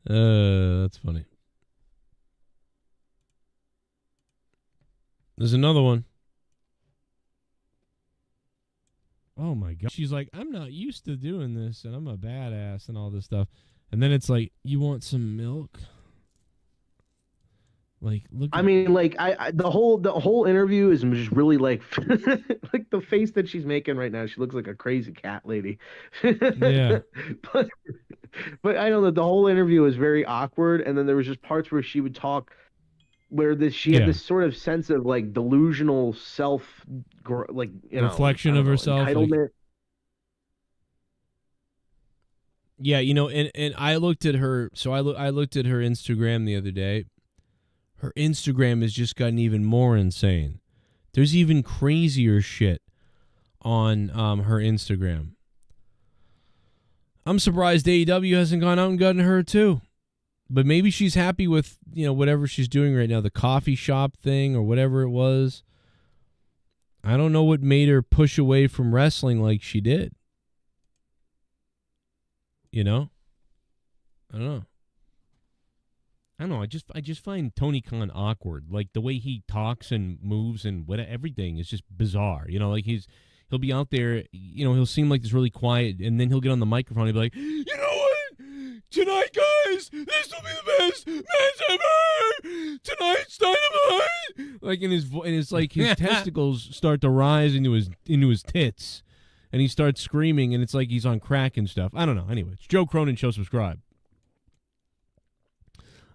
That's funny. There's another one. Oh my God. She's like, I'm not used to doing this and I'm a badass and all this stuff. And then it's like, you want some milk? Like, look. I mean, like, the whole interview is just really like, like the face that she's making right now. She looks like a crazy cat lady. Yeah. But I know that the whole interview was very awkward, and then there was just parts where she would talk, where she had this sort of sense of like delusional self, like reflection of herself. Entitlement. Like, yeah, and I looked at her. So I looked at her Instagram the other day. Her Instagram has just gotten even more insane. There's even crazier shit on her Instagram. I'm surprised AEW hasn't gone out and gotten her too. But maybe she's happy with, whatever she's doing right now, the coffee shop thing or whatever it was. I don't know what made her push away from wrestling like she did. I don't know. I don't know. I just find Tony Khan awkward. Like the way he talks and moves and everything is just bizarre. Like he'll be out there, he'll seem like this really quiet, and then he'll get on the microphone and he'll be like, you know what? Tonight, guys, this will be the best match ever! Tonight's Dynamite! Like his testicles start to rise into his tits, and he starts screaming, and it's like he's on crack and stuff. I don't know. Anyway, it's Joe Cronin Show. Subscribe.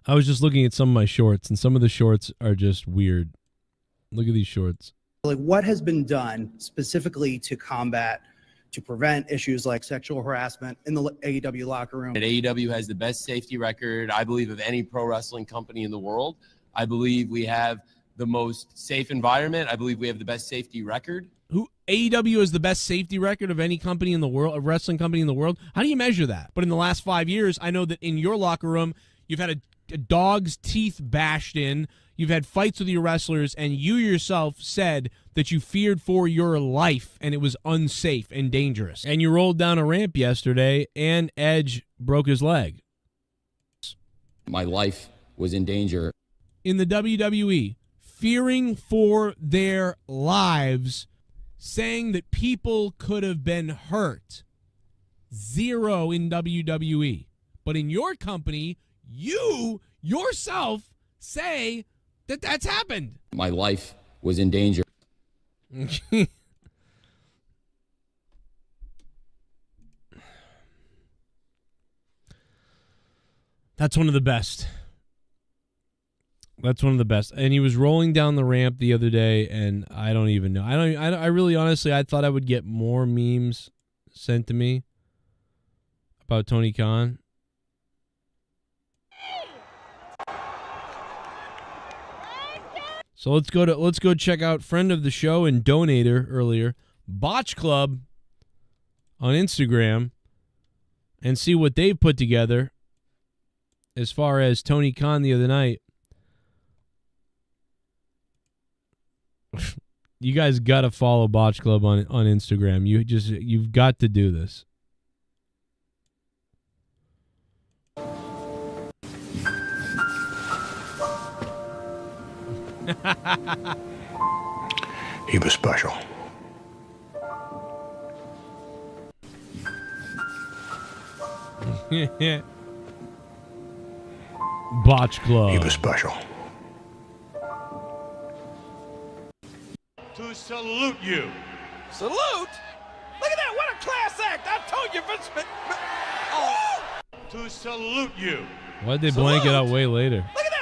I was just looking at some of my shorts, and some of the shorts are just weird. Look at these shorts. Like, what has been done specifically to prevent issues like sexual harassment in the AEW locker room? AEW has the best safety record, I believe, of any pro wrestling company in the world. I believe we have the most safe environment. I believe we have the best safety record. AEW is the best safety record of any company in the world, a wrestling company in the world? How do you measure that? But in the last 5 years, I know that in your locker room, you've had a dog's teeth bashed in. You've had fights with your wrestlers, and you yourself said that you feared for your life, and it was unsafe and dangerous. And you rolled down a ramp yesterday, and Edge broke his leg. My life was in danger. In the WWE, fearing for their lives, saying that people could have been hurt. 0 in WWE. But in your company, you yourself say that that's happened. My life was in danger. That's one of the best. That's one of the best. And he was rolling down the ramp the other day, and I don't even know. I really, honestly, I thought I would get more memes sent to me about Tony Khan. So let's go check out friend of the show and donator earlier, Botch Club on Instagram, and see what they've put together as far as Tony Khan the other night. You guys got to follow Botch Club on Instagram. You've got to do this. He was special. Botch Club. He was special. To salute you. Salute? Look at that. What a class act. I told you, Vince. Oh. To salute you. Why'd they blank it out way later? Look at that.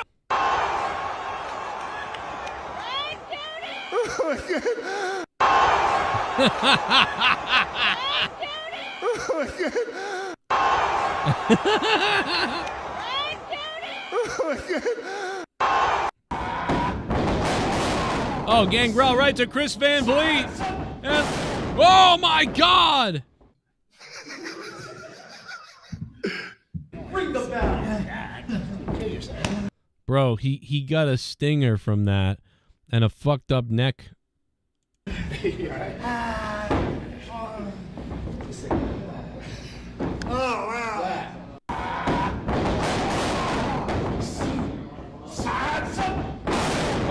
Oh, Gangrel right to Chris Van Vliet. And, oh, my God. Ring the bell. Bro, he got a stinger from that and a fucked up neck.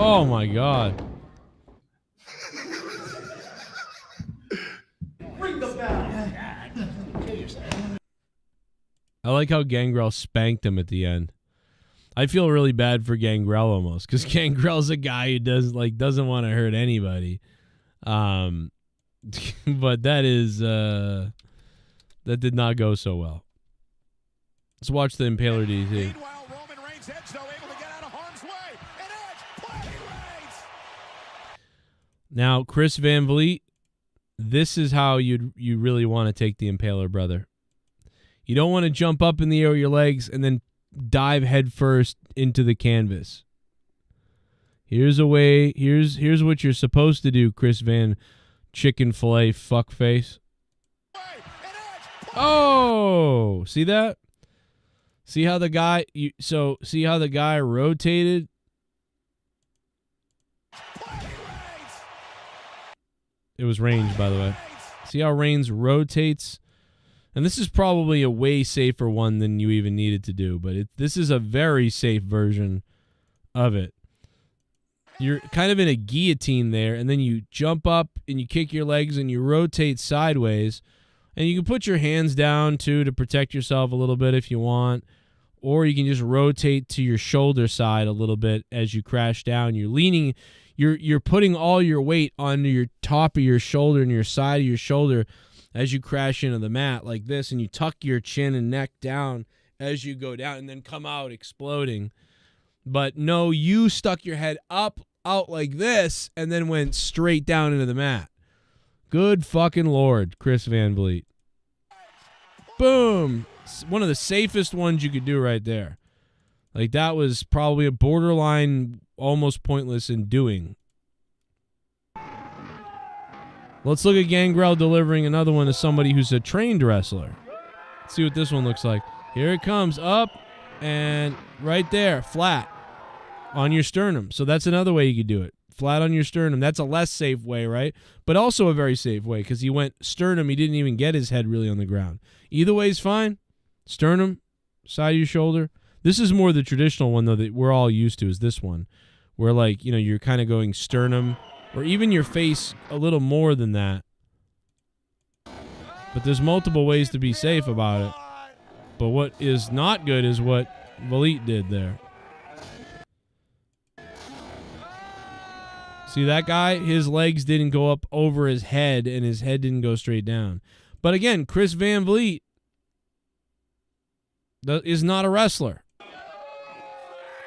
Oh my god. Ring the bell. I like how Gangrel spanked him at the end. I feel really bad for Gangrel almost, because Gangrel's a guy who doesn't want to hurt anybody. But that did not go so well. Let's watch the Impaler DT. Now, Chris Van Vliet, this is how you really want to take the Impaler, brother. You don't want to jump up in the air with your legs and then dive headfirst into the canvas. Here's a way. Here's what you're supposed to do, Chris Van Chicken Fillet Fuckface. Oh, see that? See how the guy see how the guy rotated? It was Reigns, by the way. See how Reigns rotates? And this is probably a way safer one than you even needed to do, but this is a very safe version of it. You're kind of in a guillotine there, and then you jump up and you kick your legs and you rotate sideways. And you can put your hands down, too, to protect yourself a little bit if you want. Or you can just rotate to your shoulder side a little bit as you crash down. You're leaning, you're putting all your weight on your top of your shoulder and your side of your shoulder as you crash into the mat like this, and you tuck your chin and neck down as you go down and then come out exploding. But no, you stuck your head out like this and then went straight down into the mat. Good fucking Lord, Chris Van Vliet. Boom. One of the safest ones you could do right there. Like, that was probably a borderline almost pointless in doing. Let's look at Gangrel delivering another one to somebody who's a trained wrestler. Let's see what this one looks like. Here it comes, up, and right there, flat on your sternum. So that's another way you could do it. Flat on your sternum. That's a less safe way, right? But also a very safe way, because he went sternum. He didn't even get his head really on the ground. Either way is fine. Sternum, side of your shoulder. This is more the traditional one, though, that we're all used to, is this one. Where, like, you know, you're kind of going sternum, or even your face a little more than that. But there's multiple ways to be safe about it. But what is not good is what Vliet did there. See that guy? His legs didn't go up over his head, and his head didn't go straight down. But again, Chris Van Vliet is not a wrestler.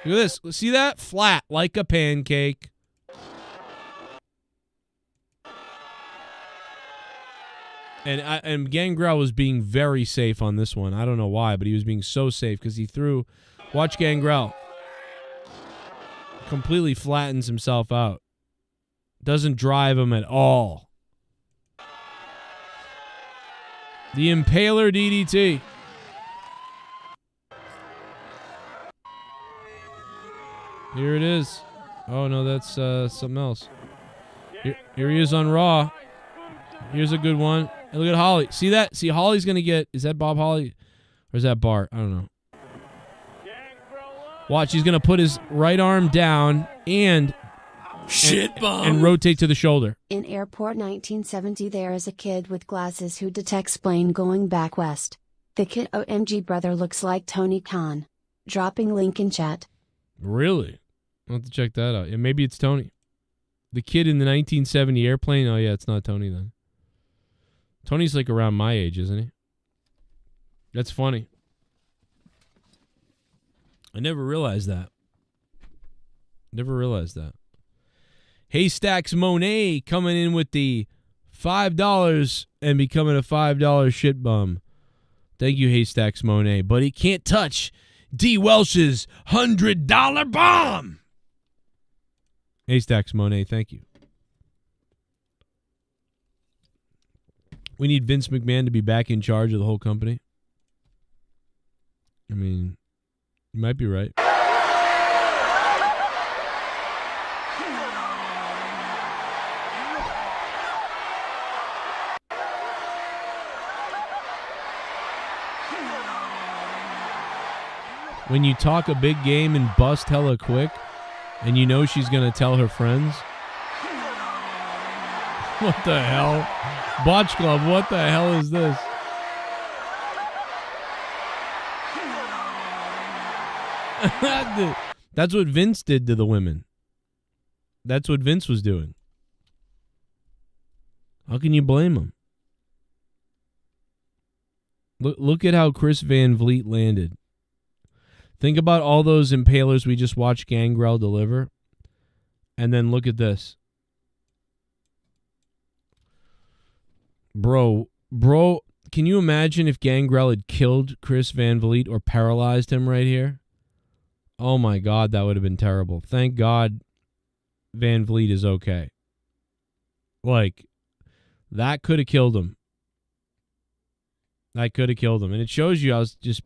Look at this. See that? Flat, like a pancake. And Gangrel was being very safe on this one. I don't know why, but he was being so safe because he threw. Watch Gangrel. Completely flattens himself out. Doesn't drive him at all. The Impaler DDT. Here it is. Oh, no, that's something else. Here he is on Raw. Here's a good one. And look at Holly. See that? See, Holly's going to get... Is that Bob Holly? Or is that Bart? I don't know. Watch, he's going to put his right arm down and rotate to the shoulder. In Airport 1970, there is a kid with glasses who detects plane going back west. The kid OMG brother looks like Tony Khan. Dropping link in chat. Really? I'll have to check that out. Yeah, maybe it's Tony. The kid in the 1970 airplane? Oh, yeah, it's not Tony then. Tony's like around my age, isn't he? That's funny. I never realized that. Haystacks Monet coming in with the $5 and becoming a $5 shit bum. Thank you, Haystacks Monet. But he can't touch D. Welsh's $100 bomb. Haystacks Monet, thank you. We need Vince McMahon to be back in charge of the whole company. I mean, you might be right. When you talk a big game and bust hella quick, and you know she's going to tell her friends. What the hell? Botch Club, what the hell is this? That's what Vince did to the women. That's what Vince was doing. How can you blame him? Look at how Chris Van Vliet landed. Think about all those impalers we just watched Gangrel deliver. And then look at this. Bro, can you imagine if Gangrel had killed Chris Van Vliet or paralyzed him right here? Oh my God, that would have been terrible. Thank God Van Vliet is okay. Like, that could have killed him. That could have killed him. And it shows you how just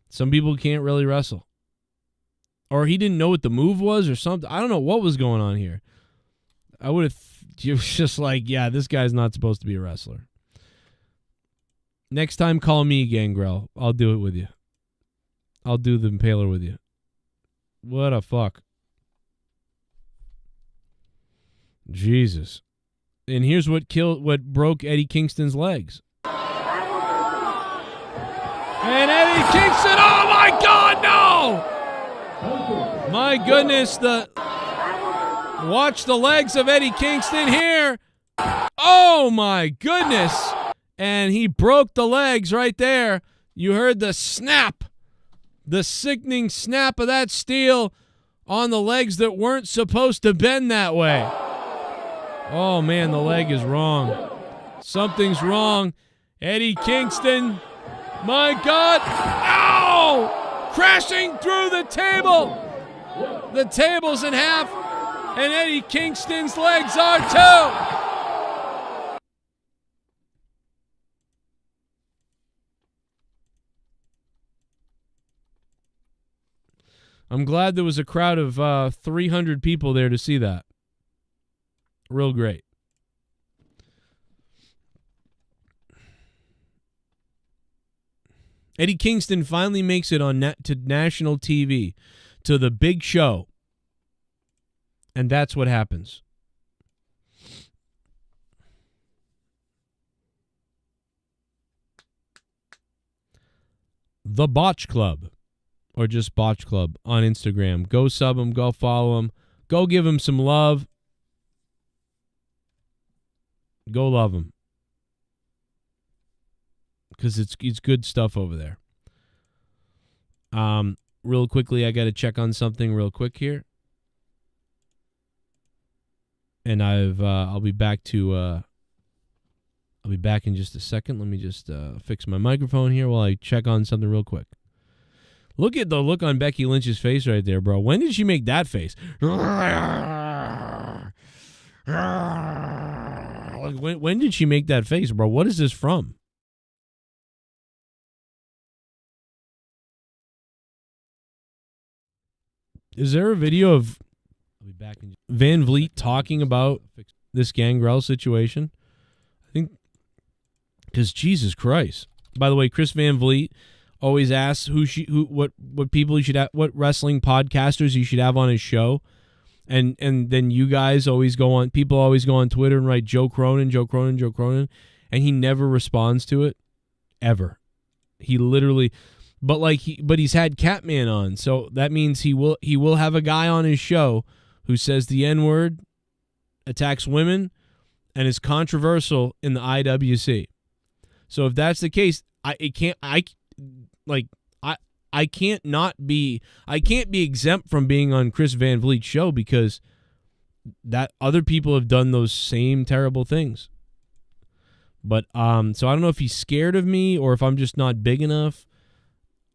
some people can't really wrestle. Or he didn't know what the move was or something. I don't know what was going on here. I would have, it was just like, yeah, this guy's not supposed to be a wrestler. Next time, call me, Gangrel. I'll do it with you. I'll do the impaler with you. What a fuck. Jesus. And here's what broke Eddie Kingston's legs. And Eddie Kingston, oh my God, no! My goodness, watch the legs of Eddie Kingston here. Oh my goodness. And he broke the legs right there. You heard the snap. The sickening snap of that steel on the legs that weren't supposed to bend that way. Oh man, the leg is wrong. Something's wrong. Eddie Kingston, my God. Ow! Crashing through the table. The table's in half, and Eddie Kingston's legs are too. I'm glad there was a crowd of 300 people there to see that. Real great. Eddie Kingston finally makes it on to national TV, to the big show. And that's what happens. The Botch Club, or just Botch Club on Instagram. Go sub him, go follow him, go give him some love. Go love him. Because it's good stuff over there. Real quickly, I got to check on something real quick here. And I'll be back in just a second. Let me just fix my microphone here while I check on something real quick. Look at the look on Becky Lynch's face right there, bro. When did she make that face? When did she make that face, bro? What is this from? Is there a video of Van Vliet talking about this Gangrel situation? I think, because Jesus Christ. By the way, Chris Van Vliet always asks what people he should have, what wrestling podcasters he should have on his show. And then you guys always go on, people always go on Twitter and write Joe Cronin, and he never responds to it, ever. He literally, but he's had Catman on, so that means he will have a guy on his show who says the N-word, attacks women, and is controversial in the IWC. So if that's the case, I can't be exempt from being on Chris Van Vliet's show, because that other people have done those same terrible things. But so I don't know if he's scared of me or if I'm just not big enough.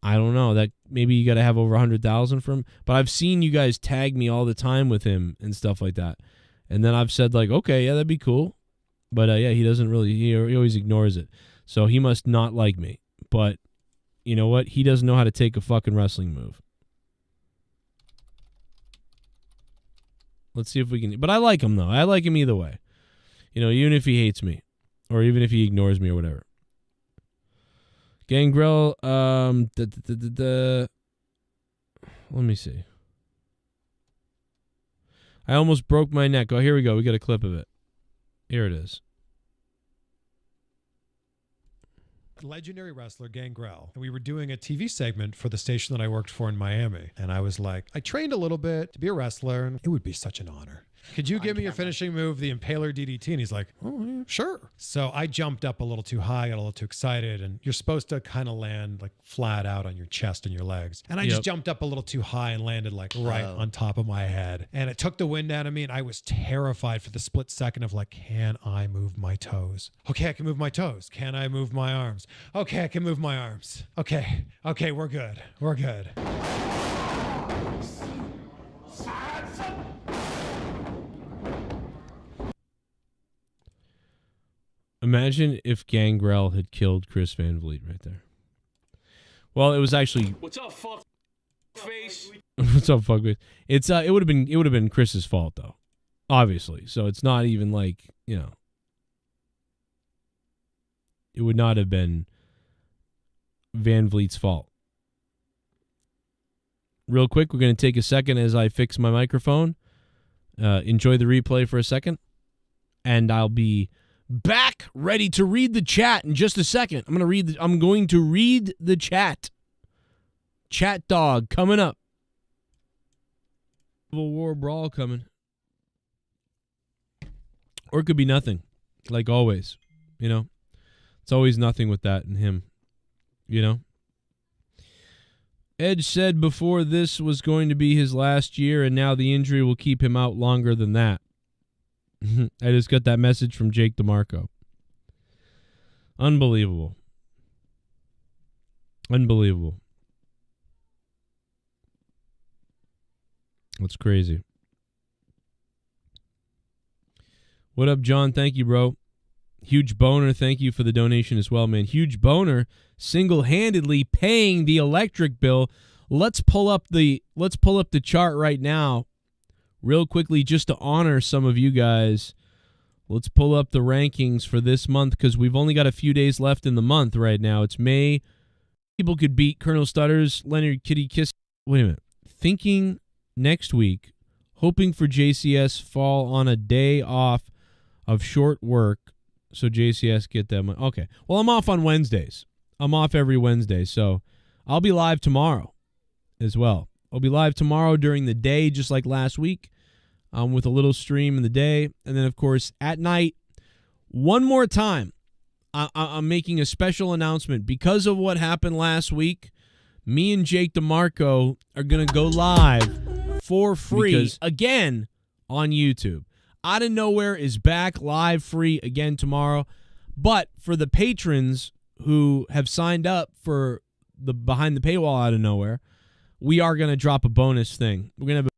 I don't know. That maybe you got to have over 100,000 for him. But I've seen you guys tag me all the time with him and stuff like that. And then I've said like, okay, yeah, that'd be cool. But yeah, he doesn't really. He always ignores it. So he must not like me. But you know what? He doesn't know how to take a fucking wrestling move. Let's see if we can. But I like him, though. I like him either way. You know, even if he hates me. Or even if he ignores me or whatever. Gangrel, let me see. I almost broke my neck. Oh, here we go. We got a clip of it. Here it is. Legendary wrestler Gangrel, and we were doing a TV segment for the station that I worked for in Miami, and I was like, I trained a little bit to be a wrestler, and it would be such an honor. Could you give me your finishing move, the Impaler DDT? And he's like, oh, yeah, sure. So I jumped up a little too high, got a little too excited, and you're supposed to kind of land like flat out on your chest and your legs. And I just jumped up a little too high and landed like right on top of my head. And it took the wind out of me, and I was terrified for the split second of like, can I move my toes? Okay, I can move my toes. Can I move my arms? Okay, I can move my arms. Okay, we're good. We're good. Imagine if Gangrel had killed Chris Van Vliet right there. Well, it was actually. What's up, fuck face? What's up, fuck face? It's it would have been Chris's fault though, obviously. So it's not even like, you know. It would not have been Van Vliet's fault. Real quick, we're going to take a second as I fix my microphone. Enjoy the replay for a second, and I'll be back ready to read the chat in just a second. I'm going to read the chat. Chat dog coming up. Civil War brawl coming. Or it could be nothing, like always. You know, it's always nothing with that and him. You know. Edge said before this was going to be his last year, and now the injury will keep him out longer than that. I just got that message from Jake DeMarco. Unbelievable. Unbelievable. That's crazy. What up, John? Thank you, bro. Huge Boner, thank you for the donation as well, man. Huge Boner single-handedly paying the electric bill. Let's pull up the chart right now. Real quickly, just to honor some of you guys, let's pull up the rankings for this month because we've only got a few days left in the month right now. It's May. People could beat Colonel Stutters, Leonard Kitty Kiss. Wait a minute. Thinking next week, hoping for JCS fall on a day off of short work so JCS get them. Okay. Well, I'm off on Wednesdays. I'm off every Wednesday, so I'll be live tomorrow as well. I'll be live tomorrow during the day, just like last week, with a little stream in the day. And then, of course, at night, one more time, I'm making a special announcement. Because of what happened last week, me and Jake DeMarco are going to go live for free again on YouTube. Out of Nowhere is back live free again tomorrow. But for the patrons who have signed up for the Behind the Paywall Out of Nowhere, we are going to drop a bonus thing. We're going to have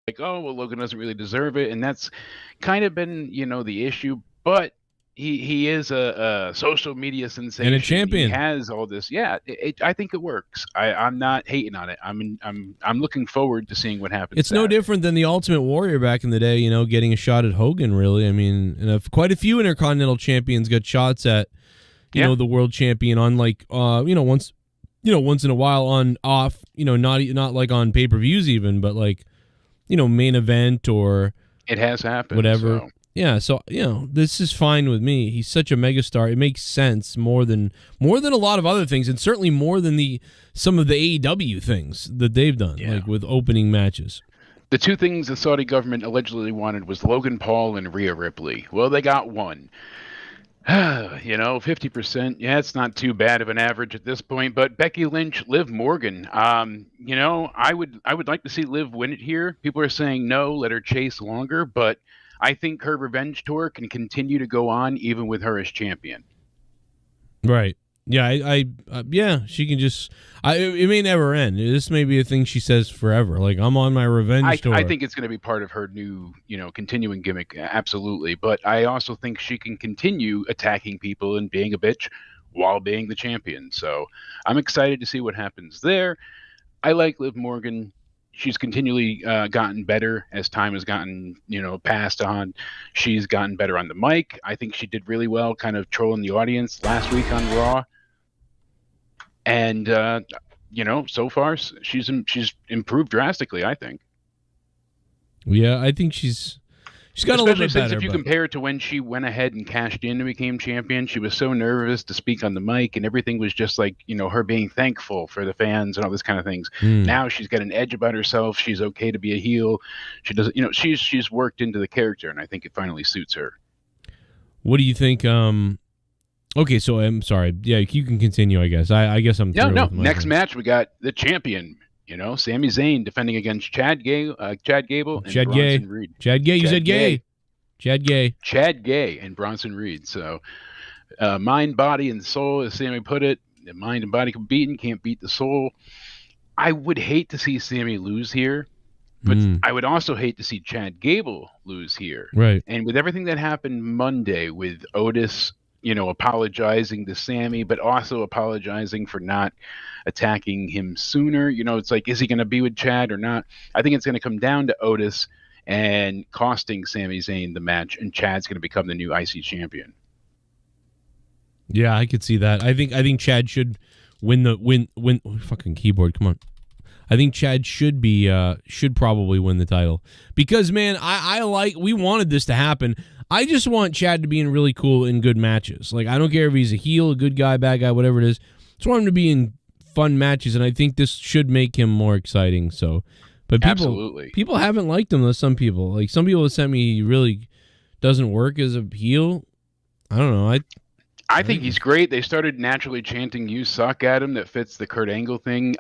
like, oh, well, Logan doesn't really deserve it. And that's kind of been, the issue. But he is a social media sensation. And a champion. He has all this. Yeah, I think it works. I'm not hating on it. I'm looking forward to seeing what happens. It's no different than the Ultimate Warrior back in the day, getting a shot at Hogan, really. I mean, and quite a few Intercontinental champions got shots at, the world champion on once in a while on off, not like on pay-per-views even, but like, main event or it has happened. Whatever. So. Yeah, so this is fine with me. He's such a megastar. It makes sense more than a lot of other things, and certainly more than some of the AEW things that they've done, like with opening matches. The two things the Saudi government allegedly wanted was Logan Paul and Rhea Ripley. Well, they got one. 50%. Yeah, it's not too bad of an average at this point. But Becky Lynch, Liv Morgan. I would like to see Liv win it here. People are saying no, let her chase longer, but I think her revenge tour can continue to go on even with her as champion. Right. Yeah, she can just. It may never end. This may be a thing she says forever. Like, I'm on my revenge tour. I think it's going to be part of her new, continuing gimmick. Absolutely. But I also think she can continue attacking people and being a bitch while being the champion. So I'm excited to see what happens there. I like Liv Morgan. she's continually gotten better as time has gotten, passed on. She's gotten better on the mic. I think she did really well kind of trolling the audience last week on Raw. And, so far she's improved drastically, I think. Yeah, I think she's got a little bit better. If you compare it to when she went ahead and cashed in and became champion, she was so nervous to speak on the mic, and everything was just like, her being thankful for the fans and all this kind of things. Now she's got an edge about herself. She's okay to be a heel. She doesn't, she's worked into the character, and I think it finally suits her. What do you think? Okay, so I'm sorry. Yeah, you can continue, I guess. I guess I'm no. Next match, we got the champion. Sami Zayn defending against Chad Gable and Bronson Reed. Chad Gay, you said gay. Chad Gay. Chad Gay and Bronson Reed. So, mind, body, and soul, as Sami put it. The mind and body can can't beat the soul. I would hate to see Sami lose here, but I would also hate to see Chad Gable lose here. Right. And with everything that happened Monday with Otis, apologizing to Sami, but also apologizing for not attacking him sooner. It's like, is he going to be with Chad or not? I think it's going to come down to Otis and costing Sami Zayn the match, and Chad's going to become the new IC champion. Yeah, I could see that. I think Chad should win fucking keyboard. Come on. I think Chad should probably win the title because, man, we wanted this to happen. I just want Chad to be in really cool and good matches. Like, I don't care if he's a heel, a good guy, bad guy, whatever it is. Just want him to be in fun matches, and I think this should make him more exciting. So, but people haven't liked him though. Some people have sent me he really doesn't work as a heel. I don't know. I think he's great. They started naturally chanting "You suck" at him. That fits the Kurt Angle thing.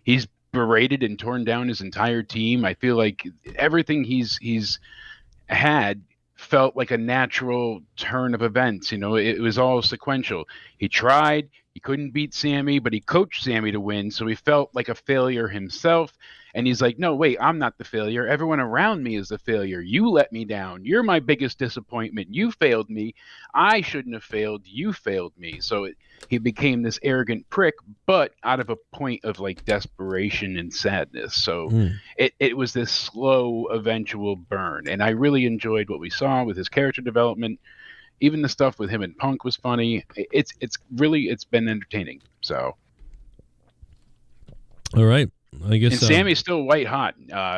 He's berated and torn down his entire team. I feel like everything he's had felt like a natural turn of events. It was all sequential. He tried. He couldn't beat Sami, but he coached Sami to win, so he felt like a failure himself. And he's like, no, wait, I'm not the failure. Everyone around me is the failure. You let me down. You're my biggest disappointment. You failed me. I shouldn't have failed. You failed me. So he became this arrogant prick, but out of a point of like desperation and sadness. So it was this slow, eventual burn. And I really enjoyed what we saw with his character development. Even the stuff with him and Punk was funny. It's been entertaining. So, all right, I guess. And Sammy's still white hot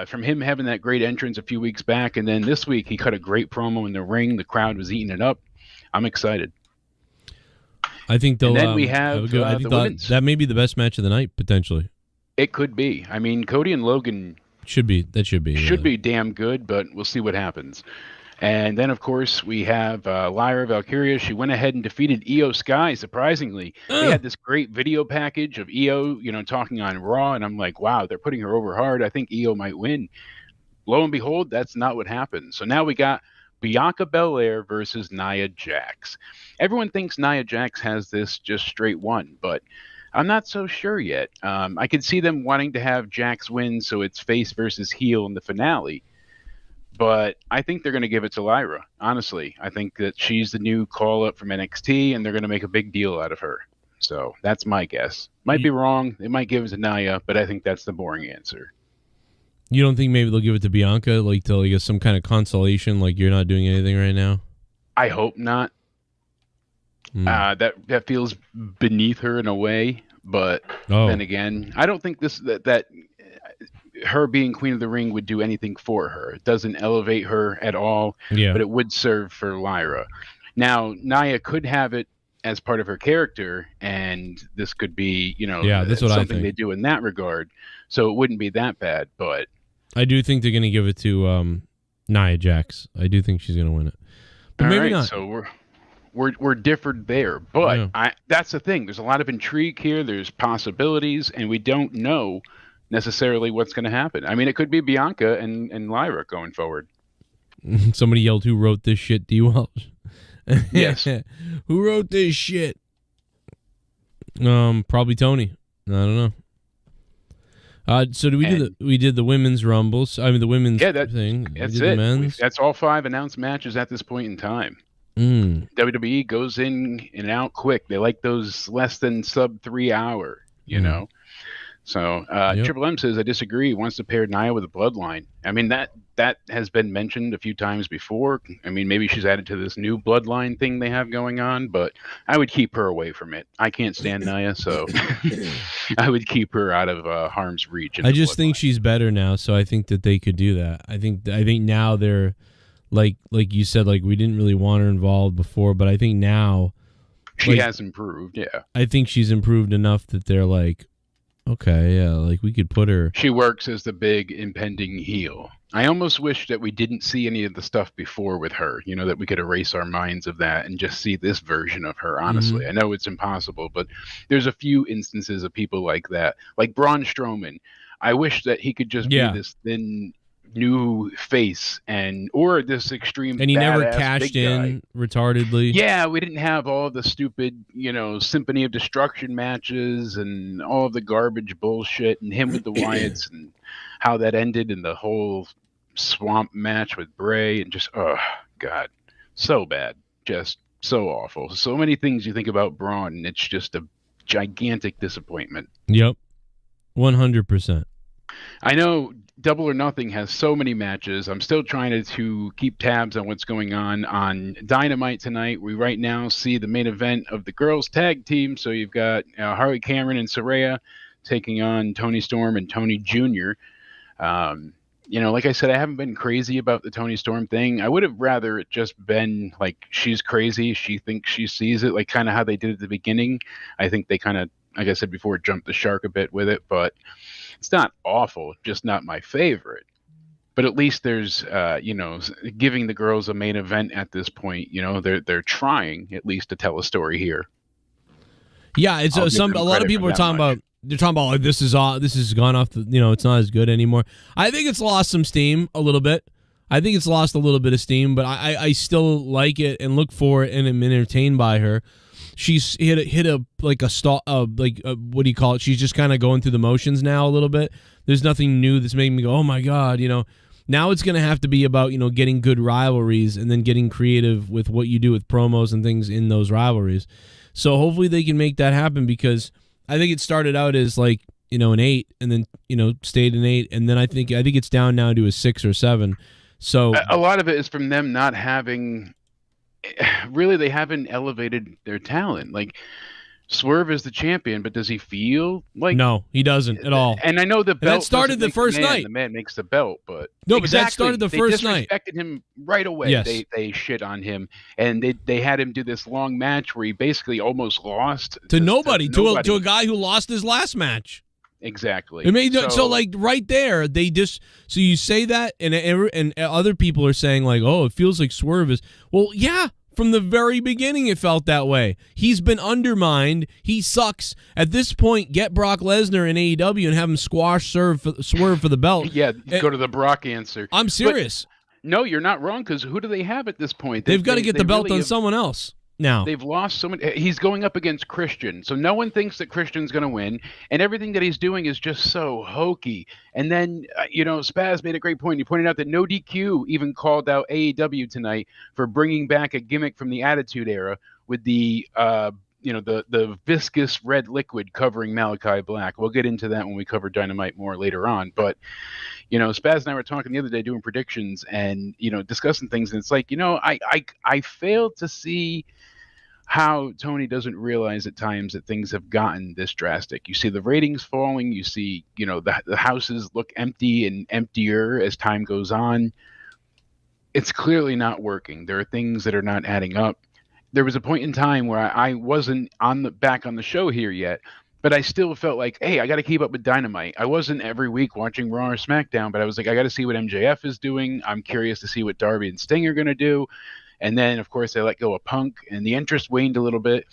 from him having that great entrance a few weeks back, and then this week he cut a great promo in the ring. The crowd was eating it up. I'm excited. I think they'll. And then we have the women's. That may be the best match of the night potentially. It could be. I mean, Cody and Logan should be damn good, but we'll see what happens. And then, of course, we have Lyra Valkyria. She went ahead and defeated Io Sky, surprisingly. They had this great video package of Io, talking on Raw, and I'm like, wow, they're putting her over hard. I think Io might win. Lo and behold, that's not what happened. So now we got Bianca Belair versus Nia Jax. Everyone thinks Nia Jax has this just straight one, but I'm not so sure yet. I could see them wanting to have Jax win, so it's face versus heel in the finale. But I think they're going to give it to Lyra, honestly. I think that she's the new call-up from NXT, and they're going to make a big deal out of her. So that's my guess. Might be wrong. They might give it to Nia, but I think that's the boring answer. You don't think maybe they'll give it to Bianca, like to get some kind of consolation, like you're not doing anything right now? I hope not. That feels beneath her in a way, but then again, I don't think that her being Queen of the Ring would do anything for her. It doesn't elevate her at all, but it would serve for Lyra. Now, Nia could have it as part of her character, and this could be, that's what something they do in that regard. So it wouldn't be that bad, but I do think they're going to give it to Nia Jax. I do think she's going to win it, but maybe not. So we're differed there, but that's the thing. There's a lot of intrigue here. There's possibilities, and we don't know necessarily what's going to happen. I mean, it could be Bianca and Lyra going forward. Somebody yelled, "Who wrote this shit?" D. Welch. Yes. Who wrote this shit? Probably Tony. I don't know. So we did the women's rumbles. I mean the women's thing. That's it. That's all 5 announced matches at this point in time. WWE goes in and out quick. They like those less than sub 3 hour, you know. So Triple M says, I disagree. He wants to pair Nia with a bloodline. I mean, that has been mentioned a few times before. I mean, maybe she's added to this new bloodline thing they have going on, but I would keep her away from it. I can't stand Nia, so I would keep her out of harm's reach. I just think she's better now, so I think that they could do that. I think now they're like you said, like we didn't really want her involved before, but I think now she has improved. Yeah, I think she's improved enough that they're like, okay, yeah, like we could put her. She works as the big impending heel. I almost wish that we didn't see any of the stuff before with her, you know, that we could erase our minds of that and just see this version of her, honestly. I know it's impossible, but there's a few instances of people like that. Like Braun Strowman. I wish that he could just be this thin new face or this extreme and he never badass cashed big in guy. retardedly. Yeah, we didn't have all the stupid, you know, Symphony of Destruction matches and all of the garbage bullshit and him with the Wyatts and how that ended in the whole swamp match with Bray and just, oh, God, so bad. Just so awful. So many things you think about Braun and it's just a gigantic disappointment. Yep. 100%. I know Double or Nothing has so many matches. I'm still trying to keep tabs on what's going on Dynamite tonight. We right now see the main event of the girls tag team. So you've got Harley Cameron and Saraya taking on Toni Storm and Tony Jr. You know, like I said, I haven't been crazy about the Toni Storm thing. I would have rather it just been like she's crazy. She thinks she sees it, like kind of how they did at the beginning. I think they kind of, like I said before, jumped the shark a bit with it, but it's not awful, just not my favorite. But at least there's, you know, giving the girls a main event at this point. You know, they're trying at least to tell a story here. Yeah, it's a lot of people are talking about. They're talking about like this has gone off the, you know, it's not as good anymore. I think it's lost some steam a little bit. I think it's lost a little bit of steam, but I still like it and look for it and am entertained by her. She's hit a what do you call it? She's just kind of going through the motions now a little bit. There's nothing new that's making me go, oh my God, you know. Now it's going to have to be about, you know, getting good rivalries and then getting creative with what you do with promos and things in those rivalries. So hopefully they can make that happen because I think it started out as like, you know, an 8 and then, you know, stayed an 8. And then I think it's down now to a 6 or 7. So a lot of it is from them not having, really, they haven't elevated their talent. Like Swerve is the champion, but does he feel like? No, he doesn't at all. And I know the belt that started the first night. The man makes the belt, but no, but that started the first night. They disrespected him right away. Yes. They shit on him, and they had him do this long match where he basically almost lost to nobody, to a guy who lost his last match. Exactly. I mean, so like right there, they just so you say that, and other people are saying like, oh, it feels like Swerve is. Well, yeah. From the very beginning, it felt that way. He's been undermined. He sucks. At this point, get Brock Lesnar in AEW and have him squash Swerve for the belt. Yeah, go to the Brock answer. I'm serious. But, no, you're not wrong, because who do they have at this point? They've got to get the belt on someone else now. They've lost so many. He's going up against Christian, so no one thinks that Christian's going to win, and everything that he's doing is just so hokey. And then, you know, Spaz made a great point. He pointed out that No DQ even called out AEW tonight for bringing back a gimmick from the Attitude Era with the, you know, the viscous red liquid covering Malachi Black. We'll get into that when we cover Dynamite more later on. But, you know, Spaz and I were talking the other day doing predictions and, you know, discussing things. And it's like, you know, I failed to see how Tony doesn't realize at times that things have gotten this drastic. You see the ratings falling. You see, you know, the houses look empty and emptier as time goes on. It's clearly not working. There are things that are not adding up. There was a point in time where I wasn't back on the show here yet, but I still felt like, hey, I got to keep up with Dynamite. I wasn't every week watching Raw or SmackDown, but I was like, I got to see what MJF is doing. I'm curious to see what Darby and Sting are going to do. And then, of course, they let go of Punk, and the interest waned a little bit.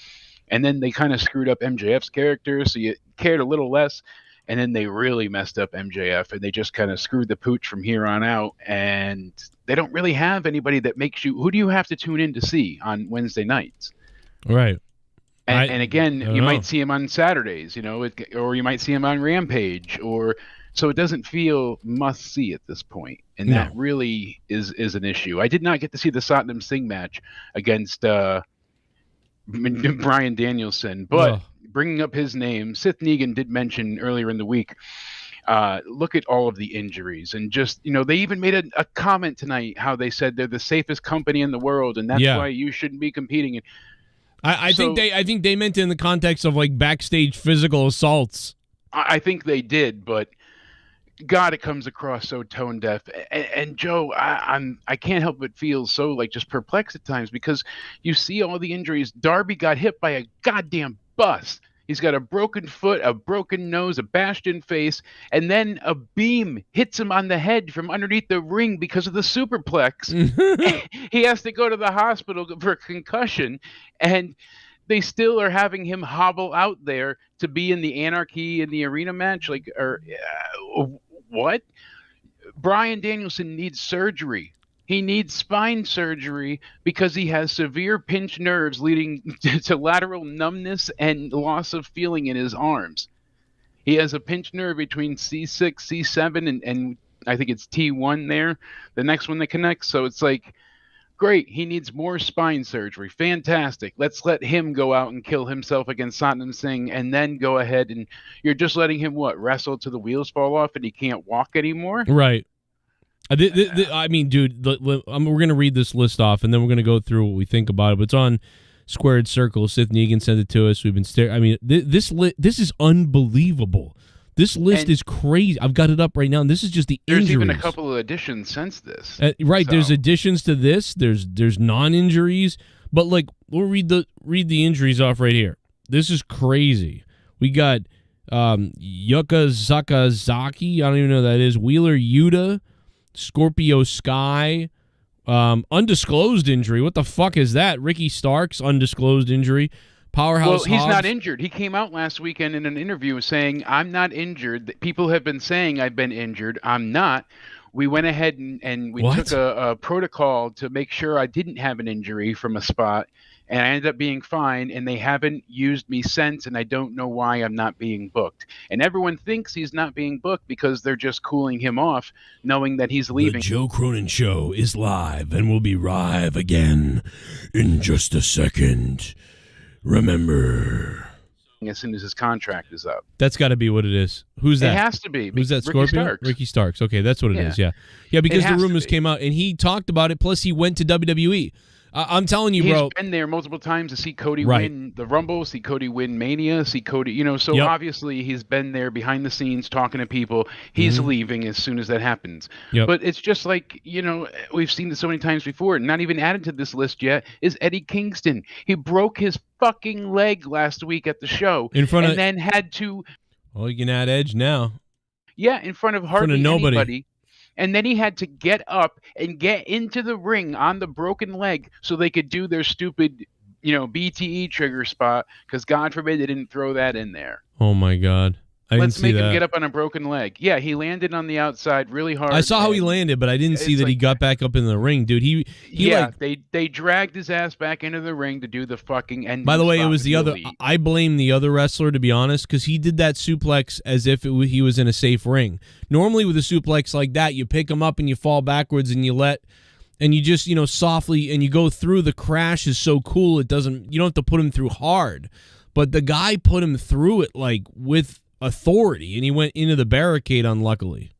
And then they kind of screwed up MJF's character, so you cared a little less. And then they really messed up MJF, and they just kind of screwed the pooch from here on out. And they don't really have anybody that makes you – who do you have to tune in to see on Wednesday nights? Right. And again, you might see him on Saturdays, you know, or you might see him on Rampage, or – so it doesn't feel must-see at this point, and that really is an issue. I did not get to see the Satnam Singh match against Bryan Danielson, but bringing up his name, Sith Negan did mention earlier in the week, look at all of the injuries, and just, they even made a comment tonight how they said they're the safest company in the world, and that's why you shouldn't be competing. I think they meant it in the context of like backstage physical assaults. I think they did, but God, it comes across so tone deaf. And Joe, I can't help but feel so like just perplexed at times, because you see all the injuries. Darby got hit by a goddamn bus. He's got a broken foot, a broken nose, a bashed-in face, and then a beam hits him on the head from underneath the ring because of the superplex. He has to go to the hospital for a concussion, and they still are having him hobble out there to be in the Anarchy in the arena match. What? Bryan Danielson needs surgery. He needs spine surgery because he has severe pinched nerves leading to lateral numbness and loss of feeling in his arms. He has a pinched nerve between C6, C7, and I think it's T1 there, the next one that connects. So it's like, great, he needs more spine surgery. Fantastic. Let's let him go out and kill himself against Satnam Singh, and then go ahead and you're just letting him, wrestle till the wheels fall off and he can't walk anymore? Right. I mean, dude, we're going to read this list off, and then we're going to go through what we think about it. But it's on Squared Circle. Sith Negan sent it to us. We've been staring. I mean, this is unbelievable. This list is crazy. I've got it up right now, and this is just the injuries. There's even a couple of additions since this. Right, so. There's additions to this. There's non-injuries. But, like, we'll read the injuries off right here. This is crazy. We got Yuka Zakazaki. I don't even know who that is. Wheeler Yuta. Scorpio Sky, undisclosed injury. What the fuck is that? Ricky Starks, undisclosed injury. Powerhouse. Well, he's not injured. He came out last weekend in an interview saying, "I'm not injured. People have been saying I've been injured. I'm not." We went ahead and we took a protocol to make sure I didn't have an injury from a spot, and I ended up being fine, and they haven't used me since, and I don't know why I'm not being booked. And everyone thinks he's not being booked because they're just cooling him off, knowing that he's leaving. The Joe Cronin Show is live and will be live again in just a second. Remember, as soon as his contract is up. That's got to be what it is. Who's that? It has to be. Who's that? Scorpio? Starks. Ricky Starks. Okay, that's what it is. Yeah. Yeah, because the rumors came out, and he talked about it, plus he went to WWE. I'm telling you, bro. He's been there multiple times to see Cody win the Rumble, see Cody win Mania, see Cody, so obviously he's been there behind the scenes talking to people. He's leaving as soon as that happens. But it's just like, we've seen this so many times before. Not even added to this list yet is Eddie Kingston. He broke his fucking leg last week at the show then had to. Well, you can add Edge now. Yeah, in front of hardly anybody. And then he had to get up and get into the ring on the broken leg so they could do their stupid, BTE trigger spot, because God forbid they didn't throw that in there. Oh, my God. Let's make him get up on a broken leg. Yeah, he landed on the outside really hard. I saw how he landed, but I didn't see that he got back up in the ring, dude. They dragged his ass back into the ring to do the fucking end. By the way, it was the other. I blame the other wrestler, to be honest, because he did that suplex as if he was in a safe ring. Normally, with a suplex like that, you pick him up and you fall backwards and you just softly and you go through. The crash is so cool. You don't have to put him through hard, but the guy put him through it like with authority, and he went into the barricade, unluckily.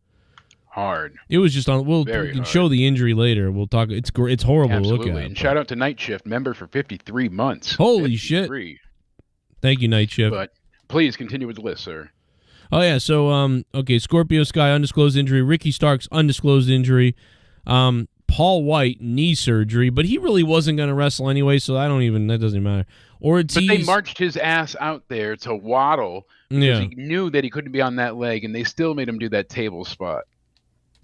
Hard. It was just on. We can show the injury later. We'll talk. It's horrible Absolutely. to look at. And shout out to Night Shift, member for 53 months. Holy shit! Thank you, Night Shift. But please continue with the list, sir. Oh yeah. So Scorpio Sky, undisclosed injury. Ricky Starks, undisclosed injury. Paul White, knee surgery, but he really wasn't going to wrestle anyway, so that doesn't matter. Ortiz, but they marched his ass out there to waddle because he knew that he couldn't be on that leg, and they still made him do that table spot.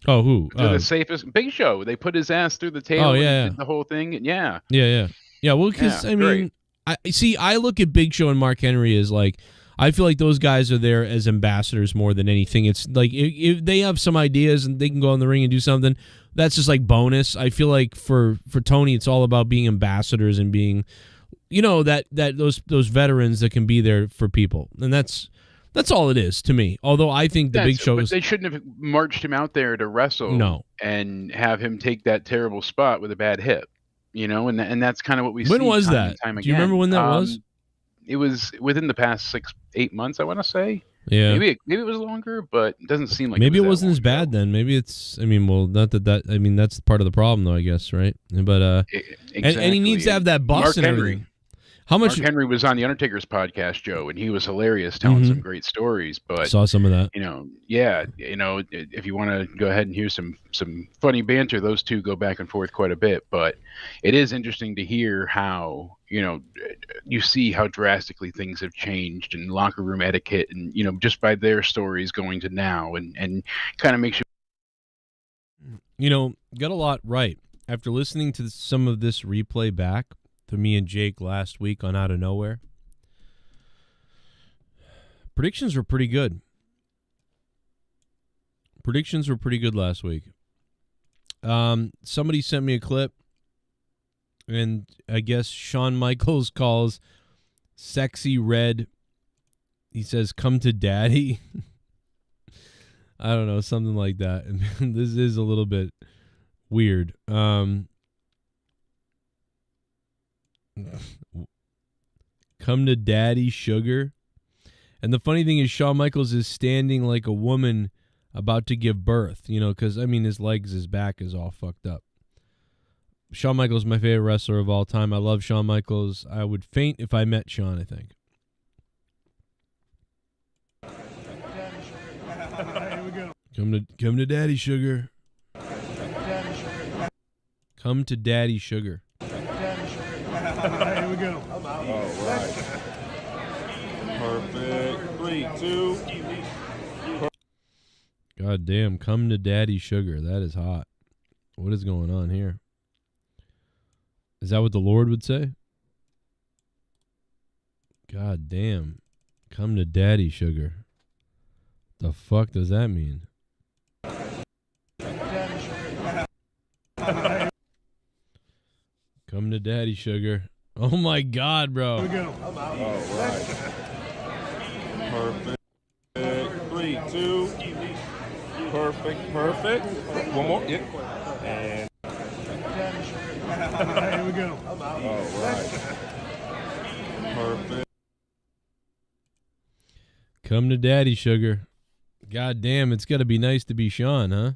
Oh, who? The safest Big Show. They put his ass through the table and did the whole thing. Yeah. Yeah. Well, because I look at Big Show and Mark Henry as like, I feel like those guys are there as ambassadors more than anything. It's like if they have some ideas and they can go in the ring and do something, that's just like bonus. I feel like for Tony, it's all about being ambassadors and being, those veterans that can be there for people, and that's all it is to me. Although I think the Big Show they shouldn't have marched him out there to wrestle, and have him take that terrible spot with a bad hip, and that's kind of what we. When see was time that? and time again. Do you remember when that was? it was within the past 6-8 months, I want to say. Yeah. Maybe it was longer, but it doesn't seem like Maybe it that wasn't as bad then. Maybe it's. I mean, well, not that. I mean, that's part of the problem, though. I guess, right? But and he needs to have that bus Mark and Henry. everything. How much? Mark Henry was on the Undertaker's podcast, Joe, and he was hilarious, telling some great stories. But saw some of that. If you want to go ahead and hear some funny banter, those two go back and forth quite a bit. But it is interesting to hear how you see how drastically things have changed in locker room etiquette, and just by their stories going to now, and kind of makes you got a lot right after listening to some of this replay back. To me and Jake last week on Out of Nowhere. Predictions were pretty good. Predictions were pretty good last week. Somebody sent me a clip, and I guess Shawn Michaels calls Sexyy Red. He says, "Come to daddy." I don't know, something like that. And this is a little bit weird. Come to daddy, sugar. And the funny thing is, Shawn Michaels is standing like a woman about to give birth, because, I mean, his back is all fucked up. Shawn Michaels is my favorite wrestler of all time. I love Shawn Michaels. I would faint if I met Shawn, I think. Come to daddy, sugar. Come to daddy, sugar. Here we go. All right. Perfect. 3, 2. God damn, come to daddy, sugar. That is hot. What is going on here? Is that what the Lord would say? God damn. Come to daddy, sugar. The fuck does that mean? Come to daddy, sugar. Oh my God, bro. Here we go. All right. Perfect. 3, 2. Perfect. One more. Yeah. And here we go. All right. Perfect. Come to daddy, sugar. God damn, it's got to be nice to be Shawn, huh?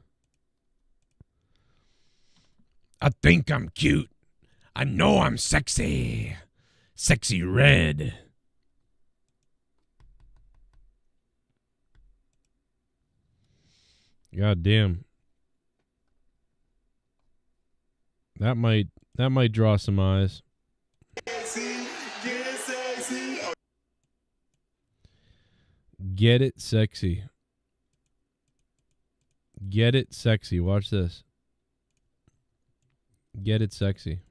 I think I'm cute. I know I'm sexy. Sexyy Red. God damn. That might draw some eyes. Get it sexy. Get it sexy. Watch this. Get it sexy.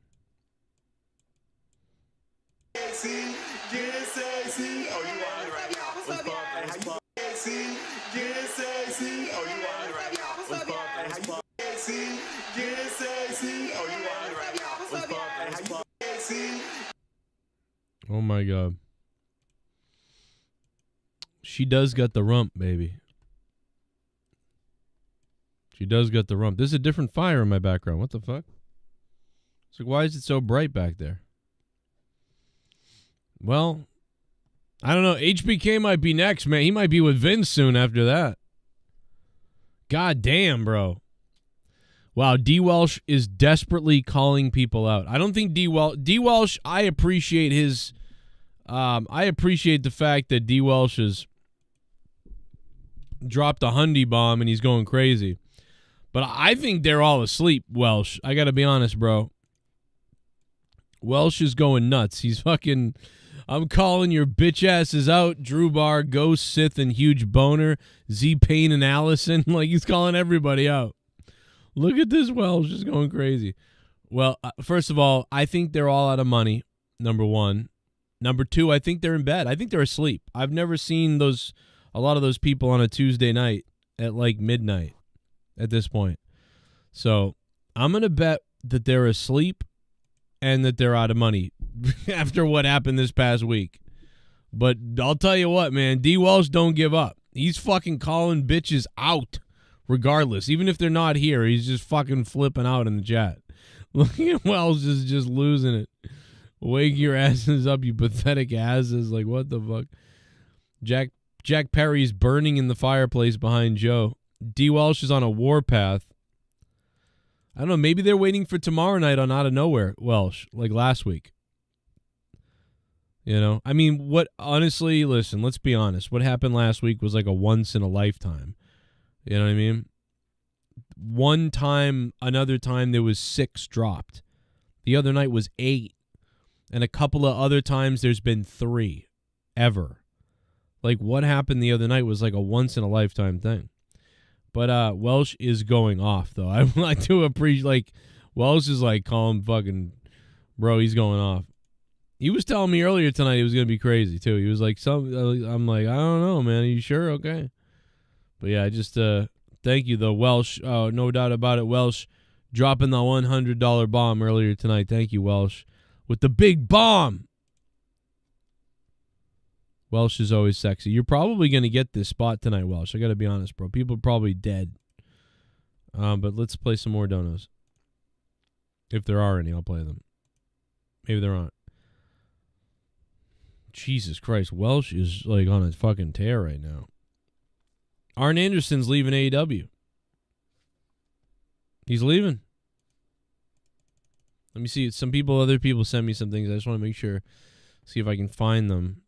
Oh my God. She does got the rump, baby. She does got the rump. There's a different fire in my background. What the fuck? So why is it so bright back there? Well, I don't know. HBK might be next, man. He might be with Vince soon after that. God damn, bro. Wow, D. Welsh is desperately calling people out. I don't think D. Welsh, I appreciate his... I appreciate the fact that D. Welsh has dropped a Hundy bomb and he's going crazy. But I think they're all asleep, Welsh. I got to be honest, bro. Welsh is going nuts. He's fucking... I'm calling your bitch asses out. Drew Bar, Ghost, Sith, and Huge Boner. Z-Pain and Allison. Like, he's calling everybody out. Look at this Welsh just going crazy. Well, first of all, I think they're all out of money, number one. Number two, I think they're in bed. I think they're asleep. I've never seen a lot of those people on a Tuesday night at like midnight at this point. So I'm going to bet that they're asleep and that they're out of money after what happened this past week. But I'll tell you what, man, D. Welsh don't give up. He's fucking calling bitches out regardless. Even if they're not here, he's just fucking flipping out in the chat. Look at Welsh is just losing it. Wake your asses up, you pathetic asses. Like, what the fuck? Jack Perry's burning in the fireplace behind Joe. D. Welsh is on a warpath. I don't know. Maybe they're waiting for tomorrow night on Out of Nowhere, Welsh, like last week. You know? I mean, honestly, listen, let's be honest. What happened last week was like a once in a lifetime. You know what I mean? One time, another time, there was 6 dropped. The other night was 8. And a couple of other times there's been 3 ever. Like what happened the other night was like a once in a lifetime thing. But Welsh is going off though. I like to appreciate like Welsh is like calm fucking bro, he's going off. He was telling me earlier tonight he was gonna be crazy too. He was like I'm like, I don't know, man. Are you sure? Okay. But yeah, I just thank you though, Welsh. Oh, no doubt about it, Welsh dropping the $100 bomb earlier tonight. Thank you, Welsh. With the big bomb. Welsh is always sexy. You're probably going to get this spot tonight, Welsh. I got to be honest, bro. People are probably dead. But let's play some more donos. If there are any, I'll play them. Maybe there aren't. Jesus Christ. Welsh is like on a fucking tear right now. Arn Anderson's leaving AEW. He's leaving. Let me see. Other people send me some things. I just want to make sure. See if I can find them.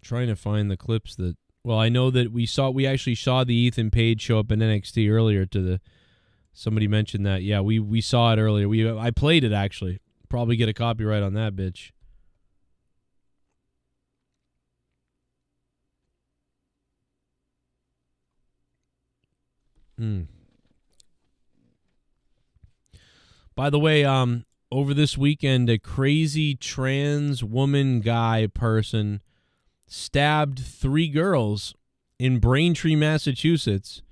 Trying to find the clips that. Well, I know that we actually saw the Ethan Page show up in NXT earlier. Somebody mentioned that. Yeah, we saw it earlier. I played it actually. Probably get a copyright on that bitch. By the way, over this weekend, a crazy trans woman guy person stabbed 3 girls in Braintree, Massachusetts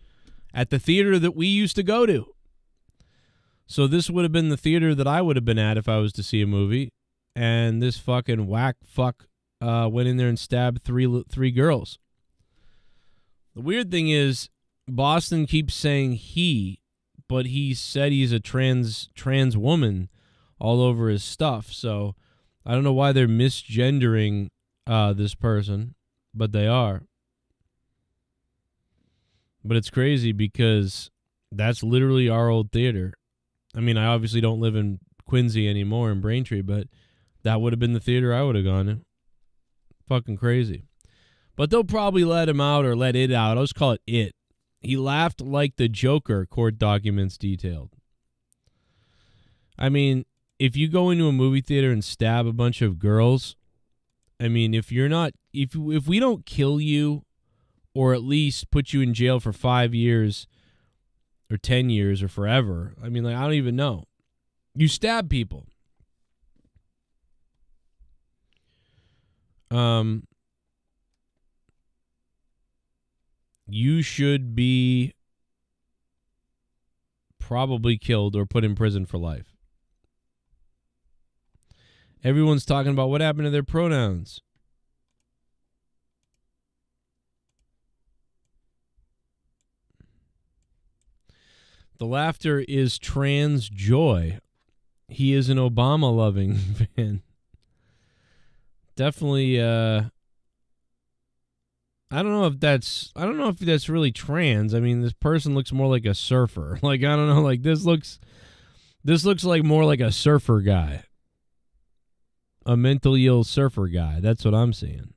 at the theater that we used to go to. So this would have been the theater that I would have been at if I was to see a movie. And this fucking whack fuck went in there and stabbed 3 girls. The weird thing is, Boston keeps saying he, but he said he's a trans woman all over his stuff. So I don't know why they're misgendering this person, but they are. But it's crazy because that's literally our old theater. I mean, I obviously don't live in Quincy anymore in Braintree, but that would have been the theater I would have gone to. Fucking crazy. But they'll probably let him out or let it out. I'll just call it it. He laughed like the Joker, court documents detailed. I mean, if you go into a movie theater and stab a bunch of girls, I mean, if we don't kill you or at least put you in jail for 5 years or 10 years or forever, I mean, like, I don't even know. You stab people. You should be probably killed or put in prison for life. Everyone's talking about what happened to their pronouns. The laughter is trans joy. He is an Obama-loving fan. Definitely, I don't know if that's really trans. I mean, this person looks more like a surfer. Like, I don't know, like this looks like more like a surfer guy. A mentally ill surfer guy. That's what I'm seeing.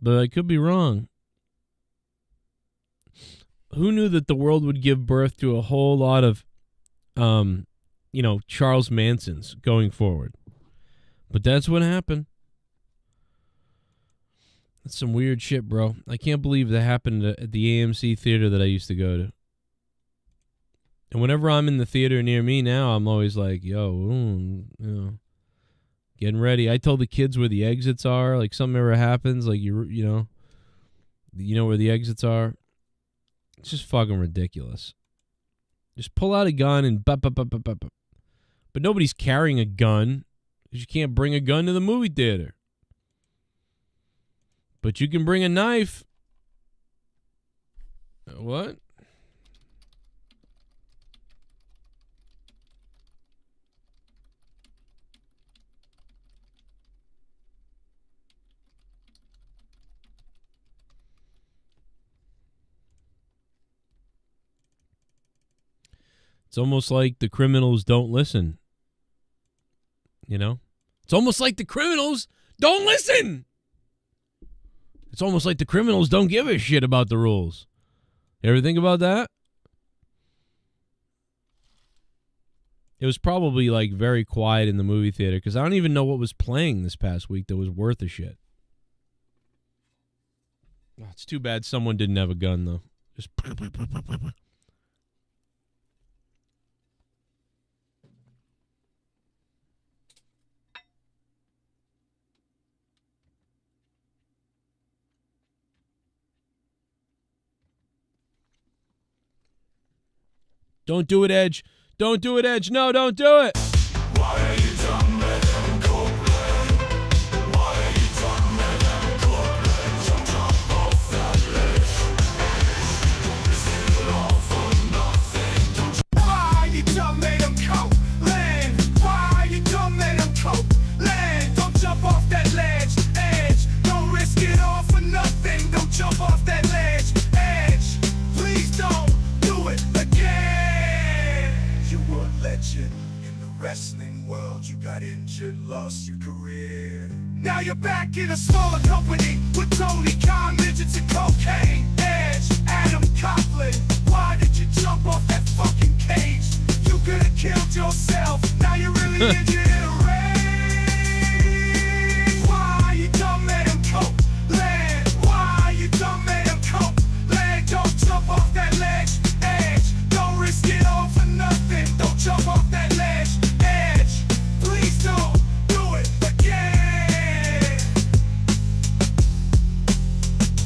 But I could be wrong. Who knew that the world would give birth to a whole lot of Charles Mansons going forward? But that's what happened. That's some weird shit, bro. I can't believe that happened at the AMC theater that I used to go to. And whenever I'm in the theater near me now, I'm always like, getting ready. I told the kids where the exits are. Like, something ever happens, like, you know where the exits are. It's just fucking ridiculous. Just pull out a gun and But nobody's carrying a gun because you can't bring a gun to the movie theater. But you can bring a knife. What? It's almost like the criminals don't listen. You know? It's almost like the criminals don't listen. It's almost like the criminals don't give a shit about the rules. You ever think about that? It was probably like very quiet in the movie theater because I don't even know what was playing this past week that was worth a shit. Oh, it's too bad someone didn't have a gun though. Just don't do it, Edge. Don't do it, Edge. No, don't do it. Why are you done with them, Copeland? Why are you done with them, Copeland? Jump off that ledge. Is it all for nothing? Why are you done with them, Copeland? Why are you done with them, Copeland? Don't jump off that ledge, Edge. Don't risk it all for nothing. Don't jump off that ledge, Edge. Please don't do it again. You were a legend in the wrestling world. You got injured, lost your career. Now you're back in a smaller company with Tony Khan, midgets and cocaine. Edge, Adam Copeland. Why did you jump off that fucking cage? You could have killed yourself. Now you're really injured in a rage. Why you done let him cope? Land. Why you done let him cope? Land. Don't jump off that ledge. Edge. Don't risk it all for nothing. Don't jump off that ledge. Edge. Please don't do it again.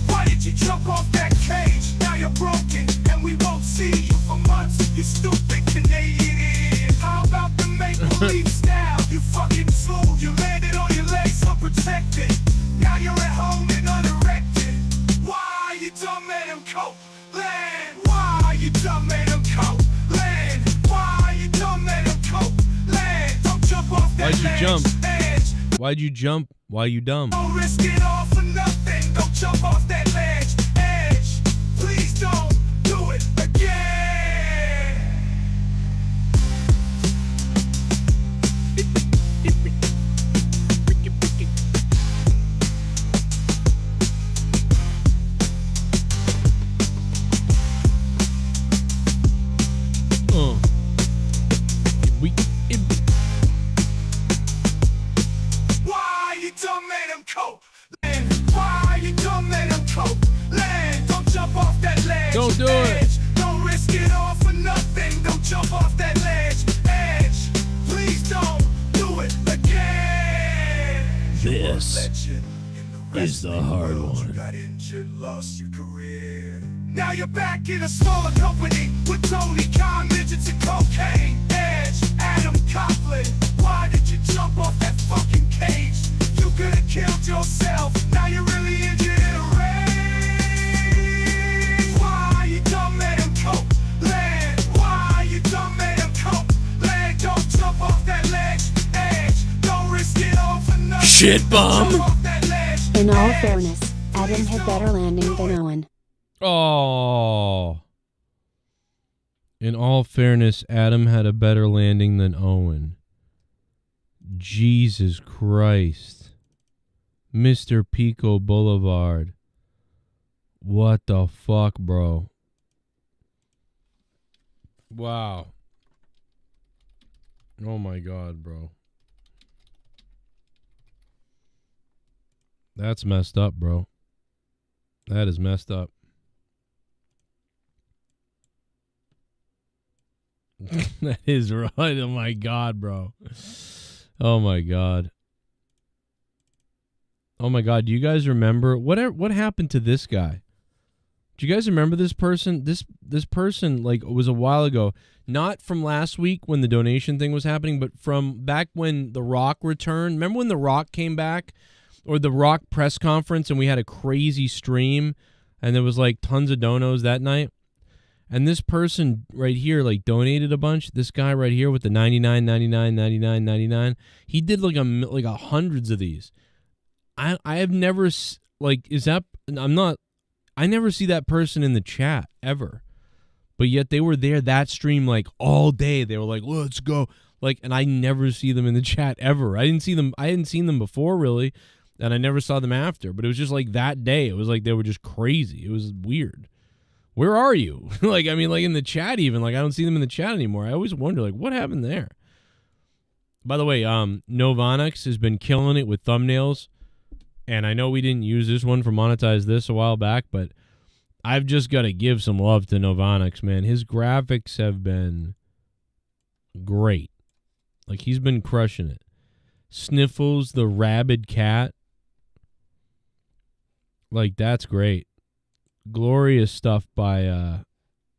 Why did you jump off that cage? Now you're broken and we won't see you for months. You stupid Canadian idiot. How about the make-believe style? You fucking fool. You landed on your legs unprotected. Now you're at home and unerected. Why you done let him cope? Land. Why you done let him cope? Land. Why you done let him cope? Land. Don't jump off that Why'd you ledge. jump? Edge. Why'd you jump? Why you dumb? Don't risk it all for nothing. Don't jump off that ledge. Edge. Please don't do it again. Why you done let him cope? Land. Why you done let him cope? Land. Don't jump off that ledge. Don't do it. Edge. Don't risk it all for nothing. Don't jump off that ledge. Edge. Please don't do it again. This is the hard You one. got injured, lost your career. Now you're back in a smaller company with Tony Khan, midgets and cocaine. Edge, Adam Copeland. Why did you jump off that fucking cage? You could have killed yourself. Now you're really injured in a rage. Why you done let him cope? Land. Why you done let him cope? Land. Don't jump off that ledge. Edge. Don't risk it all for nothing. Shit bum. Jump off that ledge. In all fairness, Adam had better landing than Owen. Oh. In all fairness, Adam had a better landing than Owen. Jesus Christ. Mr. Pico Boulevard. What the fuck, bro? Wow. Oh my God, bro. That's messed up, bro. That is messed up. That is right. Oh my God, bro. Oh my God. Oh my God. Do you guys remember what happened to this guy? Do you guys remember this person? This person, like, it was a while ago. Not from last week when the donation thing was happening, but from back when The Rock returned. Remember when The Rock came back? Or The Rock press conference and we had a crazy stream? and there was like tons of donos that night. And this person right here like donated a bunch. This guy right here with the 99, 99, 99, 99. He did like a hundreds of these. I have never like I never see that person in the chat ever. But yet they were there that stream like all day. They were like, "Let's go." Like, and I never see them in the chat ever. I hadn't seen them before really, and I never saw them after. But it was just like that day. It was like they were just crazy. It was weird. Where are you? Like, I mean, like in the chat even. Like, I don't see them in the chat anymore. I always wonder, like, what happened there? By the way, Novonix has been killing it with thumbnails. And I know we didn't use this one for Monetize This a while back, but I've just got to give some love to Novonix, man. His graphics have been great. Like, he's been crushing it. Sniffles the rabid cat. Like, that's great. Glorious stuff by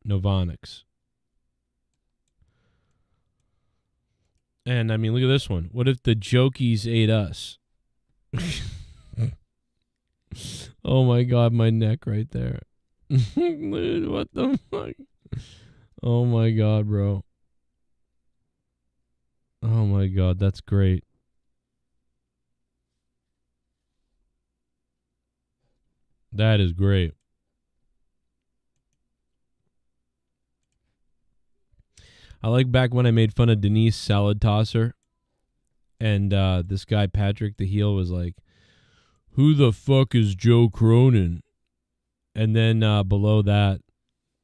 Novonix. And, I mean, look at this one. What if the Jokies ate us? Oh, my God, my neck right there. Dude, what the fuck? Oh, my God, bro. Oh, my God, that's great. That is great. I like back when I made fun of Denise Salad Tosser, and this guy Patrick the heel was like, "Who the fuck is Joe Cronin?" And then below that,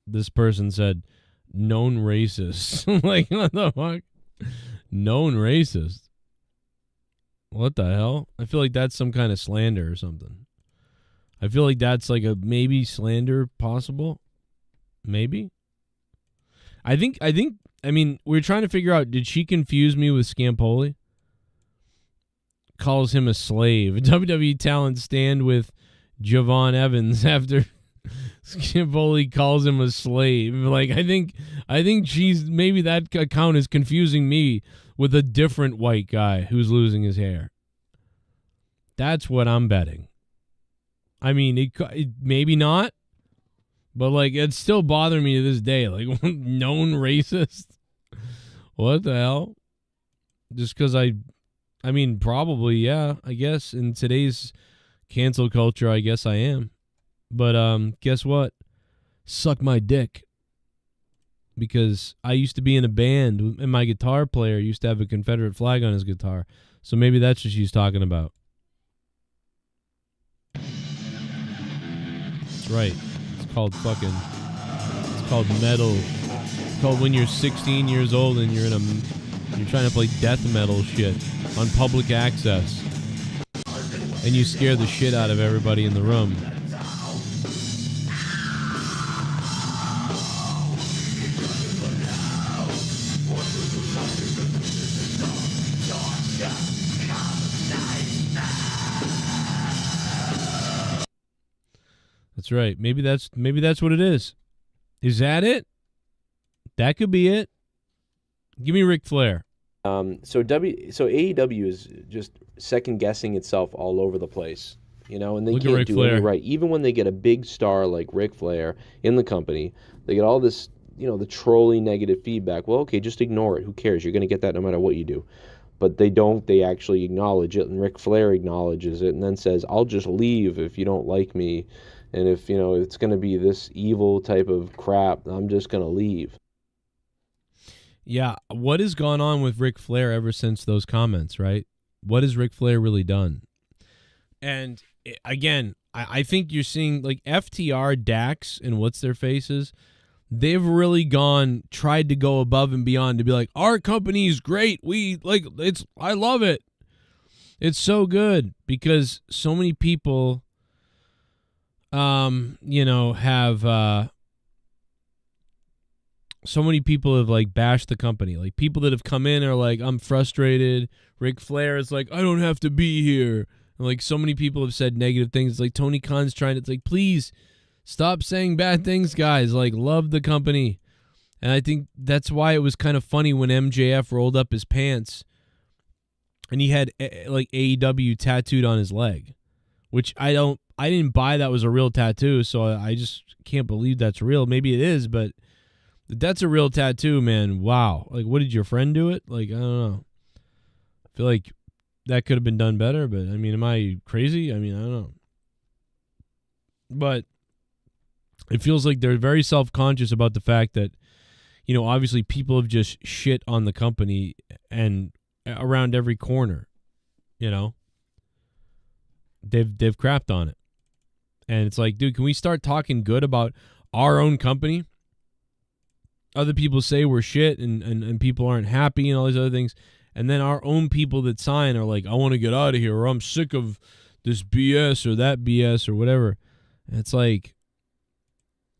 this person said, "Known racist." Like, what the fuck? Known racist? What the hell? I feel like that's some kind of slander or something. I feel like that's like a maybe slander possible. Maybe. I mean, we're trying to figure out, did she confuse me with Scampoli? Calls him a slave. WWE talent stand with Javon Evans after Scampoli calls him a slave. Like, I think she's, maybe that account is confusing me with a different white guy who's losing his hair. That's what I'm betting. I mean, it maybe not, but like, it's still bothering me to this day. Like, known racist. What the hell? Just because I mean, probably, yeah, I guess in today's cancel culture, I guess I am. But guess what? Suck my dick. Because I used to be in a band, and my guitar player used to have a Confederate flag on his guitar. So maybe that's what she's talking about. That's right. It's called metal. It's called when you're 16 years old and you're trying to play death metal shit on public access. And you scare the shit out of everybody in the room. That's right. Maybe that's what it is. Is that it? That could be it. Give me Ric Flair. So AEW is just second guessing itself all over the place, you know, and they can't do any right. Even when they get a big star like Ric Flair in the company, they get all this, you know, the trolling negative feedback. Well, okay, just ignore it. Who cares? You're going to get that no matter what you do. But they don't. They actually acknowledge it, and Ric Flair acknowledges it, and then says, "I'll just leave if you don't like me, and if, you know, it's going to be this evil type of crap, I'm just going to leave." Yeah, what has gone on with Ric Flair ever since those comments, right? What has Ric Flair really done? And again, I think you're seeing like FTR, Dax, and what's their faces? They've really tried to go above and beyond to be like, our company is great. I love it. It's so good because so many people, have, so many people have like bashed the company. Like people that have come in are like, I'm frustrated. Ric Flair is like, I don't have to be here. And like so many people have said negative things. It's like Tony Khan's it's like, please stop saying bad things, guys. Like, love the company. And I think that's why it was kind of funny when MJF rolled up his pants and he had like AEW tattooed on his leg, which I I didn't buy that was a real tattoo, so I just can't believe that's real. Maybe it is, but that's a real tattoo, man. Wow. Like, what, did your friend do it? Like, I don't know. I feel like that could have been done better, but I mean, am I crazy? I mean, I don't know. But it feels like they're very self-conscious about the fact that, you know, obviously people have just shit on the company and around every corner, you know. They've crapped on it. And it's like, dude, can we start talking good about our own company? Other people say we're shit and people aren't happy and all these other things. And then our own people that sign are like, I want to get out of here, or I'm sick of this BS or that BS or whatever. And it's like,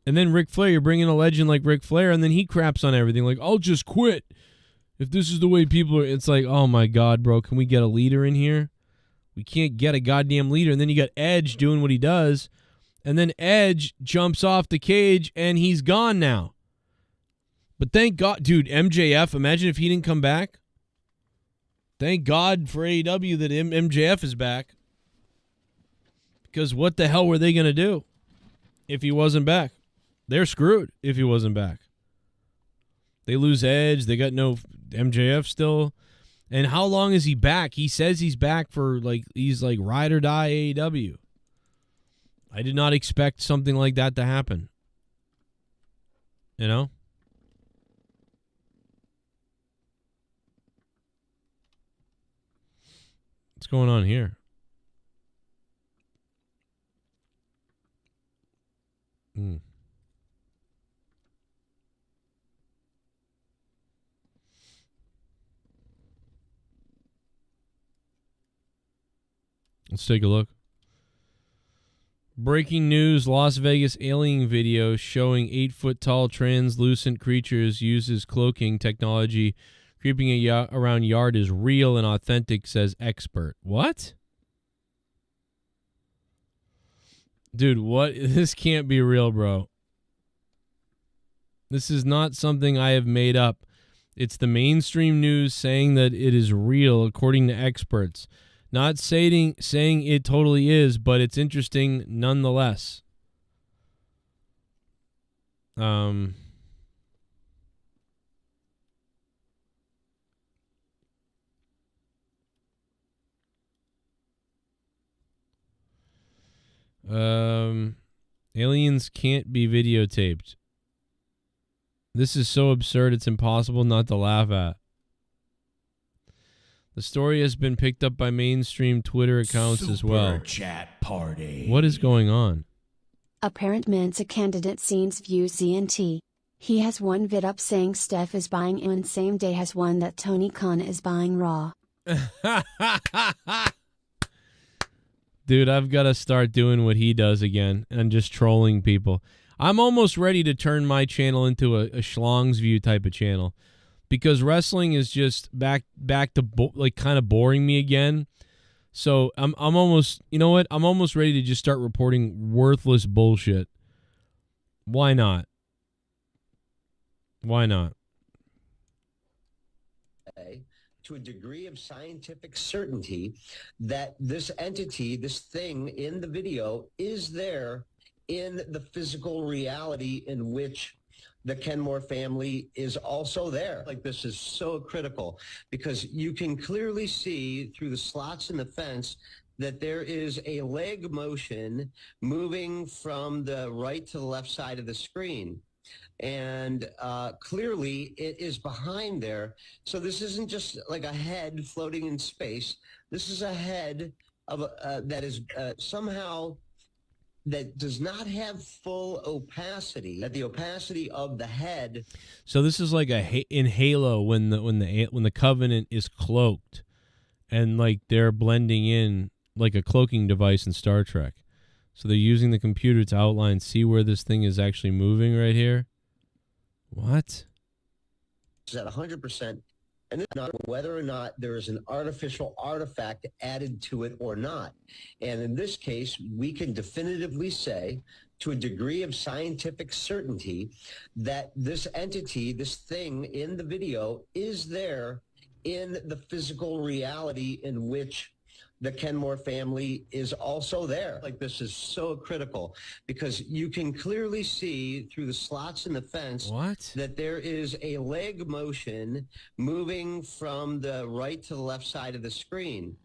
and then Ric Flair, you're bringing a legend like Ric Flair, and then he craps on everything. Like, I'll just quit if this is the way people are. It's like, oh my God, bro, can we get a leader in here? We can't get a goddamn leader. And then you got Edge doing what he does, and then Edge jumps off the cage, and he's gone now. But thank God, dude, MJF, imagine if he didn't come back. Thank God for AEW that MJF is back. Because what the hell were they going to do if he wasn't back? They're screwed if he wasn't back. They lose Edge. They got no MJF still. And how long is he back? He says he's back for, like, he's like ride or die AEW. I did not expect something like that to happen. You know? What's going on here? Let's take a look. Breaking news, Las Vegas alien video showing 8-foot-tall translucent creatures uses cloaking technology. Creeping around yard is real and authentic, says expert. What? Dude, what? This can't be real, bro. This is not something I have made up. It's the mainstream news saying that it is real, according to experts. Not saying it totally is, but it's interesting nonetheless. Aliens can't be videotaped. This is so absurd, it's impossible not to laugh at. The story has been picked up by mainstream Twitter accounts as well. Superchat party. What is going on? Apparent Mensa candidate scenes views ZNT. He has one vid up saying Steph is buying in, same day has one that Tony Khan is buying Raw. Dude, I've got to start doing what he does again and just trolling people. I'm almost ready to turn my channel into a Schlong's View type of channel. Because wrestling is just back to like kind of boring me again. So I'm almost, you know what? I'm almost ready to just start reporting worthless bullshit. Why not? Why not? To a degree of scientific certainty that this entity, this thing in the video is there in the physical reality in which the Kenmore family is also there. Like, this is so critical because you can clearly see through the slots in the fence that there is a leg motion moving from the right to the left side of the screen. And clearly it is behind there. So this isn't just like a head floating in space. This is a head of that is somehow that does not have full opacity, that the opacity of the head. So this is like in Halo when the Covenant is cloaked, and like they're blending in like a cloaking device in Star Trek. So they're using the computer to outline, see where this thing is actually moving right here. What? It's at 100%, and it's not whether or not there is an artificial artifact added to it or not. And in this case, we can definitively say, to a degree of scientific certainty, that this entity, this thing in the video, is there in the physical reality in which the Kenmore family is also there. Like, this is so critical because you can clearly see through the slots in the fence that there is a leg motion moving from the right to the left side of the screen.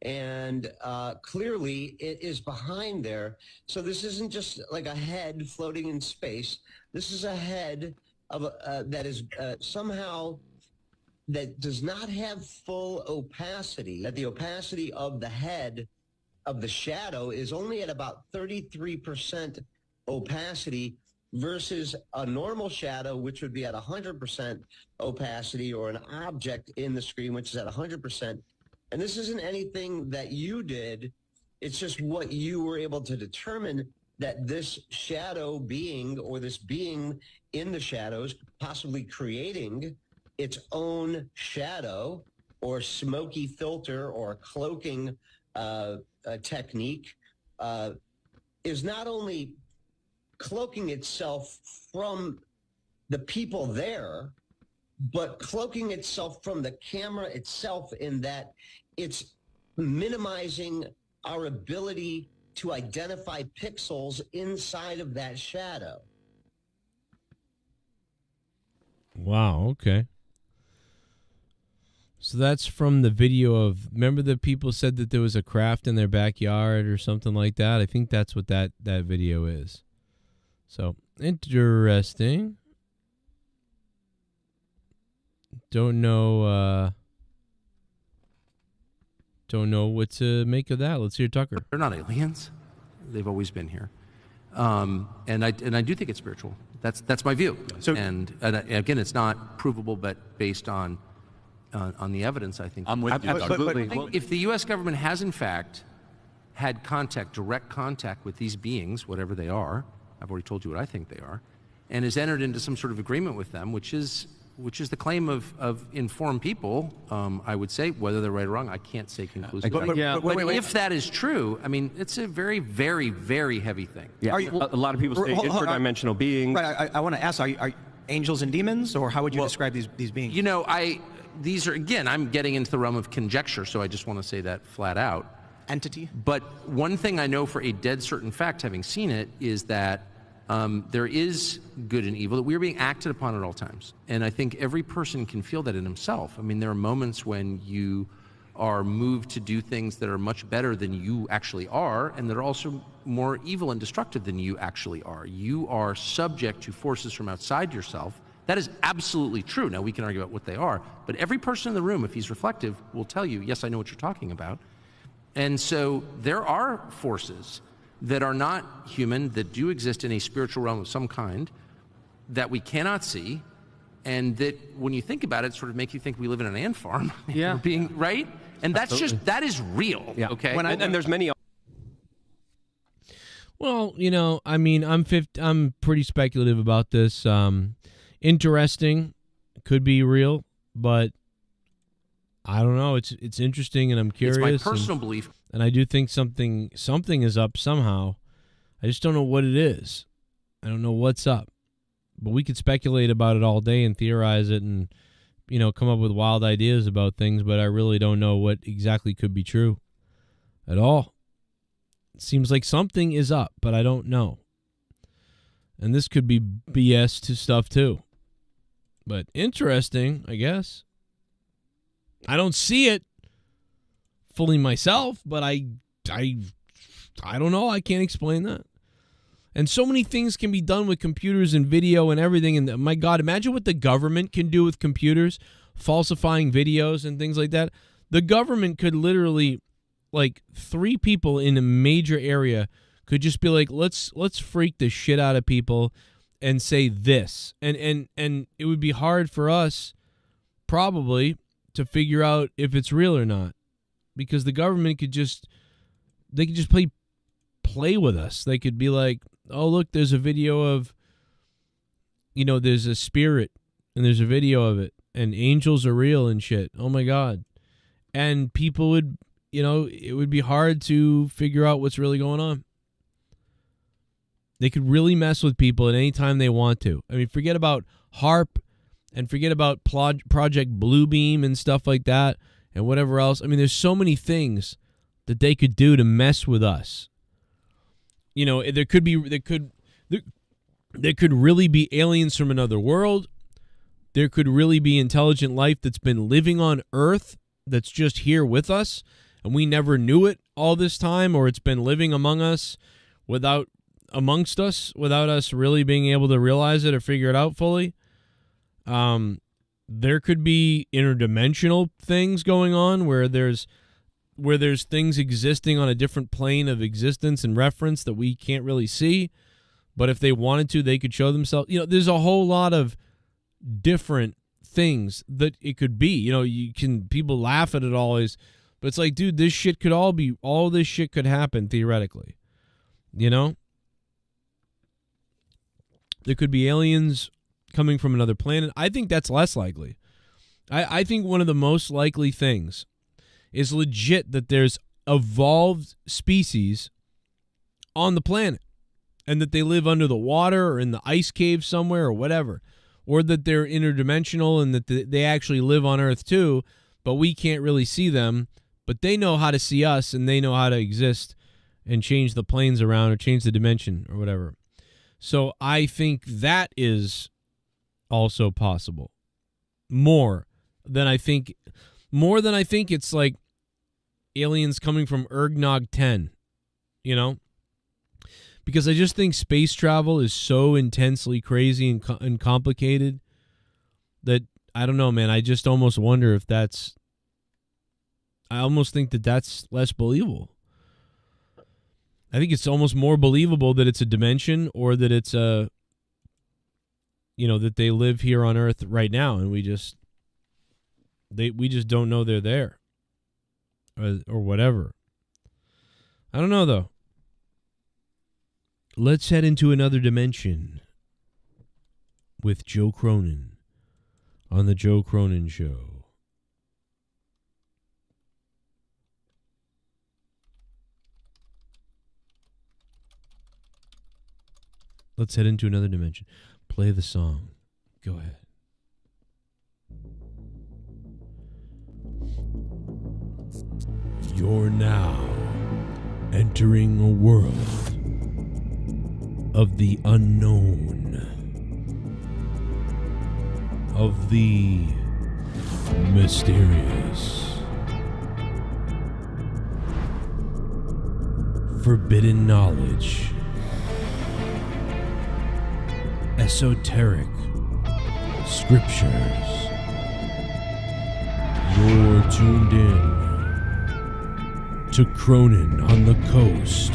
And clearly it is behind there. So this isn't just like a head floating in space. This is a head of that is somehow that does not have full opacity, that the opacity of the head of the shadow is only at about 33% opacity versus a normal shadow, which would be at 100% opacity, or an object in the screen, which is at 100%. And this isn't anything that you did. It's just what you were able to determine, that this shadow being, or this being in the shadows, possibly creating its own shadow or smoky filter or cloaking technique, is not only cloaking itself from the people there, but cloaking itself from the camera itself, in that it's minimizing our ability to identify pixels inside of that shadow. Wow, okay. So that's from the video of, remember the people said that there was a craft in their backyard or something like that? I think that's what that video is. So, interesting. Don't know what to make of that. Let's hear Tucker. They're not aliens. They've always been here. And I do think it's spiritual. That's my view. So, and again, it's not provable, but based on the evidence, I think. I'm with you. Absolutely. I think if the U.S. government has, in fact, had direct contact with these beings, whatever they are, I've already told you what I think they are, and has entered into some sort of agreement with them, which is the claim of informed people, I would say. Whether they're right or wrong, I can't say conclusively. But if that is true, I mean, it's a very, very, very heavy thing. Yeah, a lot of people say interdimensional beings. Right, I want to ask, are angels and demons, or how would you describe these beings? You know, these are, again, I'm getting into the realm of conjecture, so I just want to say that flat out. Entity? But one thing I know for a dead certain fact, having seen it, is that there is good and evil, that we are being acted upon at all times. And I think every person can feel that in himself. I mean, there are moments when you are moved to do things that are much better than you actually are, and that are also more evil and destructive than you actually are. You are subject to forces from outside yourself. That is absolutely true. Now, we can argue about what they are, but every person in the room, if he's reflective, will tell you, yes, I know what you're talking about. And so there are forces that are not human, that do exist in a spiritual realm of some kind, that we cannot see, and that when you think about it, sort of make you think we live in an ant farm. Yeah. Being right? And that's Absolutely. that is real. Yeah. Okay. And there's many. Well, you know, I mean, I'm pretty speculative about this. Interesting, could be real, but I don't know. It's interesting, and I'm curious. It's my personal belief. And I do think something is up somehow. I just don't know what it is. I don't know what's up. But we could speculate about it all day and theorize it and, you know, come up with wild ideas about things, but I really don't know what exactly could be true at all. It seems like something is up, but I don't know. And this could be BS to stuff too. But interesting, I guess. I don't see it fully myself, but I don't know. I can't explain that. And so many things can be done with computers and video and everything. And my God, imagine what the government can do with computers, falsifying videos and things like that. The government could literally, like, 3 people in a major area could just be like, let's freak the shit out of people and say this. And it would be hard for us probably to figure out if it's real or not, because the government could just play with us. They could be like, oh, look, there's a video of, you know, there's a spirit and there's a video of it and angels are real and shit. Oh my God. And people would, you know, it would be hard to figure out what's really going on. They could really mess with people at any time they want to. I mean, forget about HARP and forget about Project Bluebeam and stuff like that and whatever else. I mean, there's so many things that they could do to mess with us. You know, there could really be aliens from another world. There could really be intelligent life that's been living on Earth that's just here with us, and we never knew it all this time, or it's been living amongst us without us really being able to realize it or figure it out fully. There could be interdimensional things going on where there's things existing on a different plane of existence and reference that we can't really see, but if they wanted to, they could show themselves. You know, there's a whole lot of different things that it could be. You know, people laugh at it always, but it's like, dude, all this shit could happen theoretically. You know? There could be aliens coming from another planet. I think that's less likely. I think one of the most likely things is legit that there's evolved species on the planet and that they live under the water or in the ice cave somewhere or whatever, or that they're interdimensional and that they actually live on Earth too, but we can't really see them, but they know how to see us and they know how to exist and change the planes around or change the dimension or whatever. So I think that is also possible. More than I think it's like aliens coming from Ergnog 10, you know? Because I just think space travel is so intensely crazy and complicated that, I don't know, man, I just almost wonder if I almost think that that's less believable. I think it's almost more believable that it's a dimension or that it's that they live here on Earth right now and we just don't know they're there or whatever. I don't know, though. Let's head into another dimension with Joe Cronin on the Joe Cronin Show. Let's head into another dimension. Play the song. Go ahead. You're now entering a world of the unknown, of the mysterious, forbidden knowledge, esoteric scriptures. You're tuned in to Cronin on the Coast.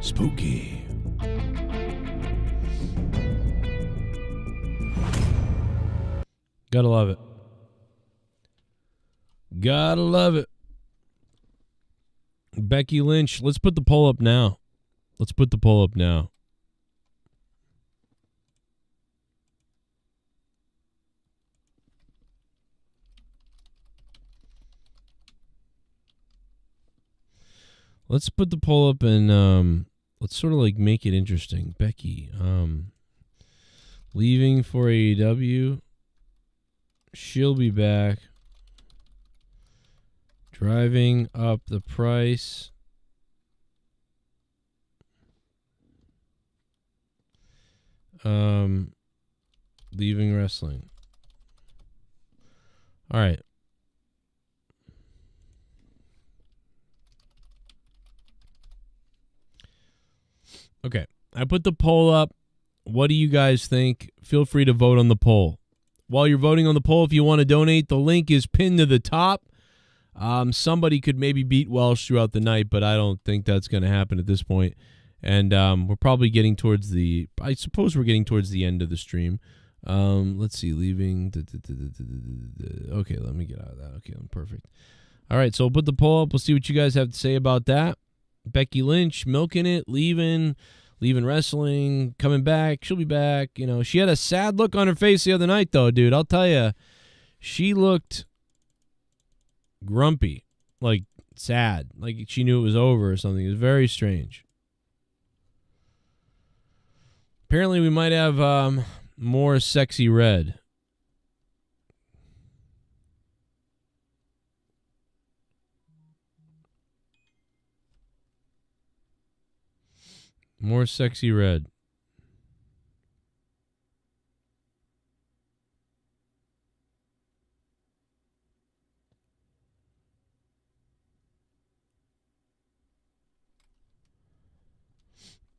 Spooky. Gotta love it. Gotta love it. Becky Lynch, let's put the poll up now. Let's put the poll up now. Let's put the poll up and let's sort of like make it interesting. Becky, leaving for AEW. She'll be back. Driving up the price. Leaving wrestling. All right. Okay. I put the poll up. What do you guys think? Feel free to vote on the poll. While you're voting on the poll, if you want to donate, the link is pinned to the top. Somebody could maybe beat Welsh throughout the night, but I don't think that's going to happen at this point. And we're probably getting towards I suppose we're getting towards the end of the stream. Let's see, leaving. Okay, let me get out of that. Okay, I'm perfect. All right, so we'll put the poll up. We'll see what you guys have to say about that. Becky Lynch, milking it, leaving wrestling, coming back. She'll be back. You know, she had a sad look on her face the other night, though, dude. I'll tell you, she looked grumpy, like sad, like she knew it was over or something. It was very strange. Apparently, we might have more Sexyy Red. More Sexyy Red.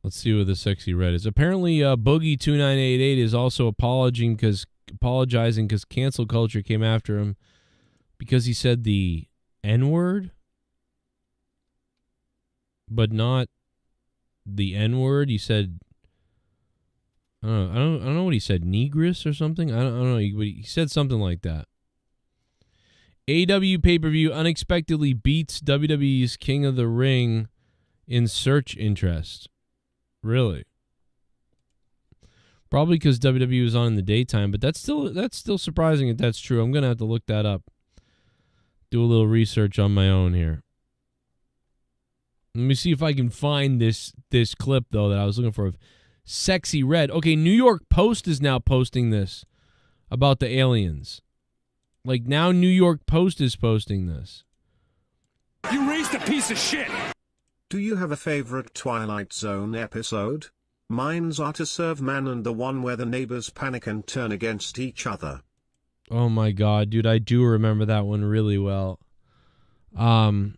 Let's see what the Sexyy Red is. Apparently, Boogie2988 is also apologizing because cancel culture came after him because he said the N-word, but not the N-word. He said, I don't know what he said, negress or something. I don't know. He said something like that. AEW pay-per-view unexpectedly beats WWE's King of the Ring in search interest. Really? Probably because WWE was on in the daytime, but that's still surprising if that's true. I'm gonna have to look that up. Do a little research on my own here. Let me see if I can find this clip though that I was looking for of Sexyy Red. Okay, New York Post is now posting this about the aliens. Like now New York Post is posting this. You raised a piece of shit. Do you have a favorite Twilight Zone episode? Mine's Are to Serve Man and the one where the neighbors panic and turn against each other. Oh my god, dude, I do remember that one really well. El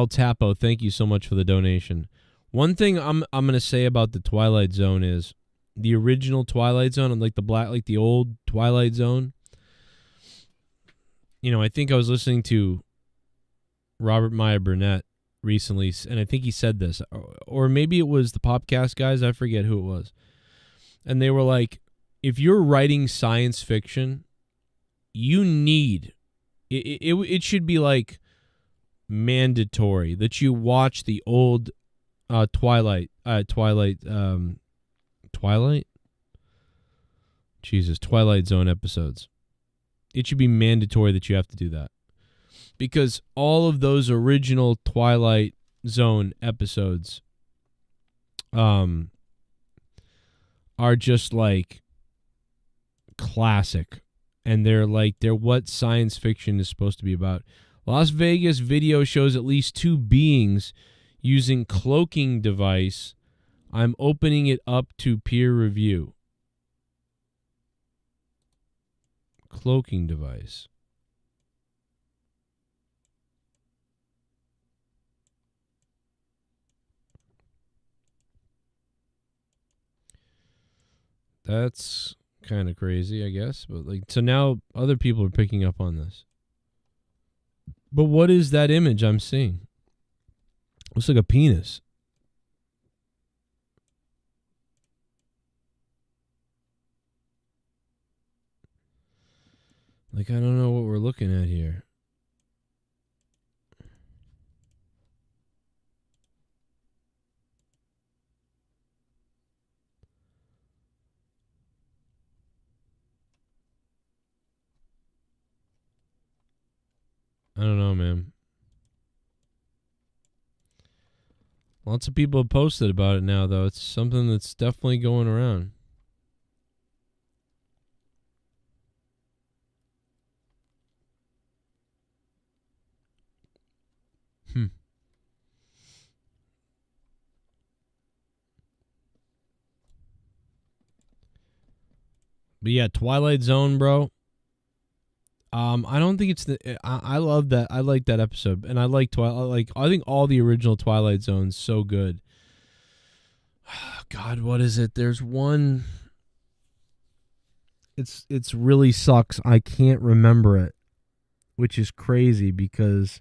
Tapo, thank you so much for the donation. One thing I'm gonna say about the Twilight Zone is the original Twilight Zone, like the old Twilight Zone. You know, I think I was listening to Robert Meyer Burnett recently, and I think he said this, or maybe it was the Popcast guys, I forget who it was, and they were like, if you're writing science fiction, you need it should be like mandatory that you watch the old Twilight Zone episodes. It should be mandatory that you have to do that. Because all of those original Twilight Zone episodes are just like classic. And they're what science fiction is supposed to be about. Las Vegas video shows at least two beings using cloaking device. I'm opening it up to peer review. Cloaking device. That's kind of crazy, I guess. But so now other people are picking up on this. But what is that image I'm seeing? Looks like a penis. I don't know what we're looking at here. I don't know, man. Lots of people have posted about it now, though. It's something that's definitely going around. But yeah, Twilight Zone, bro. I don't think it's the. I love that. I like that episode, and I like Twilight. I think all the original Twilight Zones so good. God, what is it? There's one. It's really sucks. I can't remember it, which is crazy because,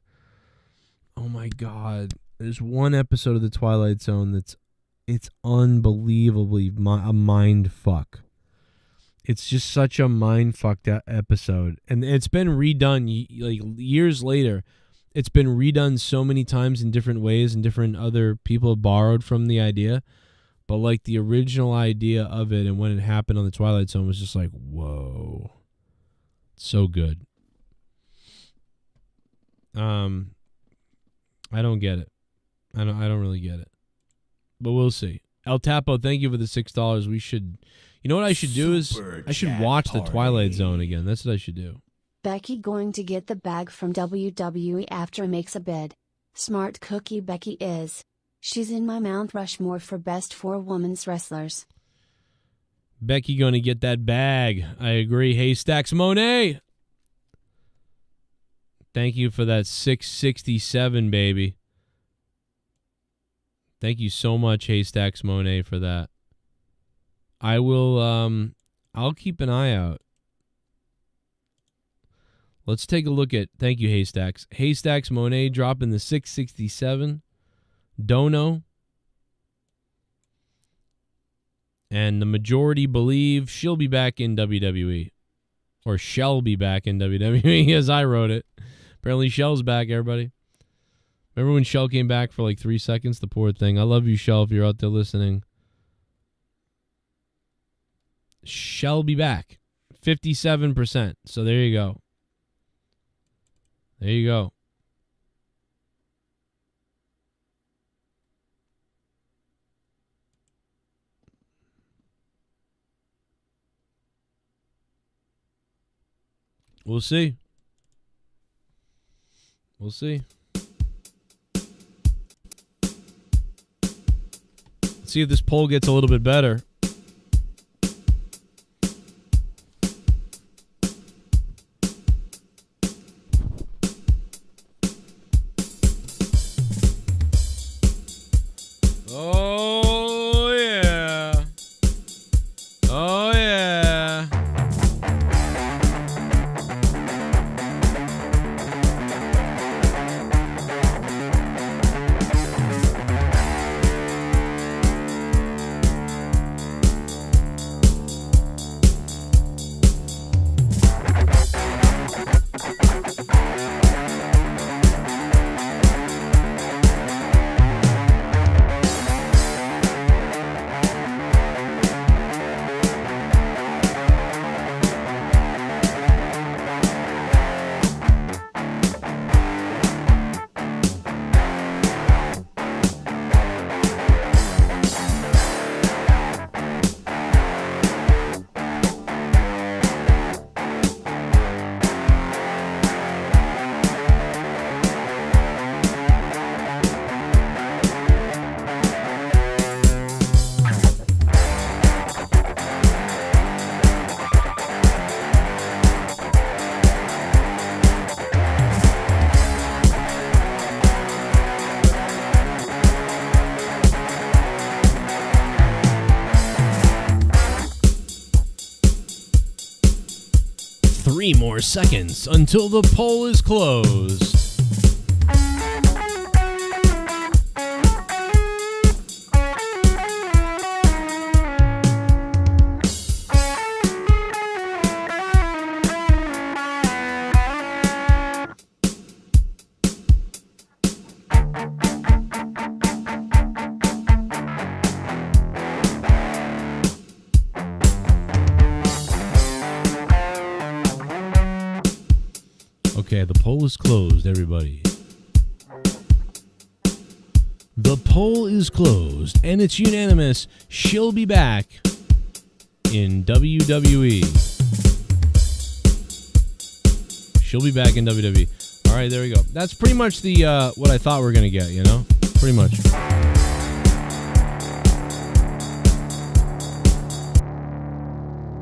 oh my God, there's one episode of the Twilight Zone it's unbelievably a mind fuck. It's just such a mind-fucked episode. And it's been redone, like, years later. It's been redone so many times in different ways, and different other people have borrowed from the idea. But, like, the original idea of it and when it happened on the Twilight Zone was just like, whoa. So good. I don't get it. I don't really get it. But we'll see. El Tapo, thank you for the $6. We should... You know what I should do is I should watch the Twilight Zone again. That's what I should do. Becky going to get the bag from WWE after makes a bid. Smart cookie Becky is. She's in my Mount Rushmore for best 4 women's wrestlers. Becky going to get that bag. I agree. Haystacks Monet. Thank you for that 667, baby. Thank you so much, Haystacks Monet, for that. I will, I'll keep an eye out. Let's take a look at, thank you, Haystacks. Haystacks Monet dropping the 667. Dono. And the majority believe she'll be back in WWE. Or shall be back in WWE, as I wrote it. Apparently Shell's back, everybody. Remember when Shell came back for like 3 seconds? The poor thing. I love you, Shell, if you're out there listening. Shall be back. 57%. So there you go. There you go. We'll see. We'll see. Let's see if this poll gets a little bit better. Oh, yeah. Oh, yeah. More seconds until the poll is closed. Okay, the poll is closed, everybody. The poll is closed, and it's unanimous. She'll be back in WWE. She'll be back in WWE. All right, there we go. That's pretty much the what I thought we were going to get, you know? Pretty much.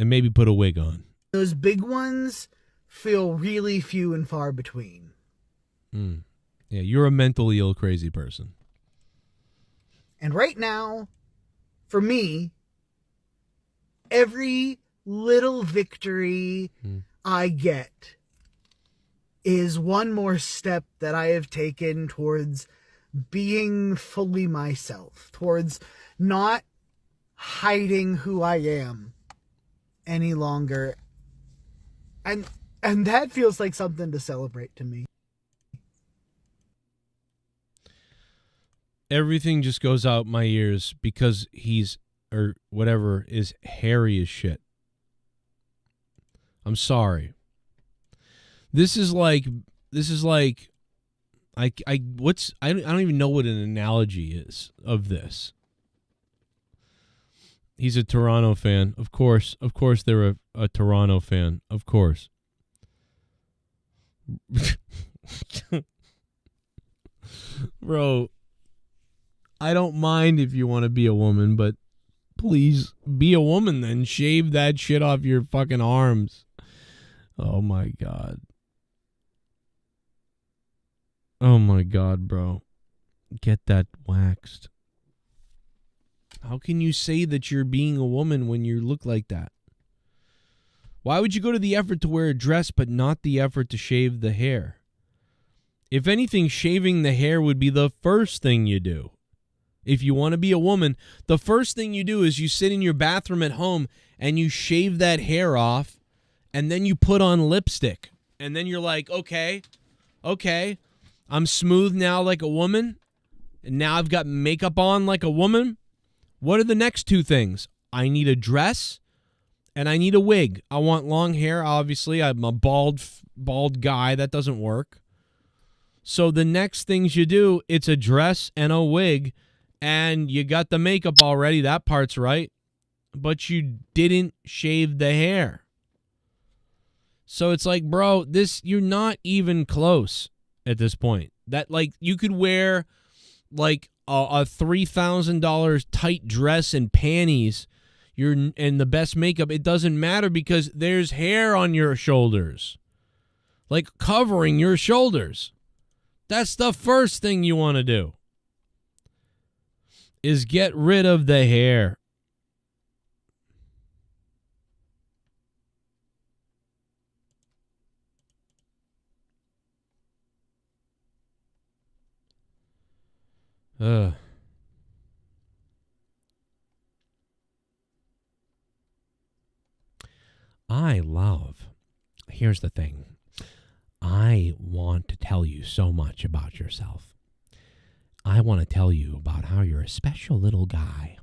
And maybe put a wig on. Those big ones feel really few and far between. Yeah, you're a mentally ill, crazy person. And right now, for me, every little victory I get is one more step that I have taken towards being fully myself, towards not hiding who I am any longer. And that feels like something to celebrate to me. Everything just goes out my ears because he's, or whatever, is hairy as shit. I'm sorry. This is like I don't even know what an analogy is of this. He's a Toronto fan. Of course they're a Toronto fan. Of course. Bro, I don't mind if you want to be a woman, but please be a woman then. Shave that shit off your fucking arms. Oh my God. Oh my God, bro. Get that waxed. How can you say that you're being a woman when you look like that? Why would you go to the effort to wear a dress but not the effort to shave the hair? If anything, shaving the hair would be the first thing you do. If you want to be a woman, the first thing you do is you sit in your bathroom at home and you shave that hair off, and then you put on lipstick. And then you're like, okay, I'm smooth now like a woman, and now I've got makeup on like a woman. What are the next two things? I need a dress, and I need a wig. I want long hair, obviously. I'm a bald guy. That doesn't work. So the next things you do, it's a dress and a wig, and you got the makeup already. That part's right. But you didn't shave the hair. So it's like, bro, you're not even close at this point. That, like, you could wear like a $3,000 tight dress and panties, and the best makeup. It doesn't matter because there's hair on your shoulders, like covering your shoulders. That's the first thing you want to do, is get rid of the hair. Here's the thing. I want to tell you so much about yourself. I want to tell you about how you're a special little guy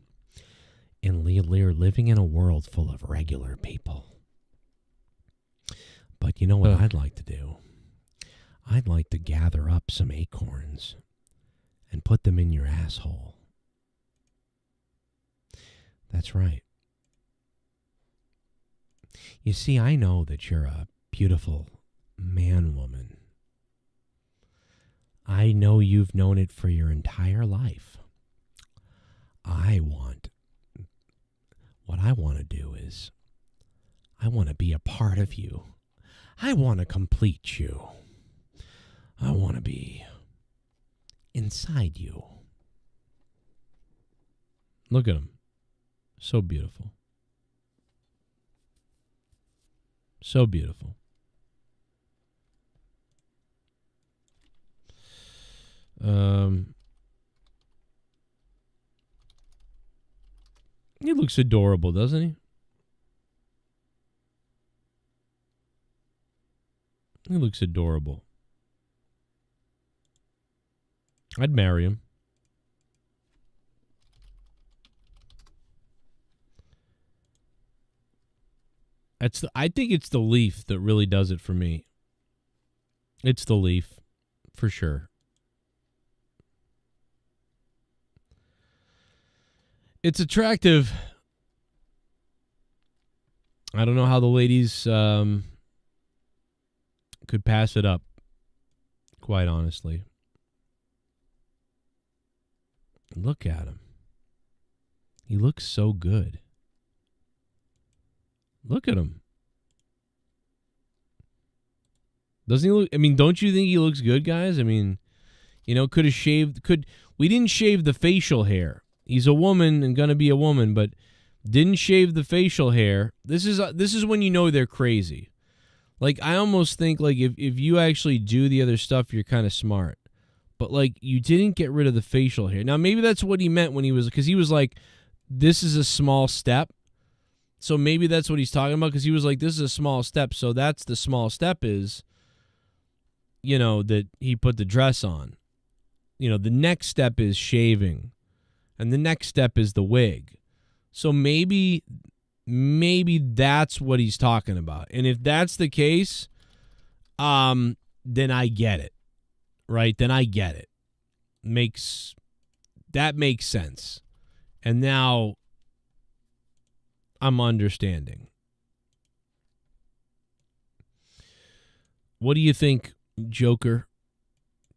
and you're living in a world full of regular people. But you know what I'd like to do? I'd like to gather up some acorns and put them in your asshole. That's right. You see, I know that you're a beautiful man-woman. I know you've known it for your entire life. What I want to do is, I want to be a part of you. I want to complete you. I want to be inside you. Look at him. So beautiful. So beautiful. He looks adorable, doesn't he? He looks adorable. I'd marry him. I think it's the leaf that really does it for me. It's the leaf, for sure. It's attractive. I don't know how the ladies could pass it up, quite honestly. Look at him. He looks so good. Look at him. Doesn't he look? I mean, don't you think he looks good, guys? I mean, you know, could have shaved. We didn't shave the facial hair. He's a woman and gonna be a woman, but didn't shave the facial hair. This is when you know they're crazy. Like, I almost think, like, if you actually do the other stuff, you're kind of smart. But, like, you didn't get rid of the facial hair. Now, maybe that's what he meant when he was, because he was like, this is a small step. So maybe that's what he's talking about, because he was like, this is a small step. So that's the small step is, you know, that he put the dress on. You know, the next step is shaving. And the next step is the wig. So maybe that's what he's talking about. And if that's the case, then I get it. Right? Then I get it. That makes sense. And now I'm understanding. What do you think, Joker?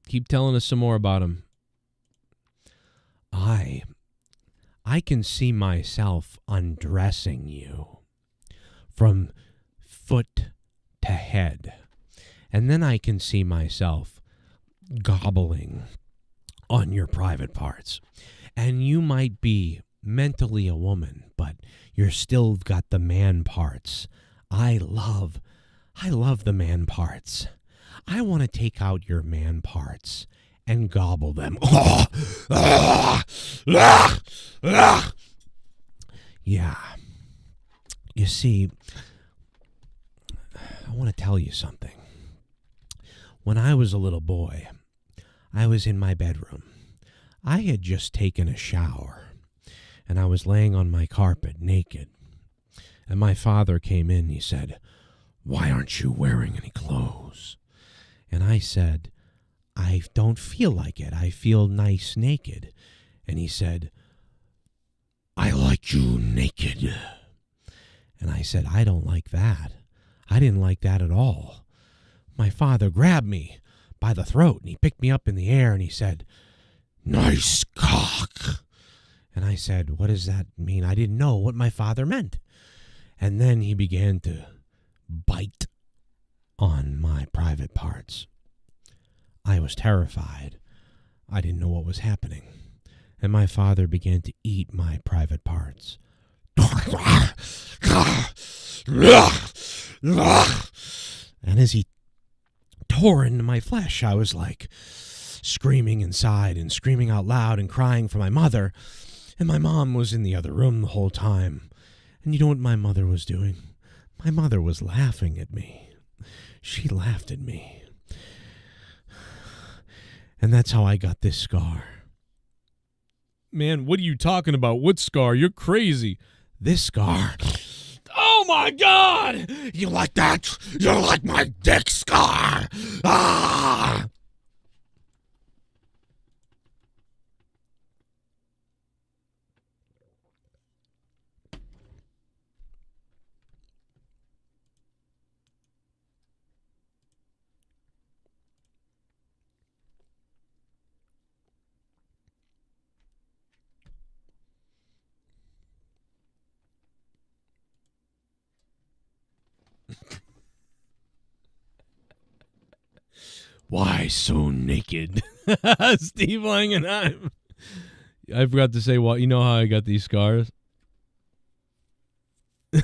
Keep telling us some more about him. I can see myself undressing you from foot to head. And then I can see myself gobbling on your private parts. And you might be mentally a woman, but you're still got the man parts. I love the man parts. I want to take out your man parts and gobble them. Yeah. You see, I want to tell you something. When I was a little boy, I was in my bedroom. I had just taken a shower, and I was laying on my carpet naked. And my father came in, he said, "Why aren't you wearing any clothes?" And I said, "I don't feel like it. I feel nice naked." And he said, "I like you naked." And I said, "I don't like that. I didn't like that at all." My father grabbed me by the throat, and he picked me up in the air, and he said, "Nice cock." And I said, "What does that mean?" I didn't know what my father meant. And then he began to bite on my private parts. I was terrified. I didn't know what was happening. And my father began to eat my private parts. And as he tore into my flesh, I was like screaming inside and screaming out loud and crying for my mother. And my mom was in the other room the whole time. And you know what my mother was doing? My mother was laughing at me. She laughed at me. And that's how I got this scar. Man, what are you talking about? What scar? You're crazy. This scar. Oh my God! You like that? You like my dick scar? Ah! Why so naked? Steve Langenheim. I forgot to say, well, you know how I got these scars? It's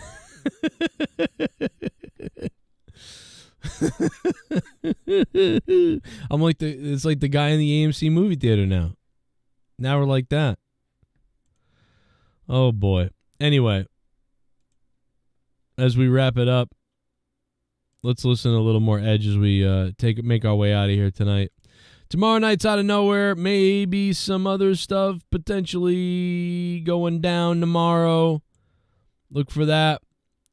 like the guy in the AMC movie theater now. Now we're like that. Oh boy. Anyway, as we wrap it up, let's listen to a little more Edge as we make our way out of here tonight. Tomorrow night's Out of Nowhere. Maybe some other stuff potentially going down tomorrow. Look for that.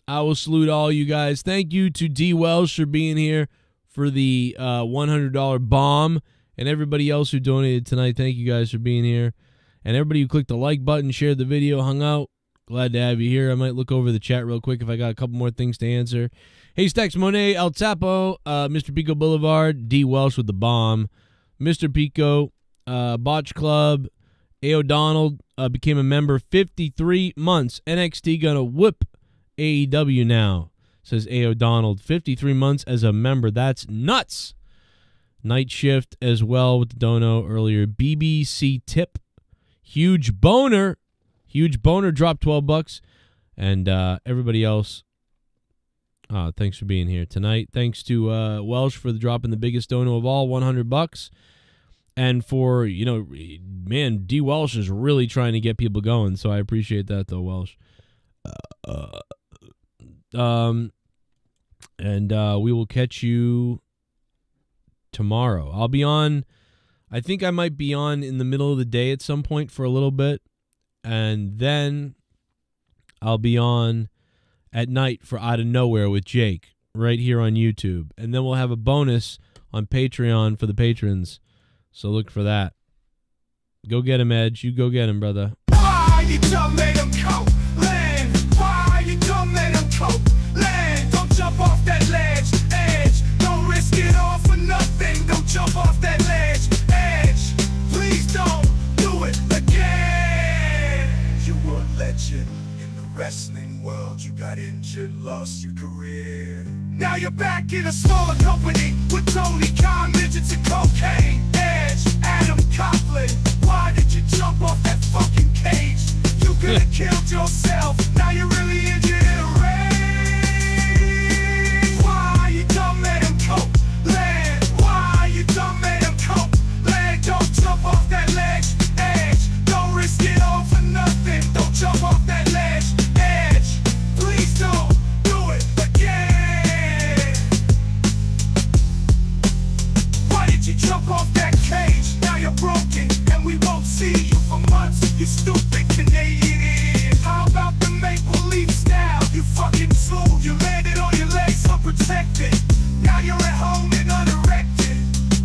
I will salute all you guys. Thank you to D. Welsh for being here for the $100 bomb. And everybody else who donated tonight, thank you guys for being here. And everybody who clicked the like button, shared the video, hung out, glad to have you here. I might look over the chat real quick if I got a couple more things to answer. Hey, Stacks Monet, El Tapo, Mr. Pico Boulevard, D. Welsh with the bomb, Mr. Pico, Botch Club, A. O'Donnell became a member 53 months. NXT gonna whoop AEW now, says A. O'Donnell. 53 months as a member. That's nuts. Night Shift as well with the dono earlier. BBC Tip. Huge Boner. Huge Boner dropped $12. And everybody else, thanks for being here tonight. Thanks to Welsh for dropping the biggest dono of all, $100. And for, man, D. Welsh is really trying to get people going, so I appreciate that, though, Welsh. And we will catch you tomorrow. I'll be on, I think I might be on in the middle of the day at some point for a little bit, and then I'll be on at night for Out of Nowhere with Jake right here on YouTube, and then we'll have a bonus on Patreon for the patrons, so look for that. Go get him, Edge. You go get him, brother. Why you done made him Copeland? Why you done made him Copeland? Don't jump off that ledge, Edge. Don't risk it all for nothing. Don't jump off that ledge, Edge. Please don't do it again. You were a legend in the wrestling world. You got injured, lost your career. Now you're back in a smaller company with Tony Khan, midgets and cocaine. Edge, Adam Copeland. Why did you jump off that fucking cage? You could have killed yourself. Now you're really injured in a rage. Why you done made him Copeland? Why you done made him Copeland? Don't jump off that ledge, Edge. Don't risk it all for nothing. Don't jump off that ledge, Edge. Please don't do it again. Why did you jump off that cage? Now you're broken and we won't see you for months. You stupid Canadian idiot. How about the maple leaf style? You fucking fool. You landed on your legs unprotected. Now you're at home and unerected.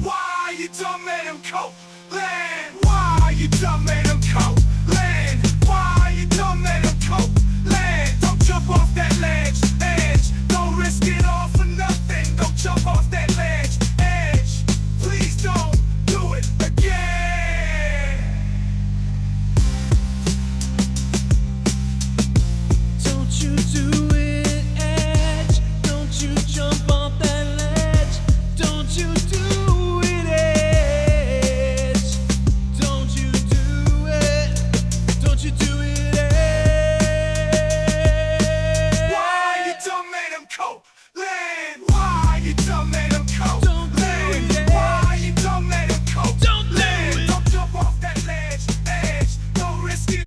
Why you done made him Copeland? Why you done made him Copeland? Why you done made him Copeland? Don't jump off that ledge, Edge. Don't risk it all for nothing. Don't jump off that ledge, Edge. Please don't do it again. Don't you do it, Edge. Don't you jump off that ledge. Don't you do it, Edge. Don't you do it. Don't you do it, Edge. Why you done made him Copeland? Why you done made him Copeland? Why you done made him Copeland? Don't jump off that ledge, Edge. Don't risk it.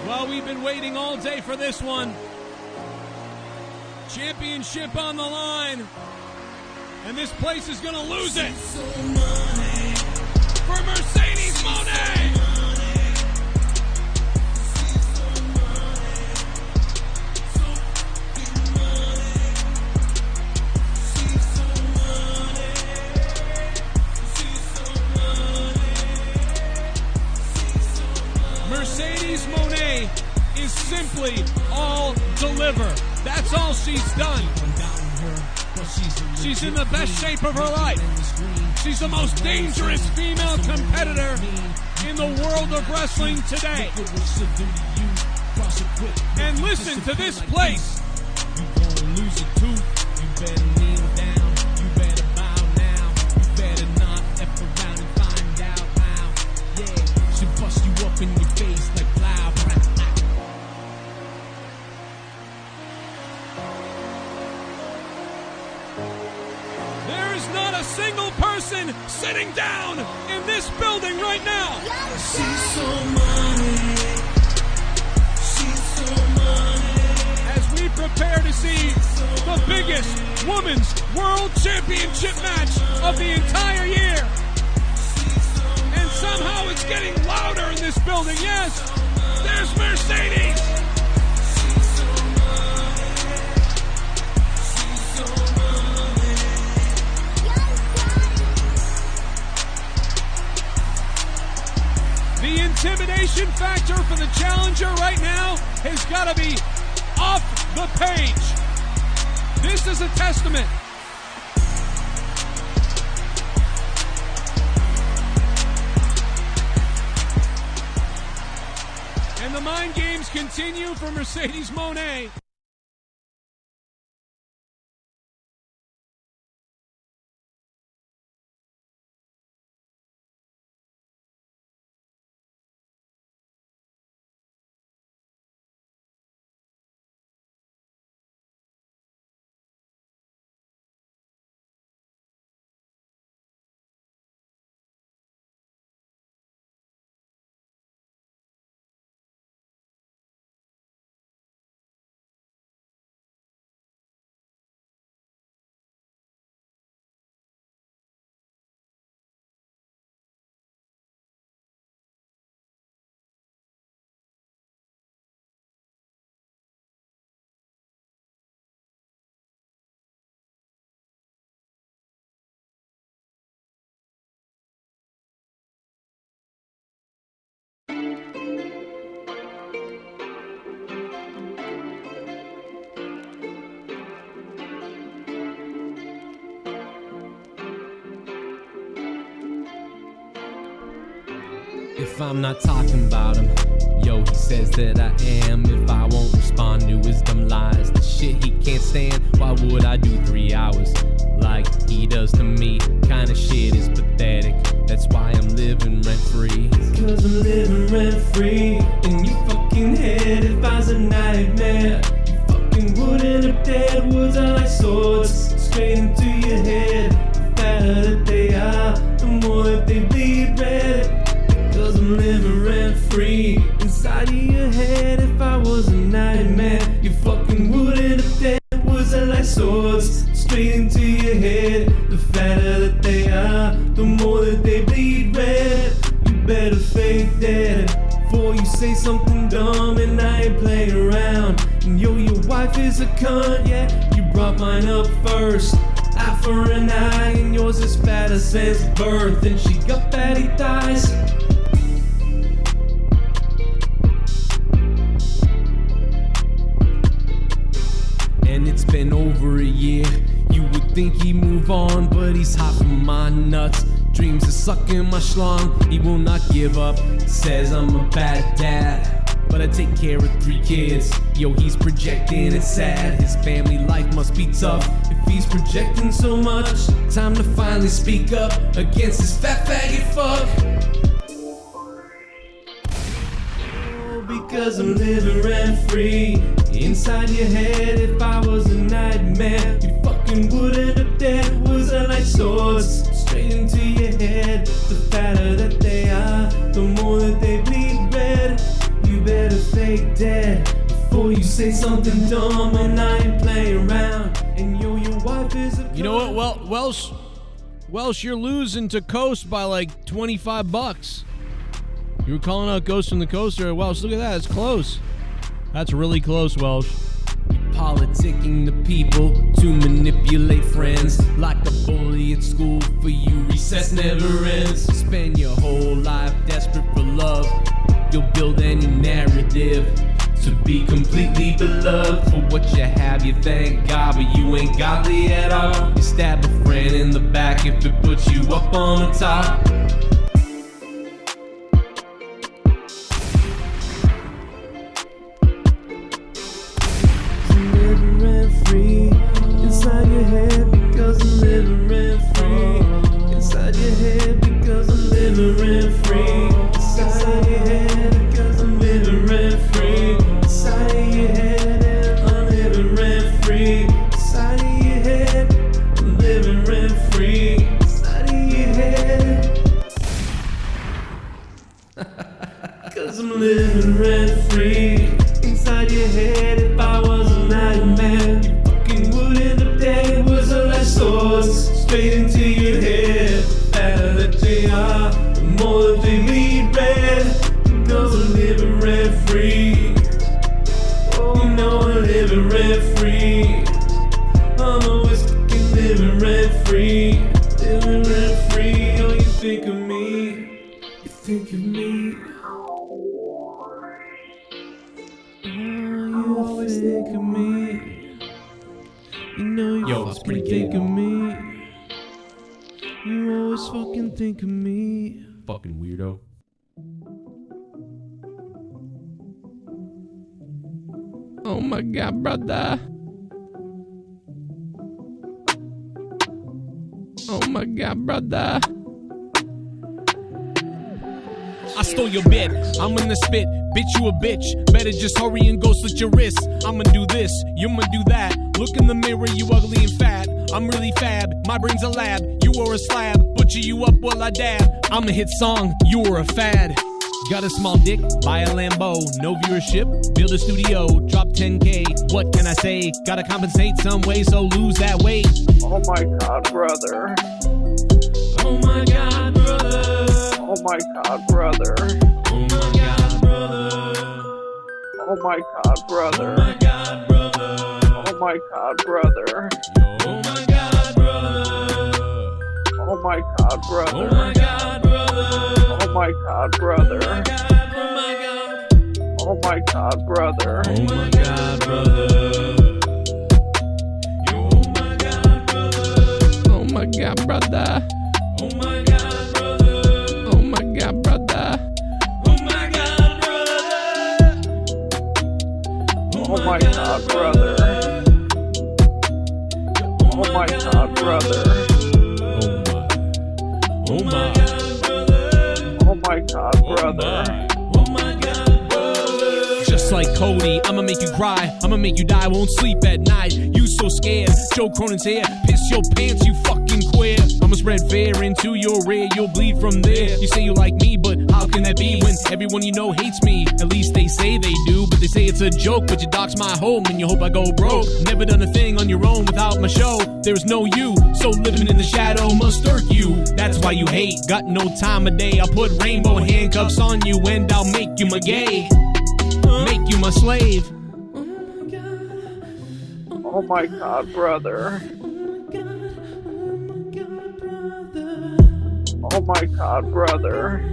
Well, we've been waiting all day for this one. Championship on the line. And this place is going to lose it. For Mercedes Moné. Mercedes Moné is simply all deliver. That's all she's done. She's in the best shape of her life. She's the most dangerous female competitor in the world of wrestling today. And listen to this place. You gonna lose it too. You better kneel down. You better bow now. You better not F around and find out how. Yeah, she bust you up in your face like loud. There is not a a single person sitting down in this building right now. She's so money. She's so money. As we prepare to see the biggest women's world championship match of the entire year. And somehow it's getting louder in this building. Yes, there's Mercedes. The intimidation factor for the challenger right now has got to be off the page. This is a testament. And the mind games continue for Mercedes Moné. If I'm not talking about him, yo, he says that I am. If I won't respond to his dumb lies, the shit he can't stand, why would I do 3 hours like he does to me? Kinda shit is pathetic, that's why I'm living rent-free. Cause I'm living rent-free in your fucking head. If I was a nightmare, you fucking wouldn't have dead. Words are like swords, straight into your head. The fatter that they are, the more that they bleed red. Cause I'm living rent-free inside of your head. If I was a nightmare, you fucking wouldn't have dead. Words are like swords, straight into your head. The fatter that they are, the more that they bleed red. You better fake that before you say something dumb. And I ain't playing around. And yo, your wife is a cunt, yeah. You brought mine up first. Eye for an eye, and yours is fatter since birth. And she got fatty thighs. And it's been over a year. You would think he'd move on, but he's hot from my nuts. Dreams of sucking my schlong. He will not give up. Says I'm a bad dad, but I take care of 3 kids. Yo, he's projecting, it's sad. His family life must be tough if he's projecting so much. Time to finally speak up against this fat faggot fuck. Because I'm living rent-free inside your head. If I was a nightmare, you fucking wouldn't have dead. Words are like swords, straight into your head. The fatter that they are, the more that they bleed red. You better fake dead before you say something dumb. And I ain't playing around. And yo, your wife is a... You know what? Well, Welsh, you're losing to Coast by like $25. You were calling out Ghost from the Coast there. Welsh, look at that. It's close. That's really close, Welsh. Politicking the people to manipulate friends. Like a bully at school, for you recess never ends. Spend your whole life desperate for love. You'll build any narrative to be completely beloved. For what you have, you thank God, but you ain't godly at all. You stab a friend in the back if it puts you up on the top. Inside your head because I'm living rent-free. Inside your head because I'm living rent-free. Inside your head because I'm living rent-free. Inside of your head and I'm living rent-free. Inside of your head, I'm living rent-free. your head. The fatter that they are, the more that they bleed red. You know I'm living rent free. Oh, you know I'm living rent free. I'm always fucking living rent free. Living rent free. Oh, you think of me. You think of me. You always think of me. You know you fucking think of me. You always fucking think of me. Fucking weirdo. Oh my god, brother. Oh my god, brother. I stole your bit, I'm gonna spit, bitch you a bitch. Better just hurry and go slit your wrists. I'ma do this, you I'ma do that. Look in the mirror, you ugly and fat. I'm really fab, my brain's a lab. You were a slab, butcher you up while I dab. I'm a hit song, you were a fad. Got a small dick, buy a Lambo. No viewership, build a studio. Drop 10K, what can I say? Gotta compensate some way, so lose that weight. Oh my god, brother. Oh my god, brother. Oh my god, brother. Oh my god, brother. Oh my god, brother. Oh my god, brother. Oh my god, brother. Oh my god, brother. Oh my god, brother. Oh my god, brother. Oh my god, brother. Oh my god. Oh my god, brother. Oh my god, brother. Oh my god, brother. Oh my god, brother. Oh my god, brother. Oh my god, brother. Oh my god, brother. Oh my god, brother. Oh my god, brother. Oh my god, brother. Oh my god, brother. Oh my god, brother. Just like Cody, I'ma make you cry. I'ma make you die, won't sleep at night. You so scared, Joe Cronin's here. Piss your pants, you fucking queer. I'ma spread fear into your rear, you'll bleed from there. You say you like me, but how can that be when everyone you know hates me? At least they say they do, but they say it's a joke. But you dox my home and you hope I go broke. Never done a thing on your own without my show. There's no you, so living in the shadow must irk you. That's why you hate, got no time of day. I'll put rainbow handcuffs on you and I'll make you my gay. Make you my slave. Oh my god, brother. Oh my god, brother.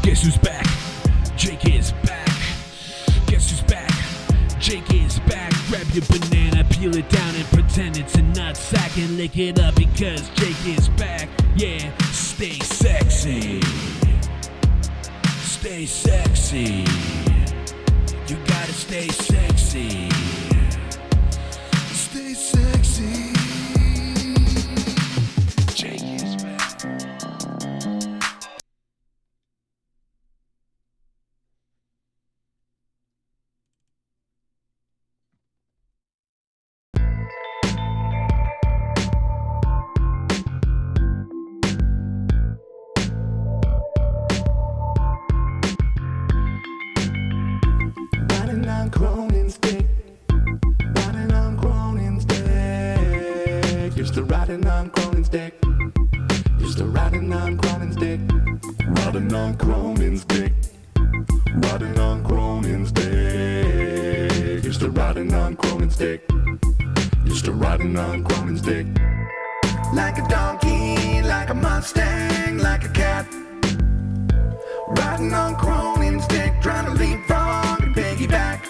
Guess who's back? Jake is back. Guess who's back? Jake is back. Grab your banana, peel it down and pretend it's a nutsack and lick it up because Jake is back. Yeah, stay sexy. Stay sexy. You gotta stay sexy. Stay sexy. Jake is back. Riding on Cronin's dick. Riding on Cronin's dick. Used to riding on Cronin's dick. Used to riding on Cronin's dick. Riding on Cronin's dick. Riding on Cronin's dick. Used to riding on Cronin's dick. Used to riding on Cronin's dick. Like a donkey, like a Mustang, like a cat. Riding on Cronin's dick, trying to leapfrog and piggyback.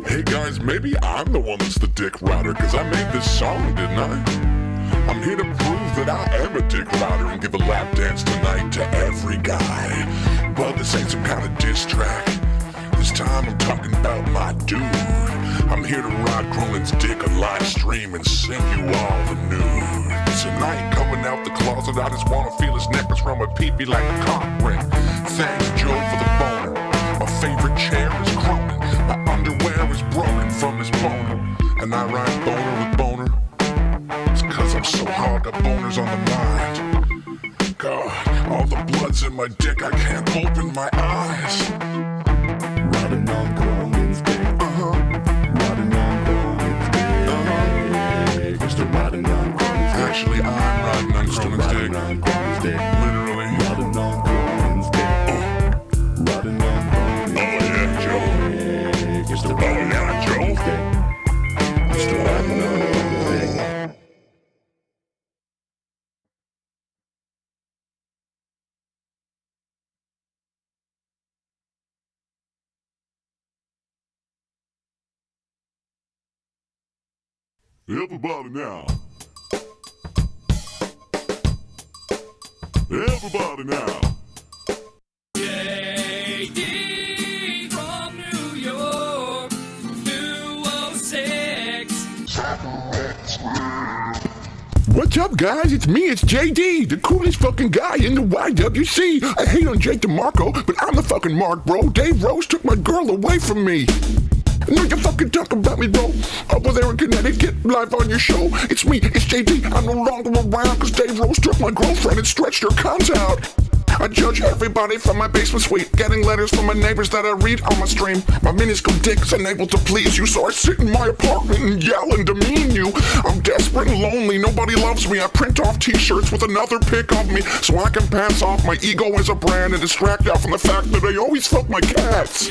Hey guys, maybe I'm the one that's the dick rider, cause I made this song, didn't I? I'm here to prove that I am a dick rider and give a lap dance tonight to every guy. But this ain't some kind of diss track. This time I'm talking about my dude. I'm here to ride Cronin's dick on live stream and sing you all the news. Tonight, coming out the closet, I just wanna feel his necklace from a peepee like a cock ring. Thanks, Joe, for the boner. My favorite chair is Cronin. My underwear is broken from his boner. And I rhyme boner with boner. It's cause I'm so hard, got boners on the mind. God, all the blood's in my dick, I can't open my eyes. Riding on Cronin's dick. Riding on Cronin's dick. Used to riding on Cronin's dick. Actually, I'm riding on Cronin's dick. Literally. Riding on Cronin's dick. Riding on Cronin's dick. Oh yeah, Joe. Used to Oh yeah, Joe. used to riding on Cronin's dick. Everybody now. Everybody now. JD from New York, 206. What's up, guys? It's me, it's JD, the coolest fucking guy in the YWC. I hate on Jake DeMarco, but I'm the fucking Mark, bro. Dave Rose took my girl away from me. No, you fucking talk about me, bro. Over there in Connecticut, live on your show. It's me, it's JD. I'm no longer around cause Dave Rose took my girlfriend and stretched her cunt out. I judge everybody from my basement suite, getting letters from my neighbors that I read on my stream. My minuscule dick's unable to please you, so I sit in my apartment and yell and demean you. I'm desperate and lonely, nobody loves me. I print off t-shirts with another pic of me so I can pass off my ego as a brand and distract out from the fact that I always fuck my cats.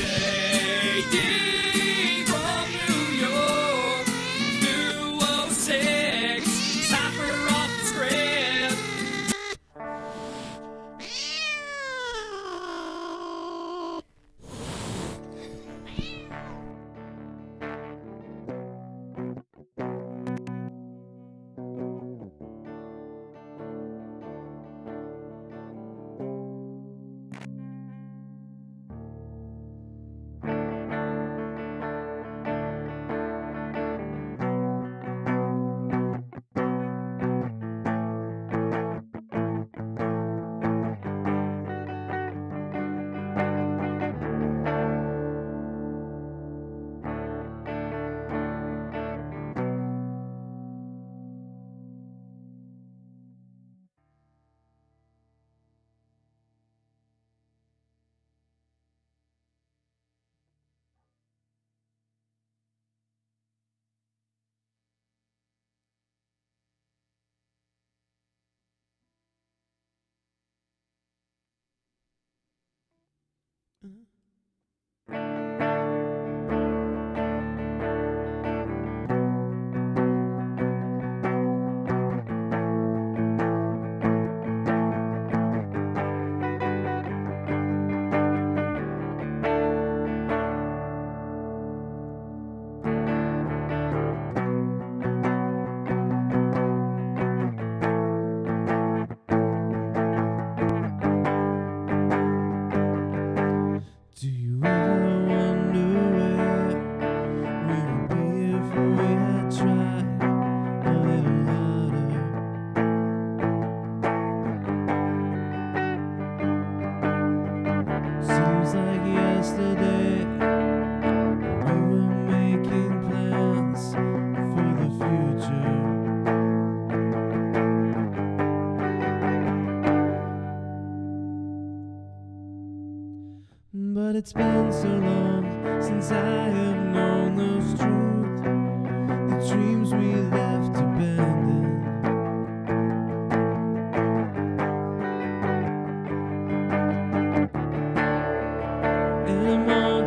But it's been so long since I have known those truths, the dreams we left abandoned.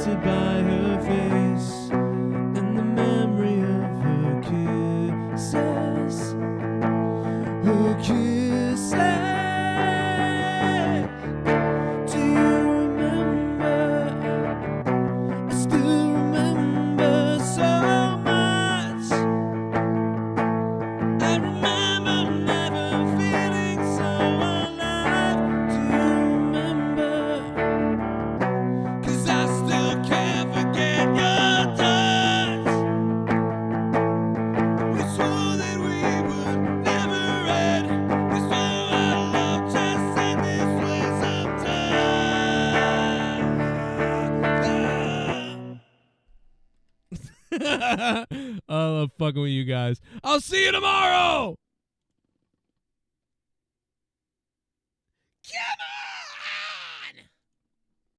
haunted by her face and the memory of her kisses. Her kisses. Do you remember? I still remember so much. I remember never feeling so alive. Do you remember? 'Cause I still can't forget your touch. We swore that we would never end. We swore our love just in this way sometime. I love fucking with you guys. I'll see you tomorrow.